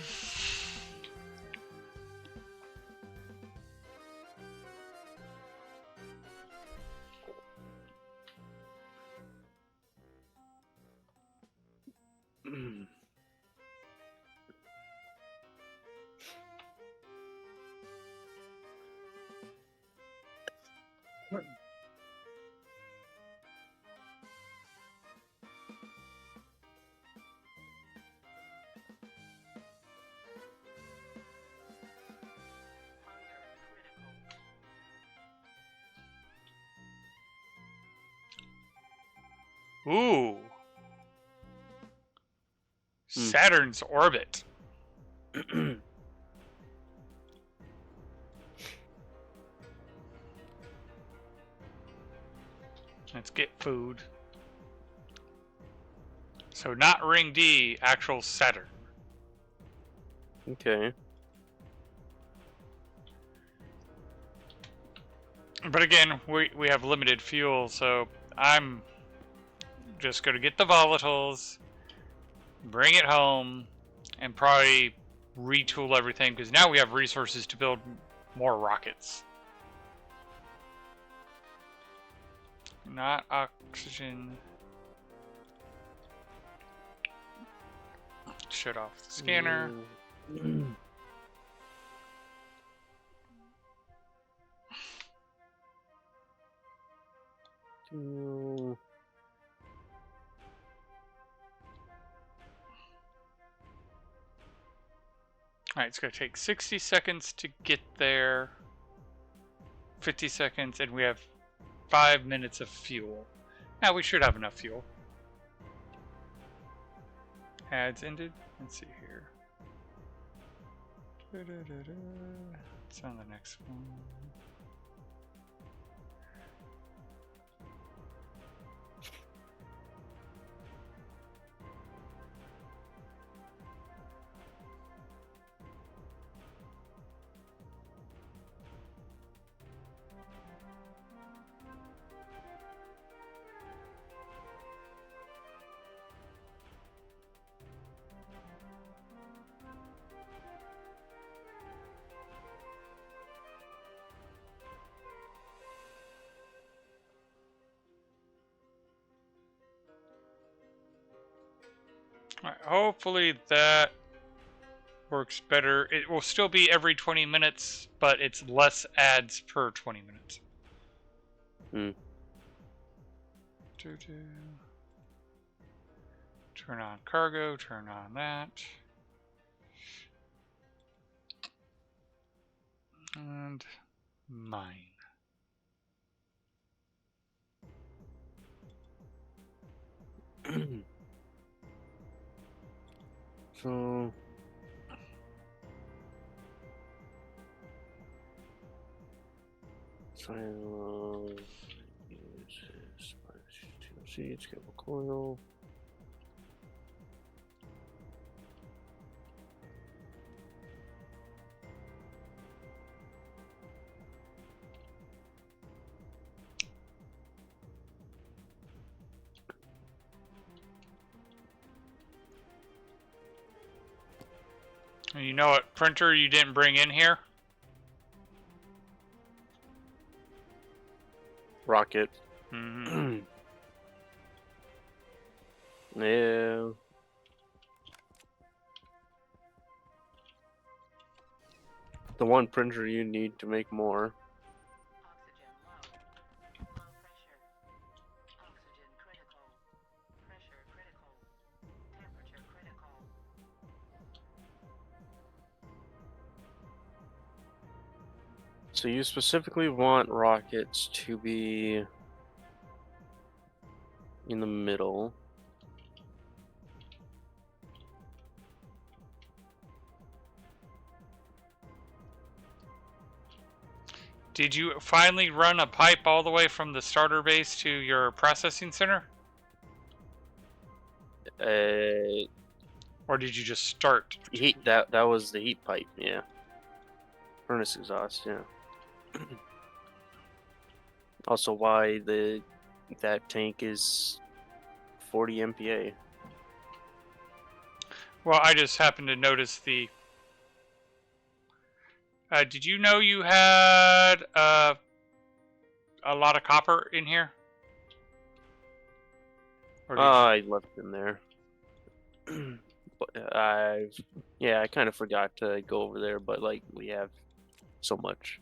Ooh. Saturn's orbit. Let's get food. So not Ring D, actual Saturn. Okay. But again, we have limited fuel, so I'm just going to get the volatiles, bring it home, and probably retool everything, because now we have resources to build more rockets. Not oxygen. Shut off the scanner. Alright, it's going to take 60 seconds to get there. 50 seconds, and we have 5 minutes of fuel. Now we should have enough fuel. Ads ended. Let's see here. It's on the next one. All right, hopefully that works better. It will still be every 20 minutes, but it's less ads per 20 minutes. Turn on cargo, turn on that. And mine. So silo uses seeds, cable coil. And you know what printer you didn't bring in here? Rocket. Mm-hmm. Yeah. The one printer you need to make more. So you specifically want rockets to be in the middle. Did you finally run a pipe all the way from the starter base to your processing center? Or did you just start? Heat that was the heat pipe, yeah. Furnace exhaust, yeah. Also, why that tank is 40 MPa. Well, I just happened to notice the. Did you know you had a lot of copper in here? Or did you? I left in there. But I kind of forgot to go over there, but like we have so much,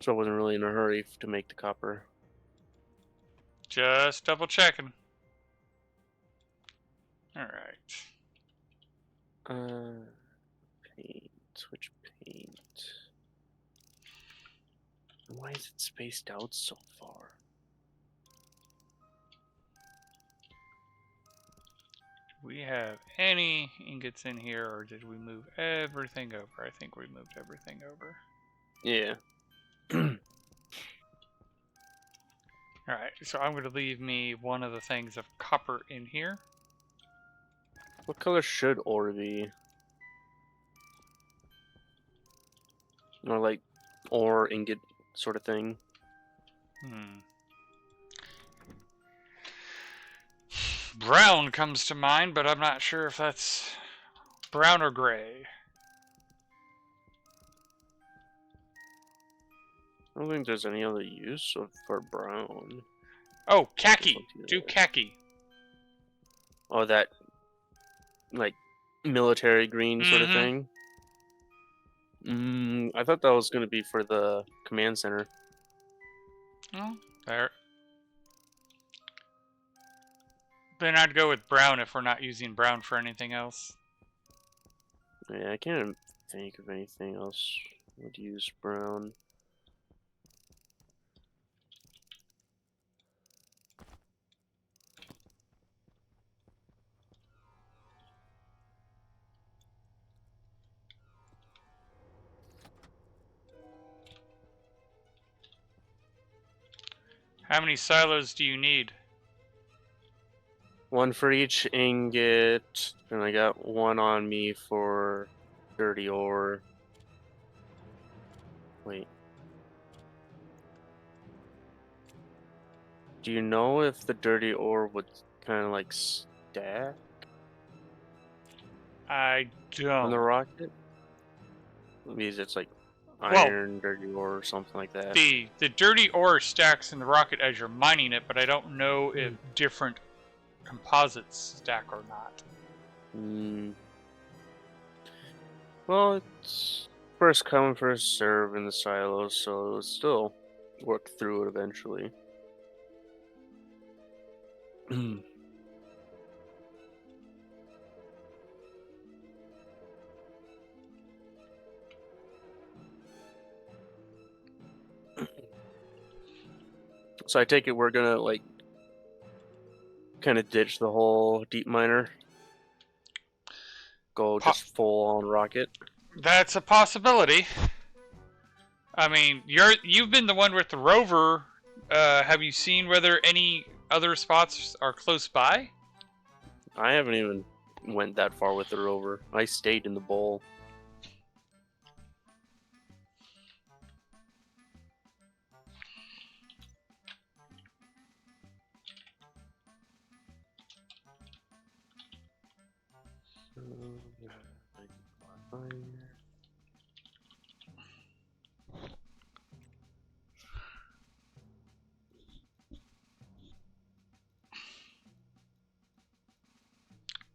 so I wasn't really in a hurry to make the copper. Just double checking. All right. Uh, paint, switch paint. Why is it spaced out so far? Do we have any ingots in here, or did we move everything over? I think we moved everything over. Yeah. All right, so I'm going to leave me one of the things of copper in here. What color should ore be? Or like ore ingot sort of thing. Brown comes to mind, but I'm not sure if that's brown or gray. I don't think there's any other use for brown. Oh, khaki. Do khaki. Oh, that like military green sort of Mm-hmm. thing. I thought that was going to be for the command center. Oh, there. Then I'd go with brown if we're not using brown for anything else. Yeah, I can't think of anything else would use brown. How many silos do you need? One for each ingot, and I got one on me for dirty ore. Wait. Do you know if the dirty ore would kind of like stack I on don't. the rocket? Because it's like Well, iron, dirty ore, or something like that. the dirty ore stacks in the rocket as you're mining it, but I don't know if Hmm. different composites stack or not. Hmm. Well, it's first come, first serve in the silos, so it'll still work through it eventually. So I take it we're gonna like kind of ditch the whole deep miner, go Po- just full on rocket. that's a possibility. I mean, you've been the one with the rover. Have you seen whether any other spots are close by? I haven't even went that far with the rover. I stayed in the bowl.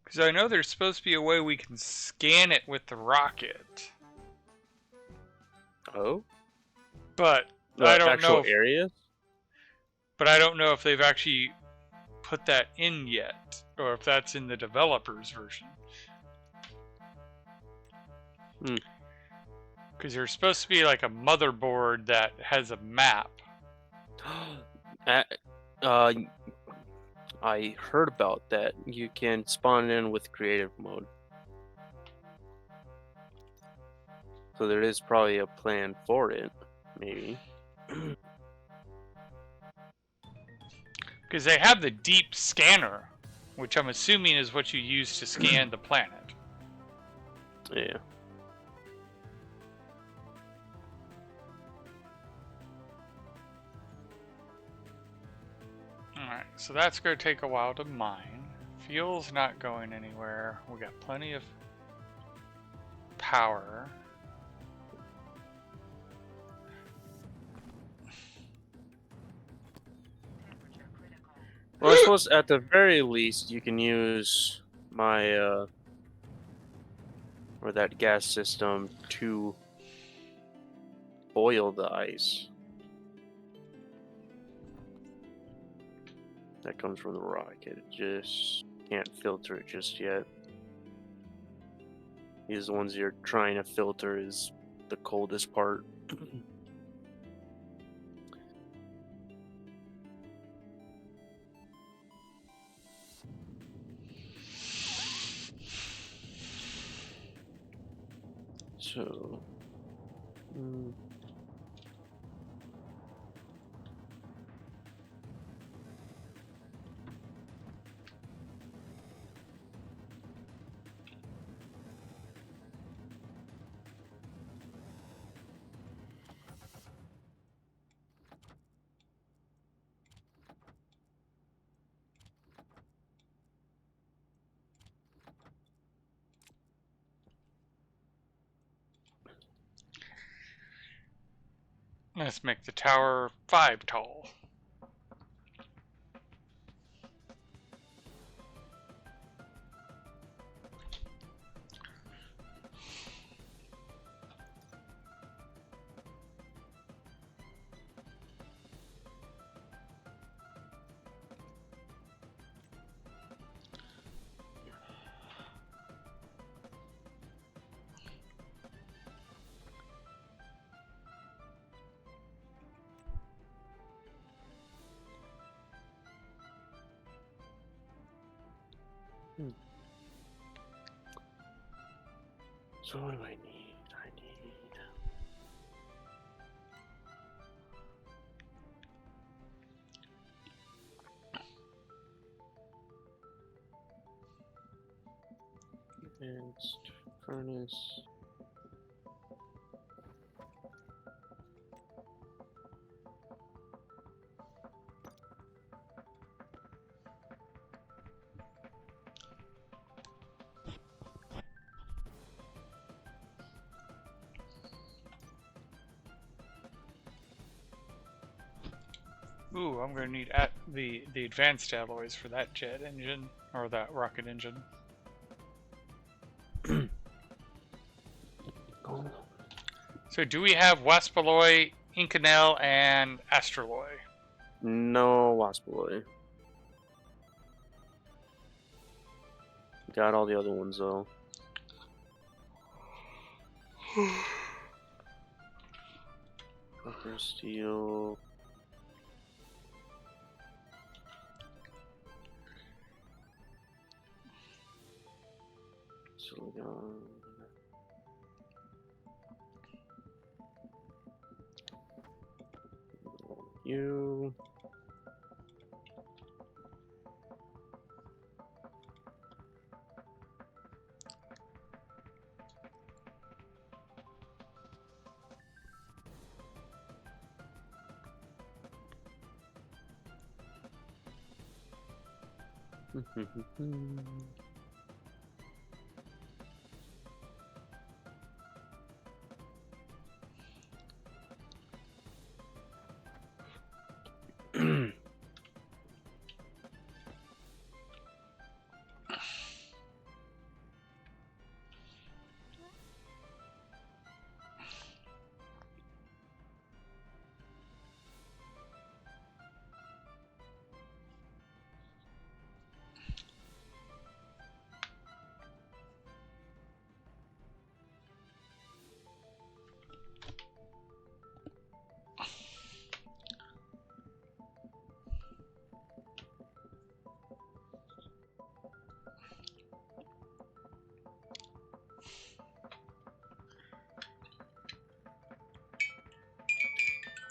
Because I know there's supposed to be a way we can scan it with the rocket, Oh, but I the don't know actual if area. they've actually put that in yet, or if that's in the developer's version. Hmm. Because there's supposed to be like a motherboard that has a map. Uh, uh, I heard about that. You can spawn in with creative mode. So there is probably a plan for it, maybe. Because they have the deep scanner, which I'm assuming is what you use to scan the planet. Yeah. Alright, so that's going to take a while to mine. Fuel's not going anywhere. We got plenty of power. Well, I suppose at the very least you can use my or that gas system to boil the ice that comes from the rocket. It just can't filter it just yet. These ones you're trying to filter is the coldest part. So, Let's make the tower 5 tall. so what do I need? I need advanced furnace. Ooh, I'm going to need the advanced alloys for that jet engine, or that rocket engine. So do we have Waspaloy, Inconel, and Astraloy? No Waspaloy. Got all the other ones though. Copper, steel. Silicon. You.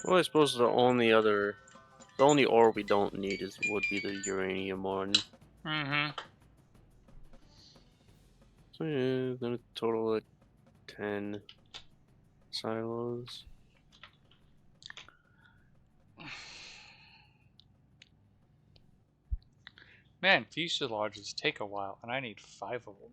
Well, I suppose the only ore we don't need would be the uranium one. Mm-hmm. So yeah, then a total of 10 silos. Man, fuselages take a while, and I need 5 of them.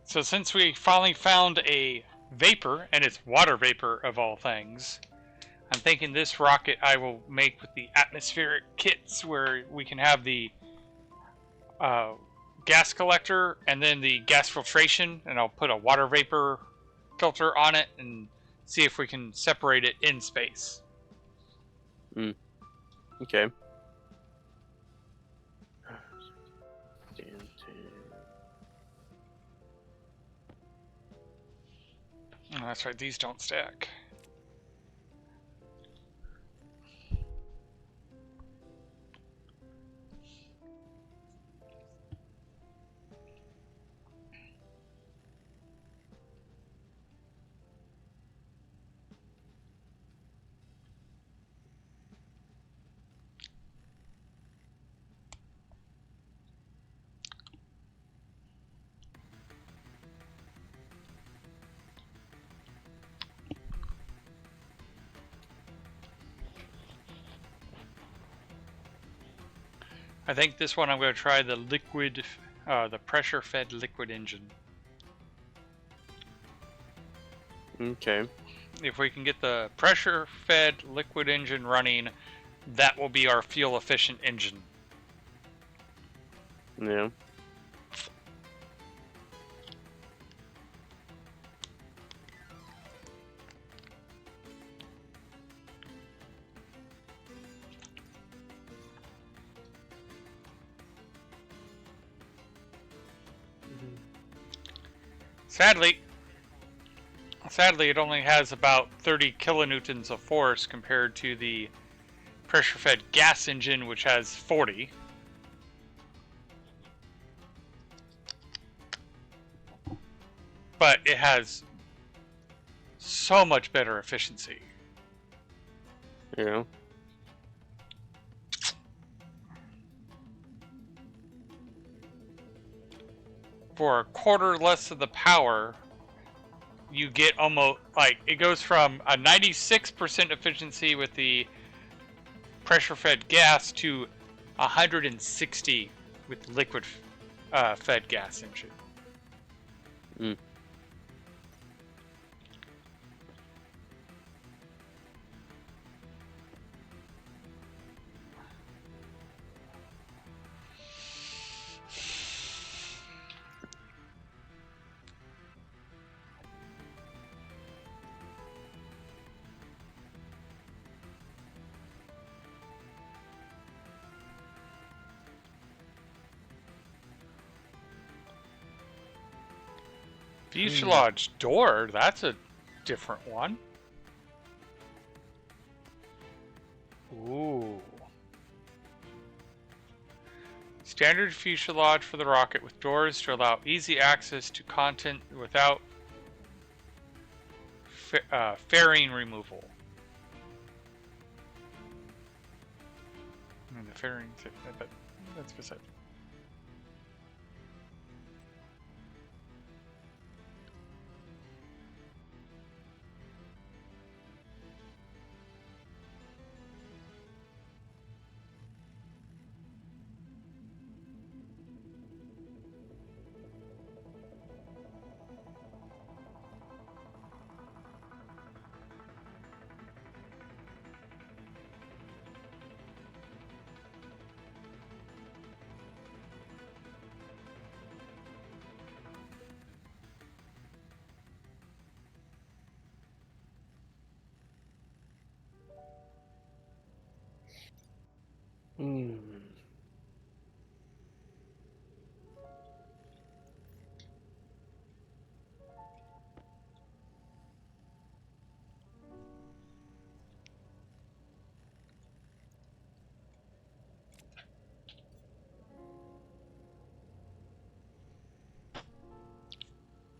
So since we finally found a vapor, and it's water vapor of all things, I'm thinking this rocket I will make with the atmospheric kits where we can have the uh, gas collector and then the gas filtration, and I'll put a water vapor filter on it and see if we can separate it in space. Okay. Oh, that's right, these don't stack. I think this one I'm going to try the liquid, the pressure-fed liquid engine. Okay. If we can get the pressure-fed liquid engine running, that will be our fuel-efficient engine. Yeah. Sadly, it only has about 30 kilonewtons of force compared to the pressure-fed gas engine, which has 40. But it has so much better efficiency. Yeah. For a quarter less of the power, you get almost, like, it goes from a 96% efficiency with the pressure-fed gas to 160 with liquid fed gas engine. Mm. Fuselage door, that's a different one. Ooh. Standard fuselage for the rocket with doors to allow easy access to content without fairing removal. And the fairing, but that's beside. Mm.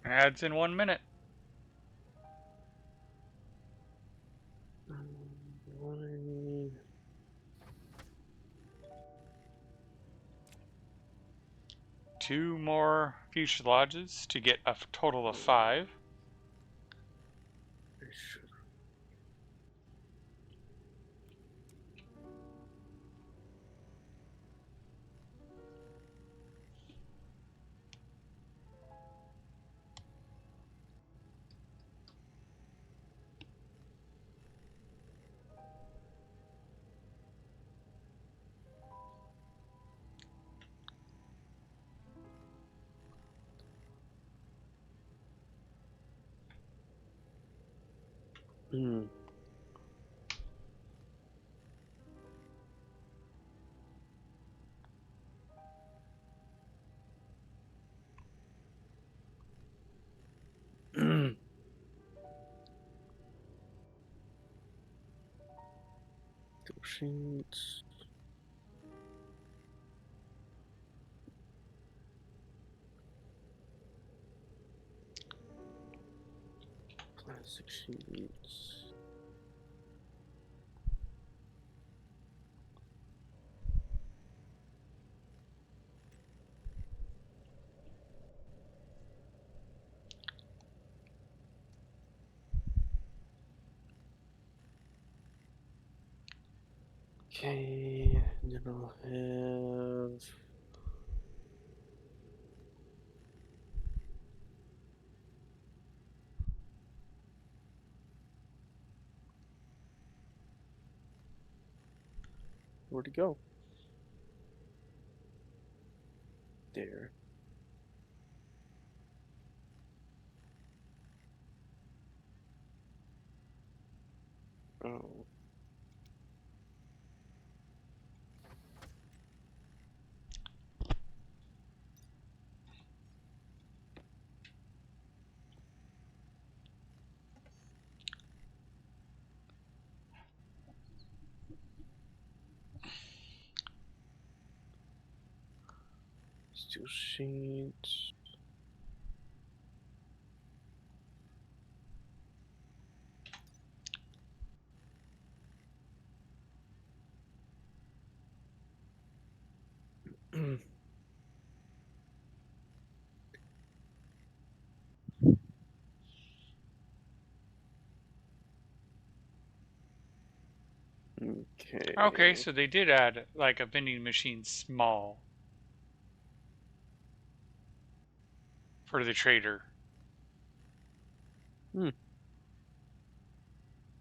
Adds in 1 minute. Why- 2 more fuselages to get a total of 5. I should- Hmm. Two sheets. Plastic sheets. Okay, and then I'll have. Where'd it go? There. Oh. Steel sheets. Okay, Okay. so they did add like a vending machine small for the trader. Hmm.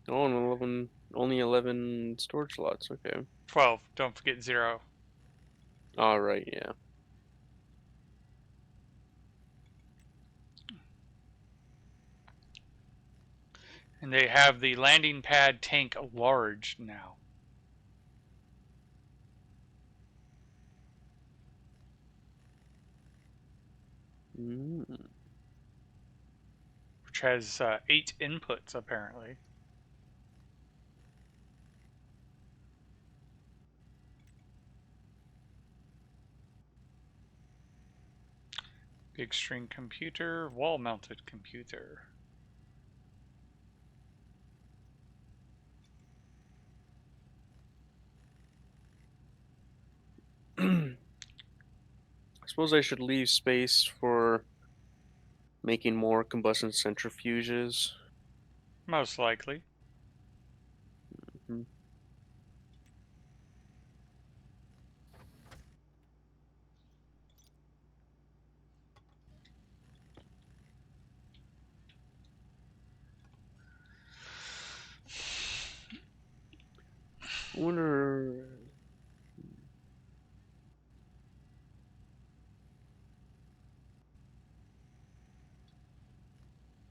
Oh, and 11, only 11 storage slots. Okay. 12, don't forget 0. All right. Yeah. And they have the landing pad tank large now, Mm. which has 8 inputs apparently. Big string computer, wall mounted computer. I suppose I should leave space for making more combustion centrifuges. Most likely. Mhm. I wonder,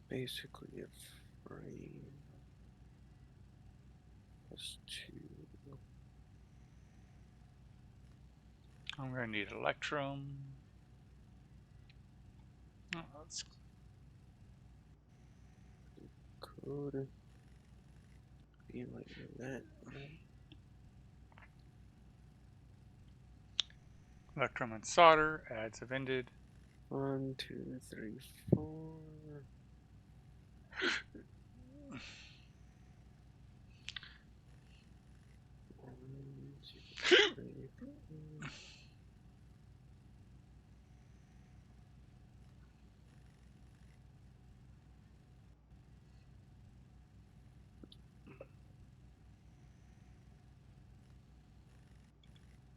basically, if frame plus 2. I'm going to need electrum. Oh, let's Could be like that, right? electrum and solder, adds have ended. 1, 2, 3, 4. One, two, three, four.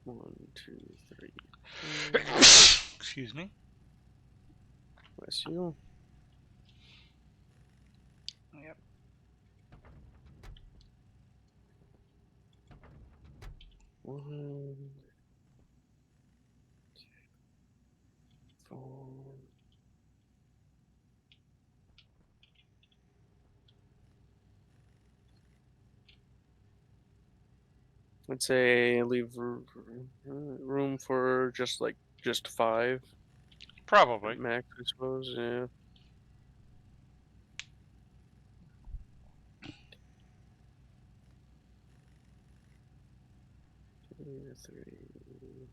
One, two, three, four. Excuse me. Bless you. Yep. One, two, 4. I'd say leave room for just 5 Probably. at max, I suppose. Yeah. 2, 3.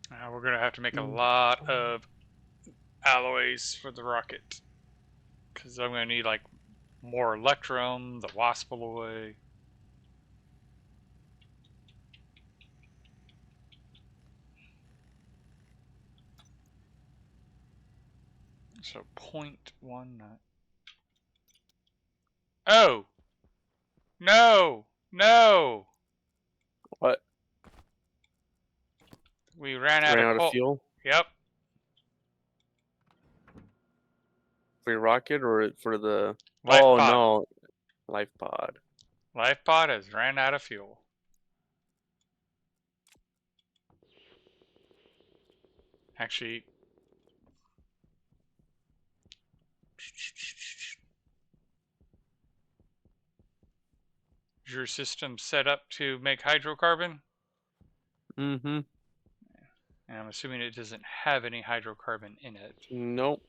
Now we're gonna have to make a lot of alloys for the rocket, because I'm gonna need like more electrum, the wasp alloy. So 0.19. Oh no, no! What? We ran out Ran of out of coal. fuel Yep. for your rocket or for the? Life Oh pod. no, life pod. Life pod has ran out of fuel. Actually, is your system set up to make hydrocarbon? Mm-hmm. And I'm assuming it doesn't have any hydrocarbon in it. Nope.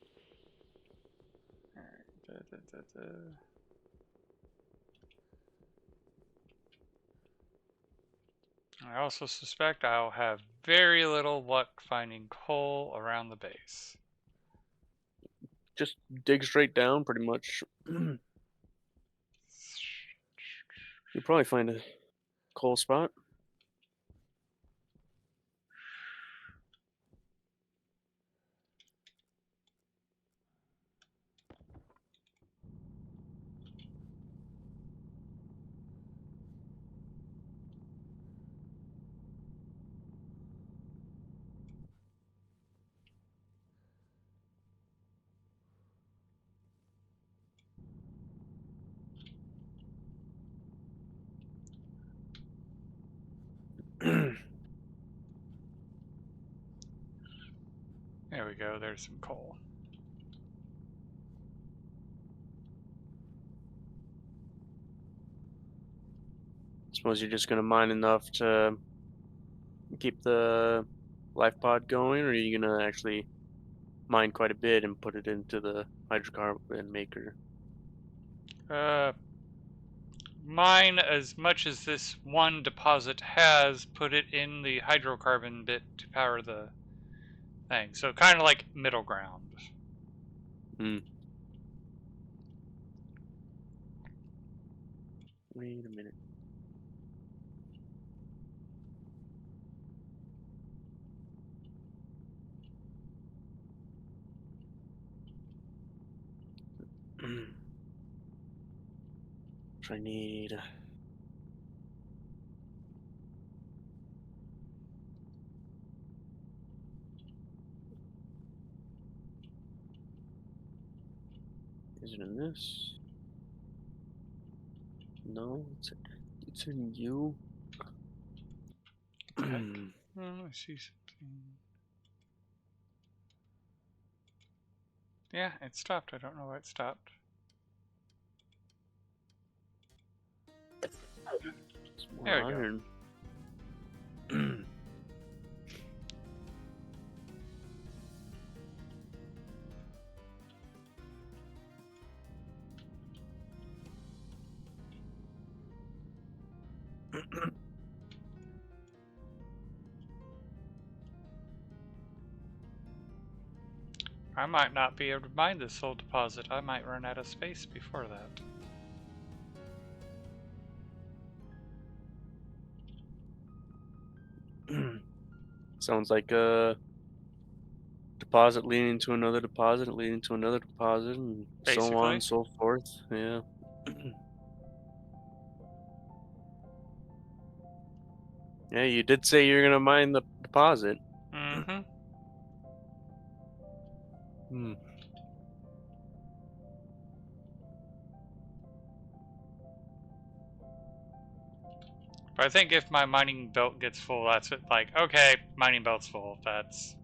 I also suspect I'll have very little luck finding coal around the base. Just dig straight down, pretty much. You'll probably find a coal spot. There we go, there's some coal. Suppose you're just gonna mine enough to keep the life pod going, or are you gonna actually mine quite a bit and put it into the hydrocarbon maker? Mine as much as this one deposit has, put it in the hydrocarbon bit to power the thing. So kind of like middle ground. Hmm. Wait a minute. I need. Is it in this? No, it's in you. What the heck? Oh, I see something. Yeah, it stopped. I don't know why it stopped. It's more There we go. iron. I might not be able to mine this whole deposit. I might run out of space before that. Sounds like a deposit leading to another deposit, leading to another deposit, and so on Basically. and so forth. Yeah. Yeah, you did say you're gonna mine the deposit. Mm-hmm. Hmm. But I think if my mining belt gets full, that's it. Like, okay, mining belt's full. That's...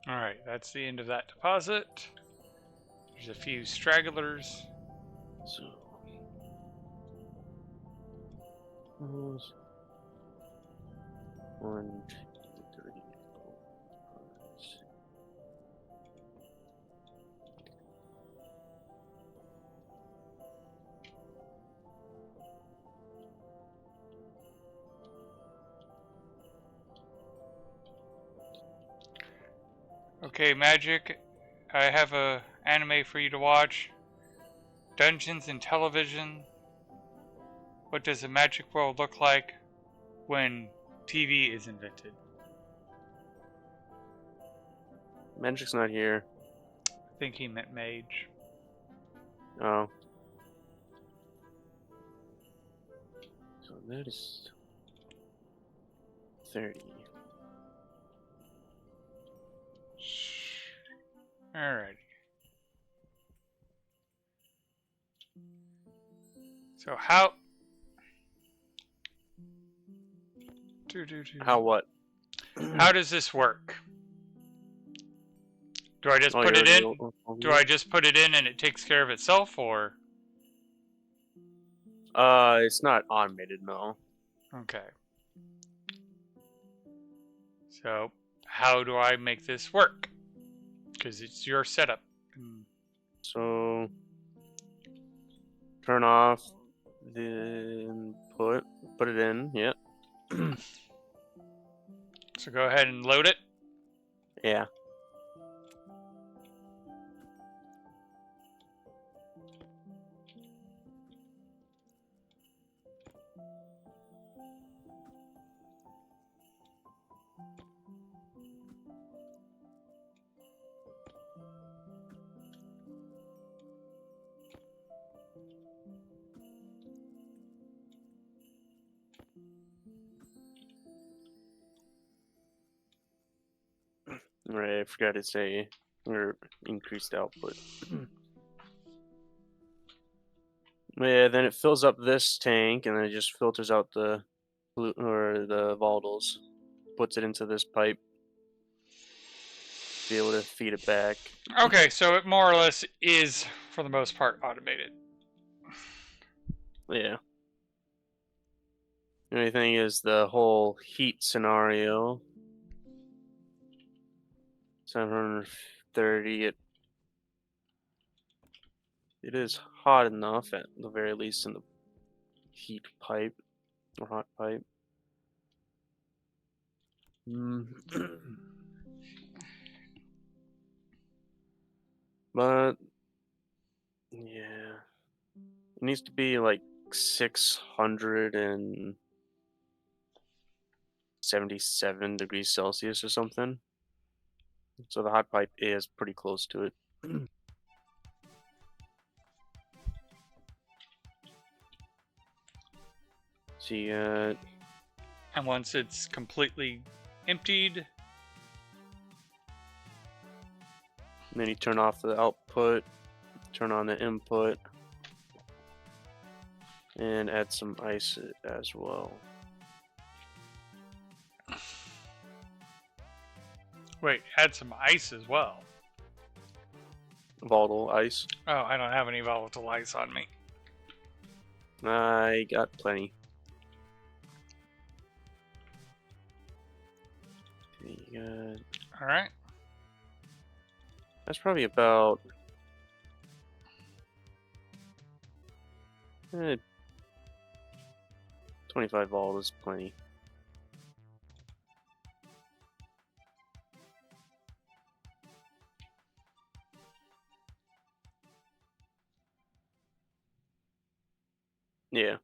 Alright, that's the end of that deposit. There's a few stragglers. So, one, two, three, four, five, six. Okay, Magic, I have a anime for you to watch. Dungeons and Television. What does a magic world look like when TV is invented? Magic's not here. I think he meant mage. Oh. So that is 30. Alrighty. So how... How what? How does this work? Do I just Oh, put you it already in? Do I just put it in and it takes care of itself, or... It's not automated, no. Okay. So, how do I make this work? Because it's your setup. So, turn off the input, put it in, yep. So go ahead and load it. Yeah. Right, I forgot to say, or increased output. Yeah, then it fills up this tank, and then it just filters out the or the volatiles, puts it into this pipe, be able to feed it back. Okay, so it more or less is, for the most part, automated. Yeah. The only thing is the whole heat scenario. 730. It is hot enough at the very least in the heat pipe or hot pipe. But yeah, it needs to be like 677 degrees Celsius or something. So the hot pipe is pretty close to it. So you got, And once it's completely emptied, Then you turn off the output, turn on the input, and add some ice as well. Wait, add some ice as well. Volatile ice. Oh, I don't have any volatile ice on me. I got plenty. Okay, All right. that's probably about 25 volt is plenty. Yeah.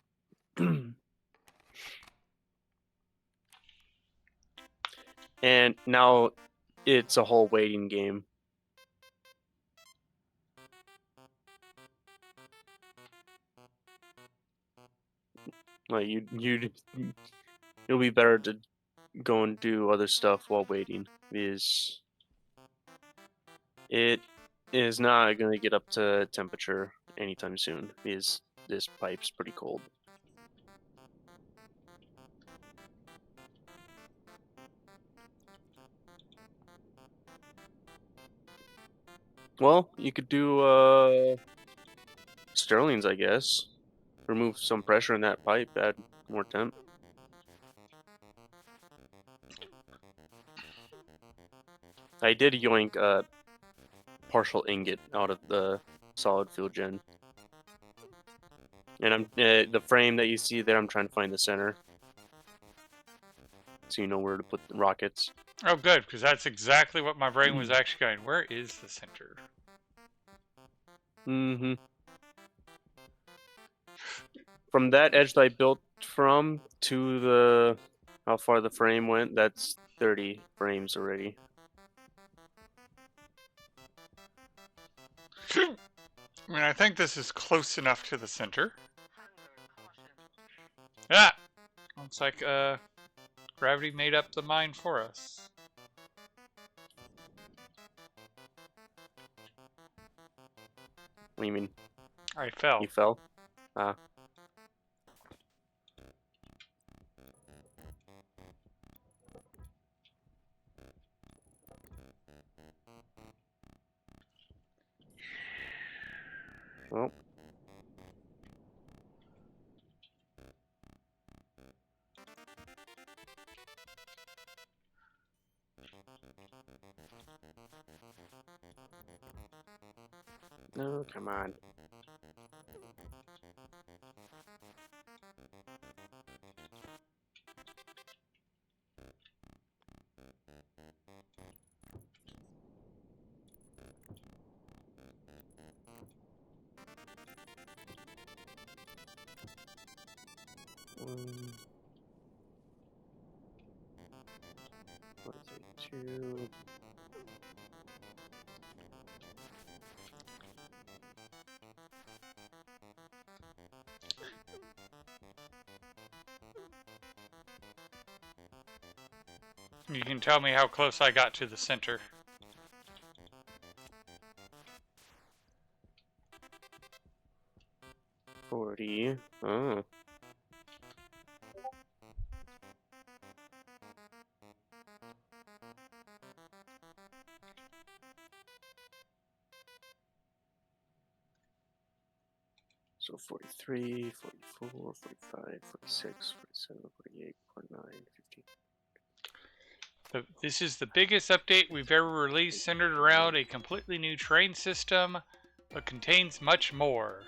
And now it's a whole waiting game. Like it'll be better to go and do other stuff while waiting because it is not going to get up to temperature anytime soon because this pipe's pretty cold. Well, you could do Sterling's, I guess. Remove some pressure in that pipe, add more temp. I did yoink a partial ingot out of the solid fuel gen. And I'm the frame that you see there, I'm trying to find the center. So you know where to put the rockets. Oh, good, because that's exactly what my brain was actually going. Where is the center? Mm-hmm. From that edge that I built from to the how far the frame went, that's 30 frames already. I mean, I think this is close enough to the center. Ah! Looks like gravity made up the mine for us. What do you mean? I fell. You fell? Ah. Well. No, come on. What is it? 2. You can tell me how close I got to the center. 40. Oh. So 43, 44, 45, 46, 47, 48, 49, 50. This is the biggest update we've ever released, centered around a completely new terrain system, but contains much more.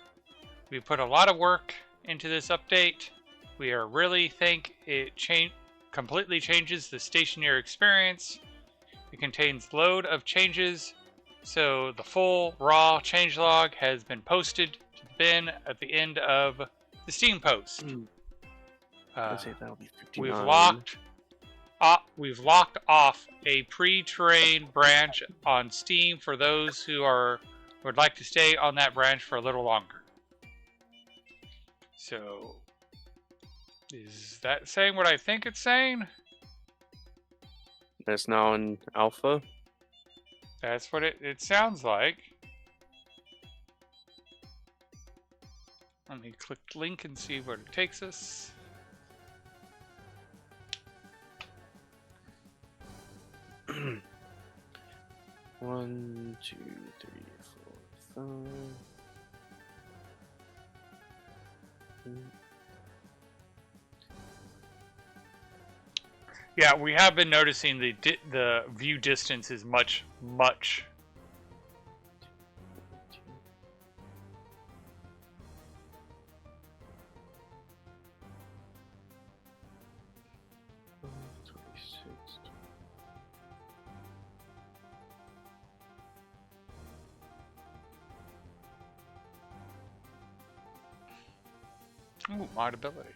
We put a lot of work into this update. We really think it completely changes the Stationeer experience. It contains load of changes, so the full raw changelog has been posted to the bin at the end of the Steam post. Let's say that'll be 59. We've locked off a pre-terrain branch on Steam for those who would like to stay on that branch for a little longer. So, is that saying what I think it's saying? That's now in alpha. That's what it sounds like. Let me click the link and see where it takes us. One, two, three, four, five. Yeah, we have been noticing the view distance is much. Ooh, modability.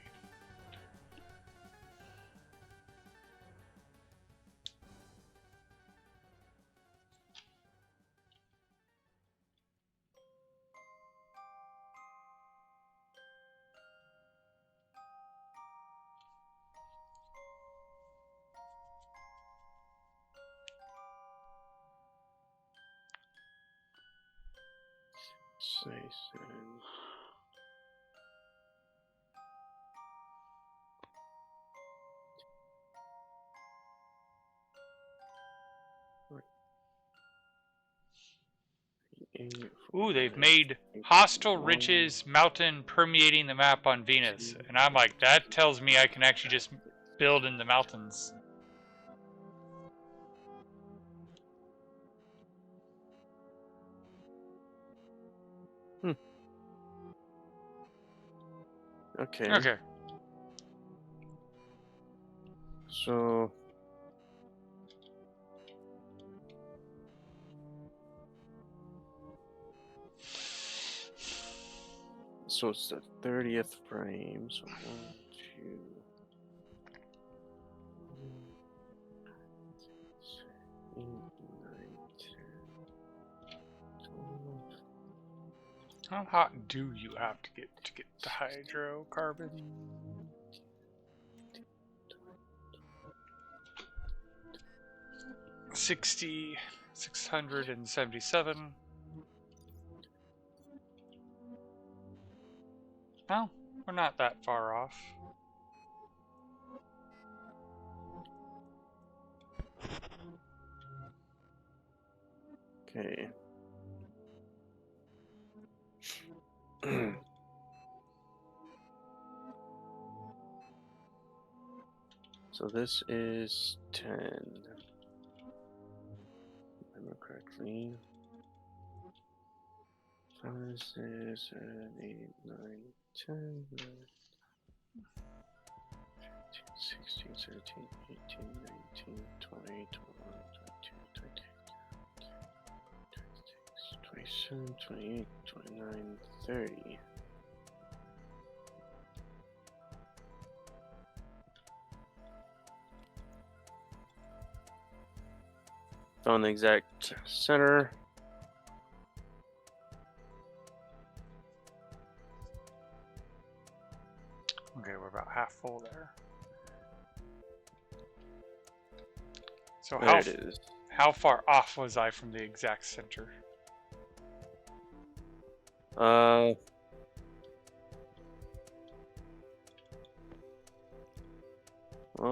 Ooh, they've made hostile ridges mountain permeating the map on Venus. And I'm like, that tells me I can actually just build in the mountains. Okay. Okay. So it's the 30th frame. So 1, 2, 8, 9, 10, 12. How hot do you have to get the hydrocarbon? 677. No, we're not that far off. Okay. So this is 10. Remember correctly. 5, 6, 7, 8, 9, 10, 16, 17, 18, 19, 20, 21, 22, 23, 26, 27, 28, 29, 30. On the exact center. Okay, we're about half full there. So There it is. How far off was I from the exact center? Well,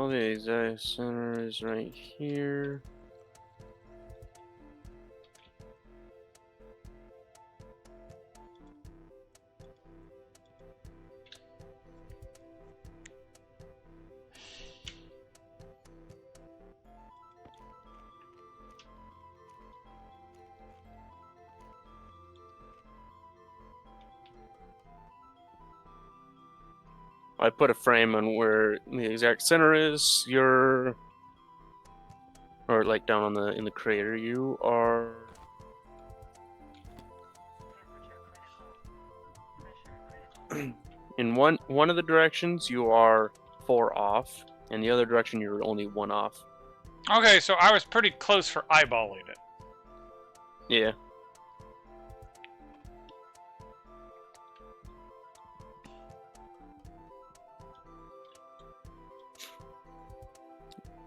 the exact center is right here. I put a frame on where the exact center is. Or like down on in the crater. You are. In one of the directions, you are 4 off, and the other direction, you're only 1 off. Okay, so I was pretty close for eyeballing it. Yeah.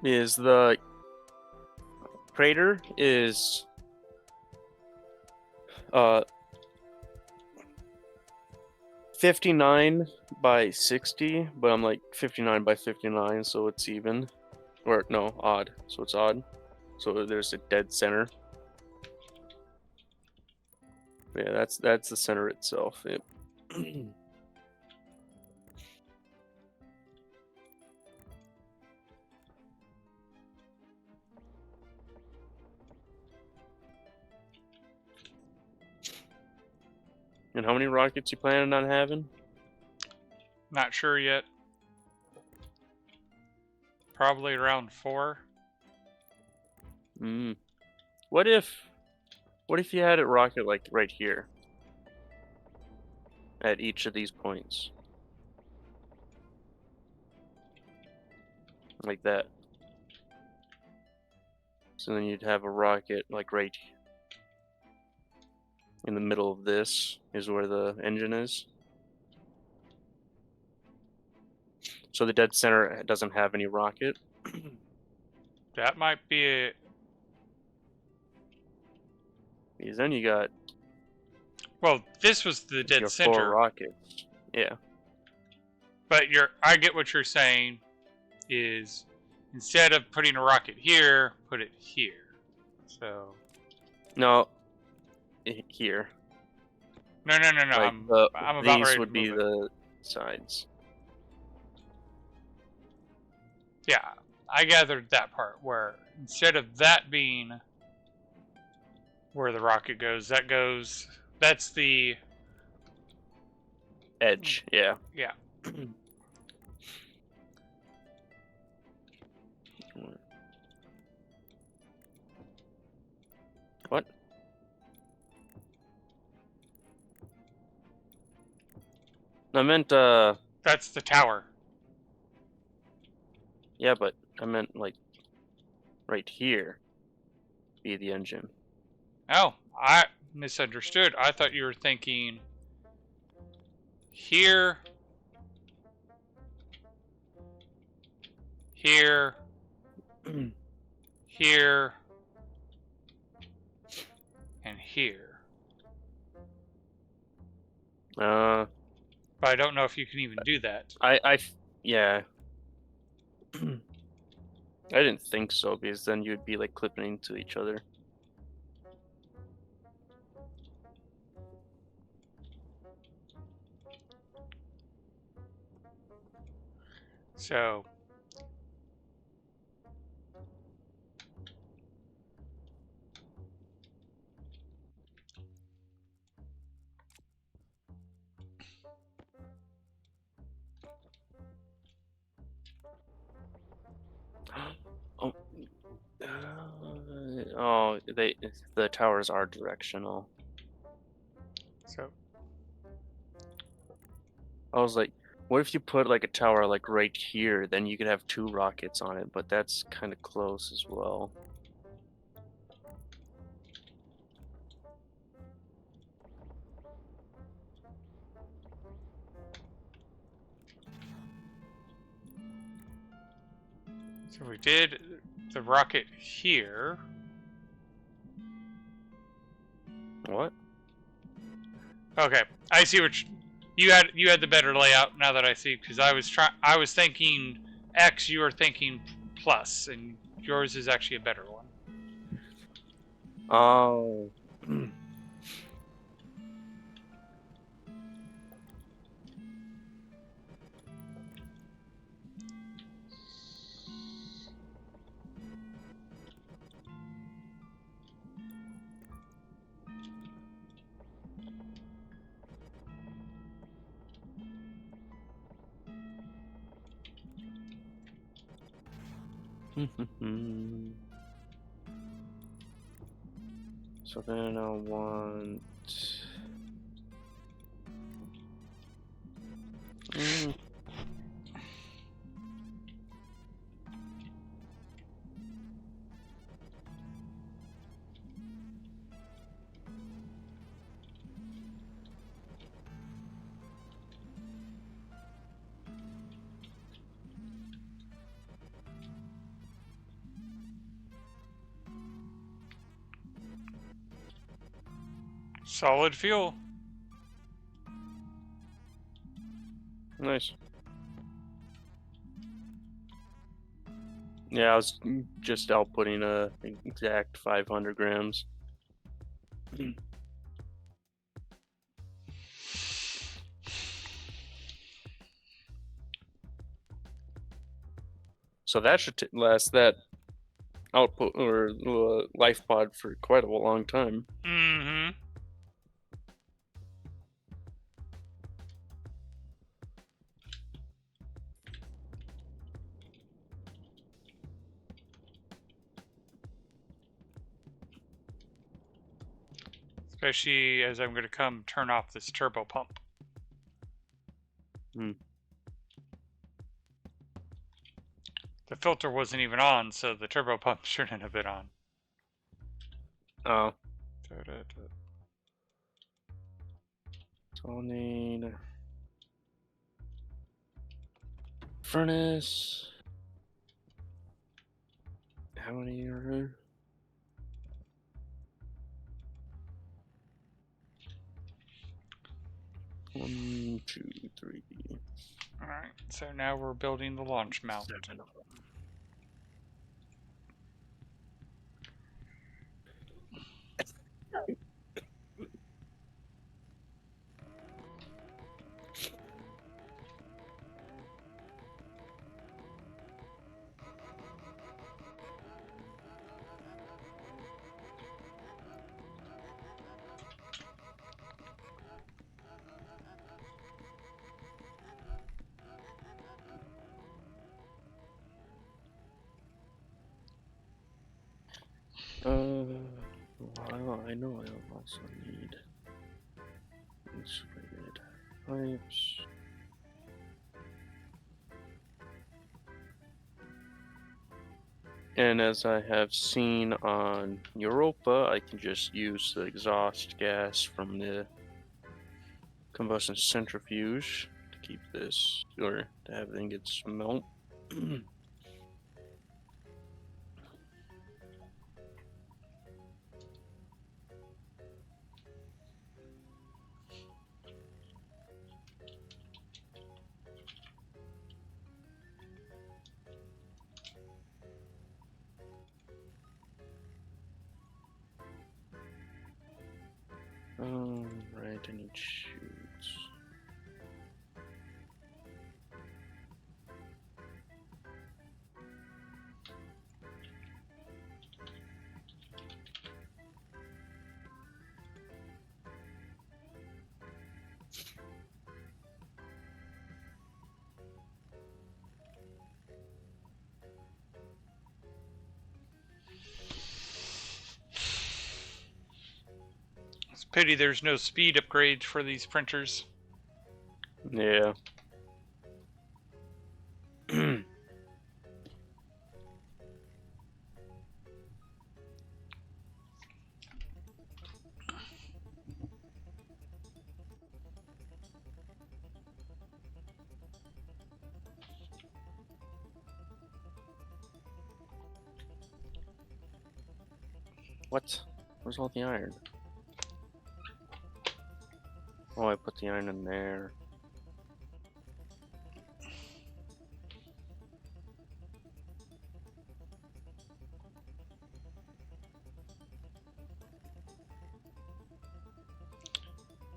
Is the crater is Uh, 59 by 60, but I'm like 59 by 59, so it's even. Or no, odd. So it's odd. So there's a dead center. Yeah, that's the center itself. It And how many rockets you planning on having? Not sure yet. Probably around 4. Mm. What if you had it rocket like right here at each of these points? Like that. So then you'd have a rocket like right in the middle of this is where the engine is. So the dead center doesn't have any rocket. That might be it. Because then you got Well, this was the dead your 4 center. rockets. Yeah. But I get what you're saying is instead of putting a rocket here, put it here. So No, here. no. Like I'm about these ready to would be move it. the sides. Yeah, I gathered that part where instead of that being where the rocket goes, that's the Edge, yeah. yeah. What? I meant That's the tower. yeah, but I meant like right here be the engine. Oh, I misunderstood. I thought you were thinking here, here, here, and here. uh But I don't know if you can even do that. yeah. I didn't think so because then you'd be like clipping into each other. So Oh, oh, the towers are directional. so I was like, what if you put like a tower like right here? Then you could have 2 rockets on it, but that's kind of close as well. so we did the rocket here. What? Okay, I see what you had. You had the better layout now that I see because I was thinking X, you were thinking plus, and yours is actually a better one. Oh. So then I'll want. Mm, Solid fuel. Nice. Yeah, I was just outputting a exact 500 grams. So that should last that output or life pod for quite a long time. Mm-hmm. Especially as I'm going to come turn off this turbo pump. Hmm. The filter wasn't even on, so the turbo pump shouldn't have been on. Oh, Da-da-da. so I'll need furnace. How many are there? One, two, three, Alright, so now we're building the launch mount. 7 of them. Well, I know I'll also need insulated pipes. And as I have seen on Europa, I can just use the exhaust gas from the combustion centrifuge to keep this, or to have the ingots melt. Right, I need chutes. It's a pity there's no speed upgrade for these printers. Yeah. What? Where's all the iron? Oh, I put the iron in there.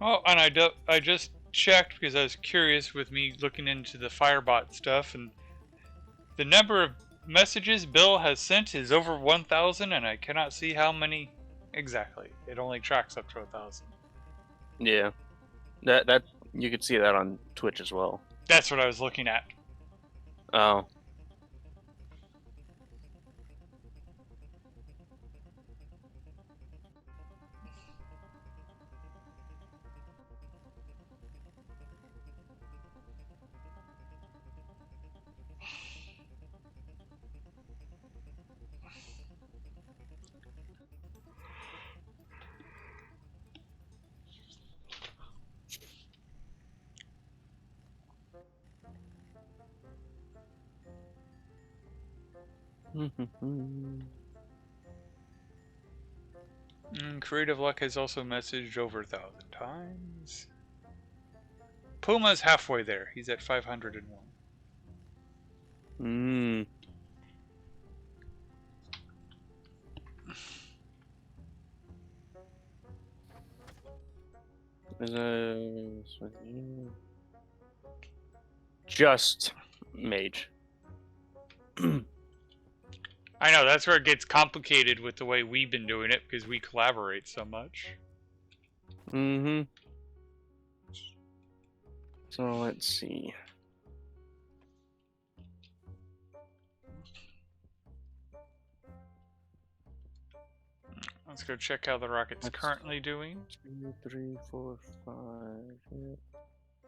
Oh, and I just checked because I was curious with me looking into the Firebot stuff, and the number of messages Bill has sent is over 1,000, and I cannot see how many exactly. It only tracks up to 1,000. Yeah. That you could see that on Twitch as well. That's what I was looking at. Oh. Creative Luck has also messaged over 1,000 times. Puma's halfway there. He's at 501. Just mage. I know, that's where it gets complicated with the way we've been doing it because we collaborate so much. So let's see. Let's go check how the rocket's currently doing. 2, 3, 4, 5.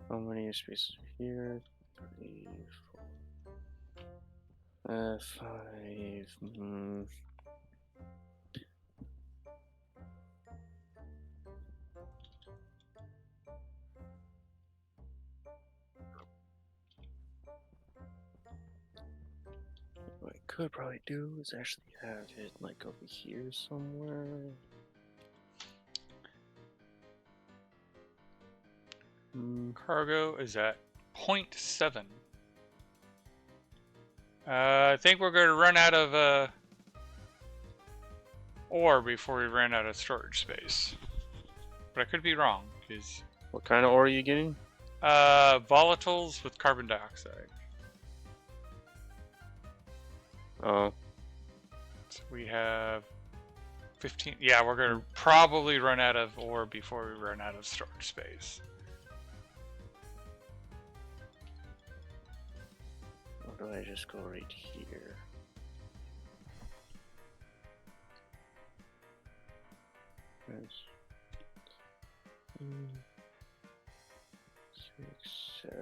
How many spaces here? 3, 4, 5. What I could probably do is actually have it like over here somewhere. Cargo is at 0.7. I think we're going to run out of ore before we run out of storage space. But I could be wrong, because... What kind of ore are you getting? Volatiles with carbon dioxide. Oh. So we have 15... Yeah, we're going to probably run out of ore before we run out of storage space. Or do I just go right here? There's 6, 7.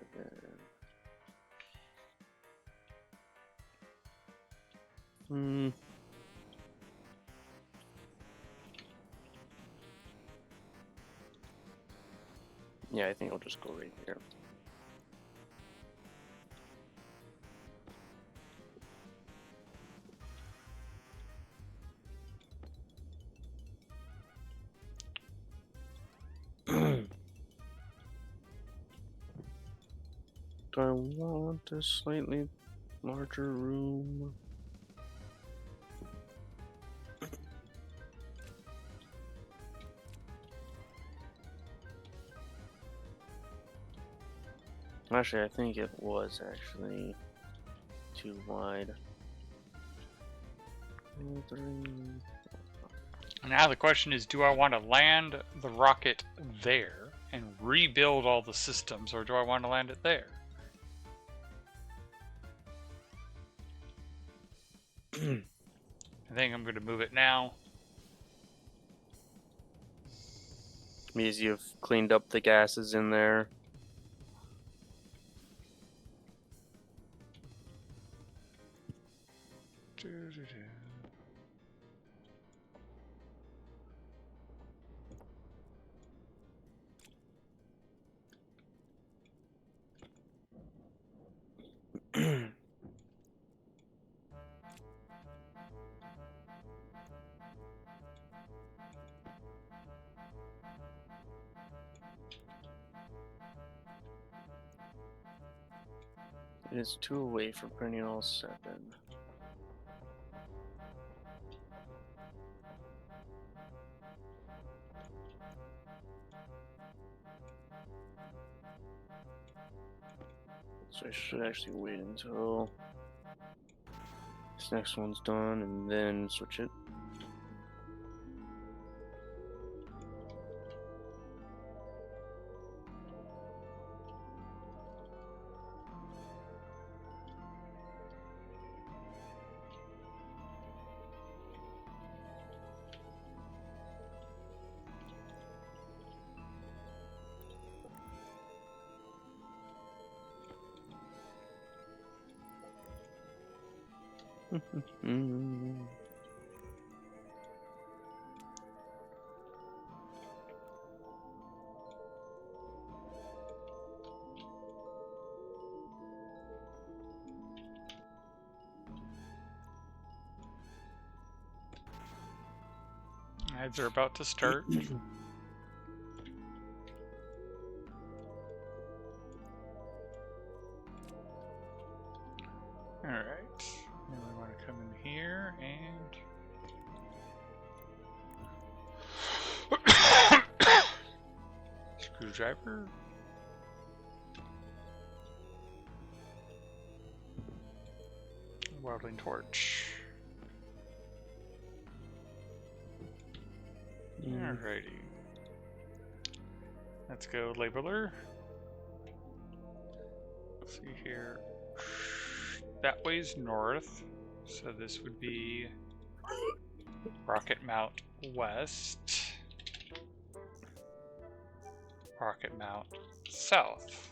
Yeah, I think I'll just go right here. Do I want a slightly larger room? Actually, I think it was actually too wide. 3. Now the question is, do I want to land the rocket there and rebuild all the systems, or do I want to land it there? I think I'm going to move it now. Means you've cleaned up the gases in there. It is 2 away from printing all 7. So I should actually wait until this next one's done and then switch it. Heads are about to start. Alright. Then we want to come in here and... Screwdriver. Welding torch. Alrighty. Let's go labeler. Let's see here. That way's north, so this would be rocket mount west. Rocket mount south.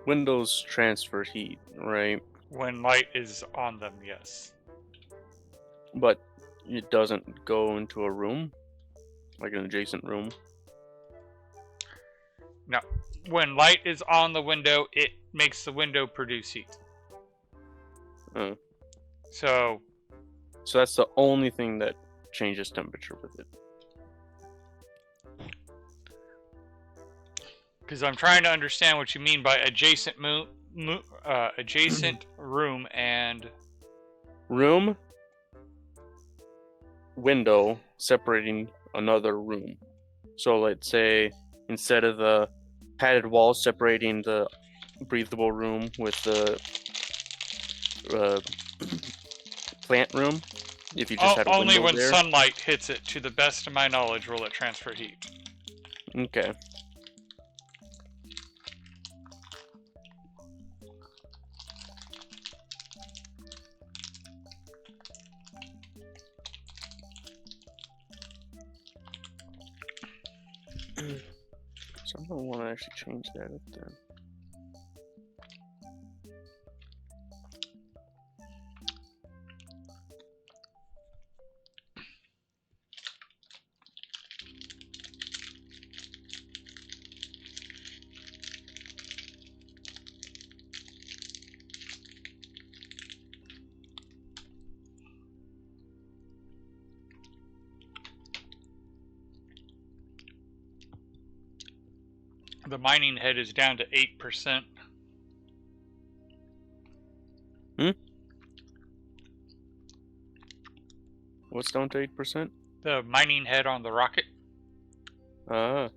Windows transfer heat, right? When light is on them, yes. But it doesn't go into a room, like an adjacent room. No. When light is on the window, it makes the window produce heat. Oh. So that's the only thing that changes temperature with it. because I'm trying to understand what you mean by adjacent adjacent room and Room, window separating another room. So let's say instead of the padded walls separating the breathable room with the plant room, if you just had a only window when there. sunlight hits it, to the best of my knowledge, will it transfer heat. Okay. So I don't want to actually change that up there. The mining head is down to 8%. What's down to 8%? The mining head on the rocket. Ah.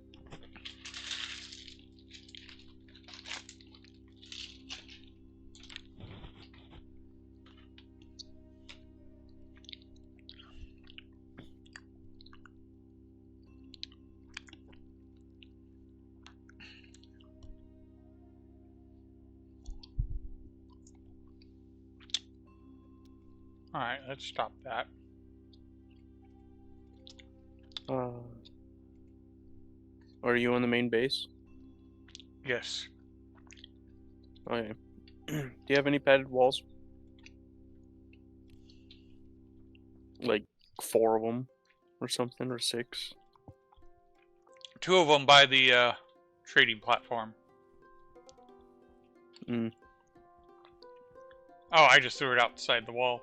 Alright, let's stop that. Are you on the main base? Yes. Okay. Do you have any padded walls? Like 4 of them or something, or 6? 2 of them by the trading platform. Mm. Oh, I just threw it outside the wall.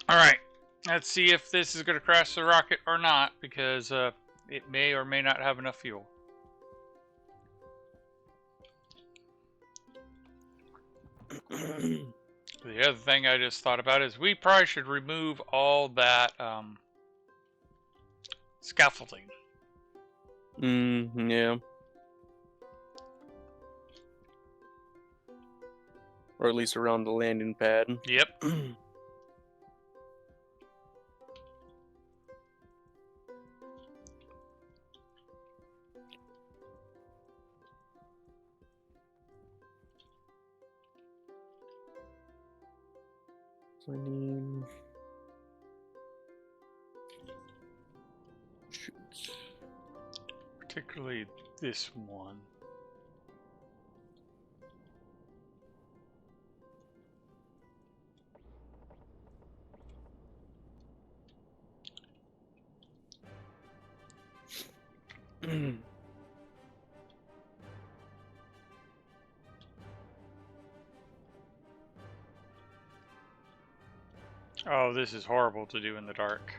Alright, let's see if this is going to crash the rocket or not, because it may or may not have enough fuel. The other thing I just thought about is we probably should remove all that scaffolding. Yeah. or at least around the landing pad. Yep. So I need... Shoot. Particularly this one. Oh, this is horrible to do in the dark.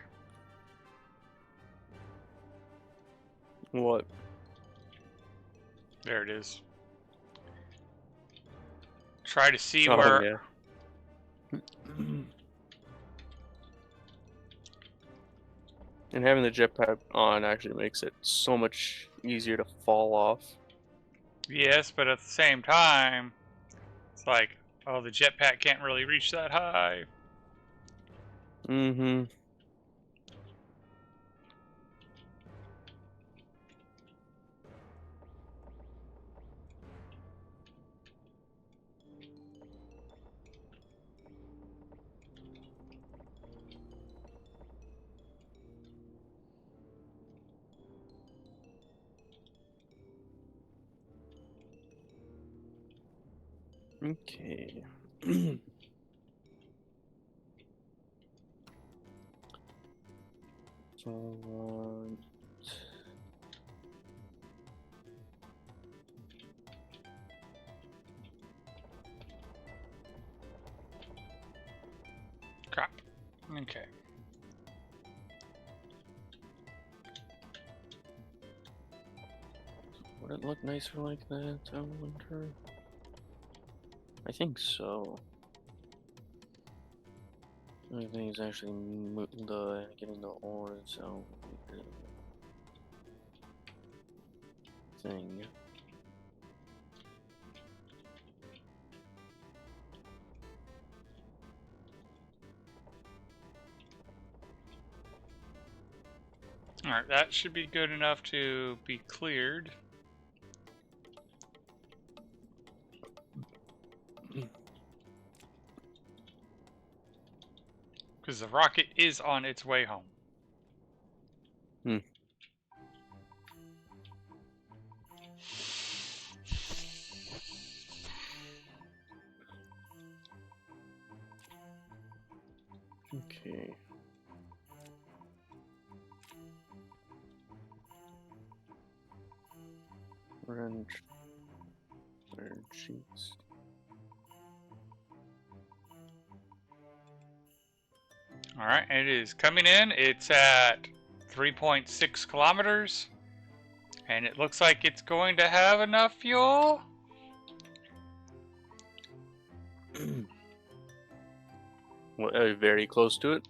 What? There it is. Try to see Oh, where... yeah. And having the jetpack on actually makes it so much easier to fall off. Yes, but at the same time, it's like, oh, the jetpack can't really reach that high. Mm-hmm. Okay. So I want... Crap. Okay. Would it look nicer like that, I wonder? I think so. The only thing is actually getting the ores out with the thing. Alright, that should be good enough to be cleared. Because the rocket is on its way home. Hmm. Okay. Wrench. Iron sheets. Alright, it is coming in. It's at 3.6 kilometers. And it looks like it's going to have enough fuel. Well, very close to it.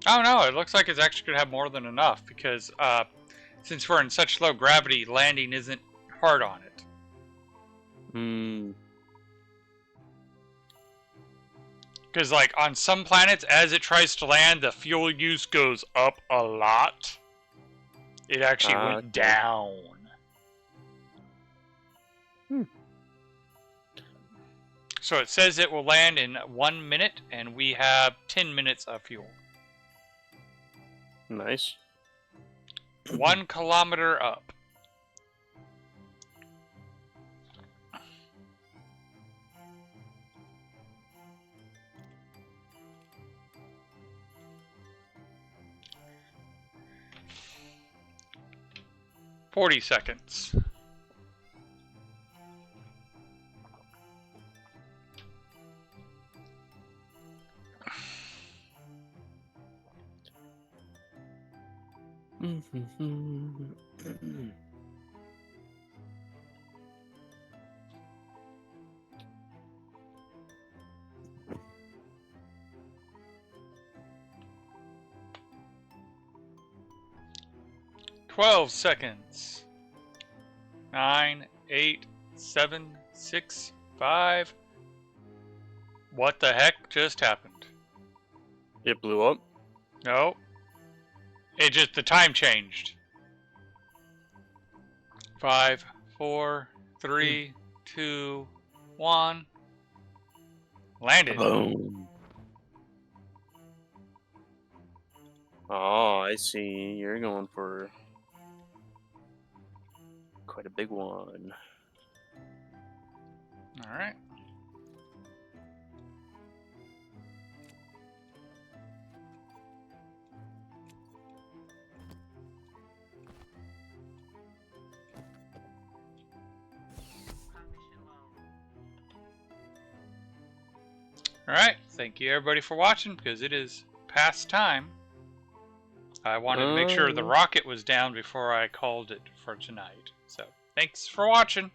Oh no, it looks like it's actually going to have more than enough because since we're in such low gravity, landing isn't hard on it. Hmm. Because like on some planets, as it tries to land, the fuel use goes up a lot. It actually went Okay. down. Hmm. So it says it will land in 1 minute, and we have 10 minutes of fuel. Nice. 1 kilometer up. "40 seconds. Mm-hmm. 12 seconds. 9, 8, 7, 6, 5, What the heck just happened? It blew up? No. It just, the time changed. 5, 4, 3, 2, 1. Landed. Boom. Oh, I see. You're going for quite a big one. Alright. Alright, thank you everybody for watching, because it is past time. I wanted to make sure the rocket was down before I called it for tonight. So, thanks for watching.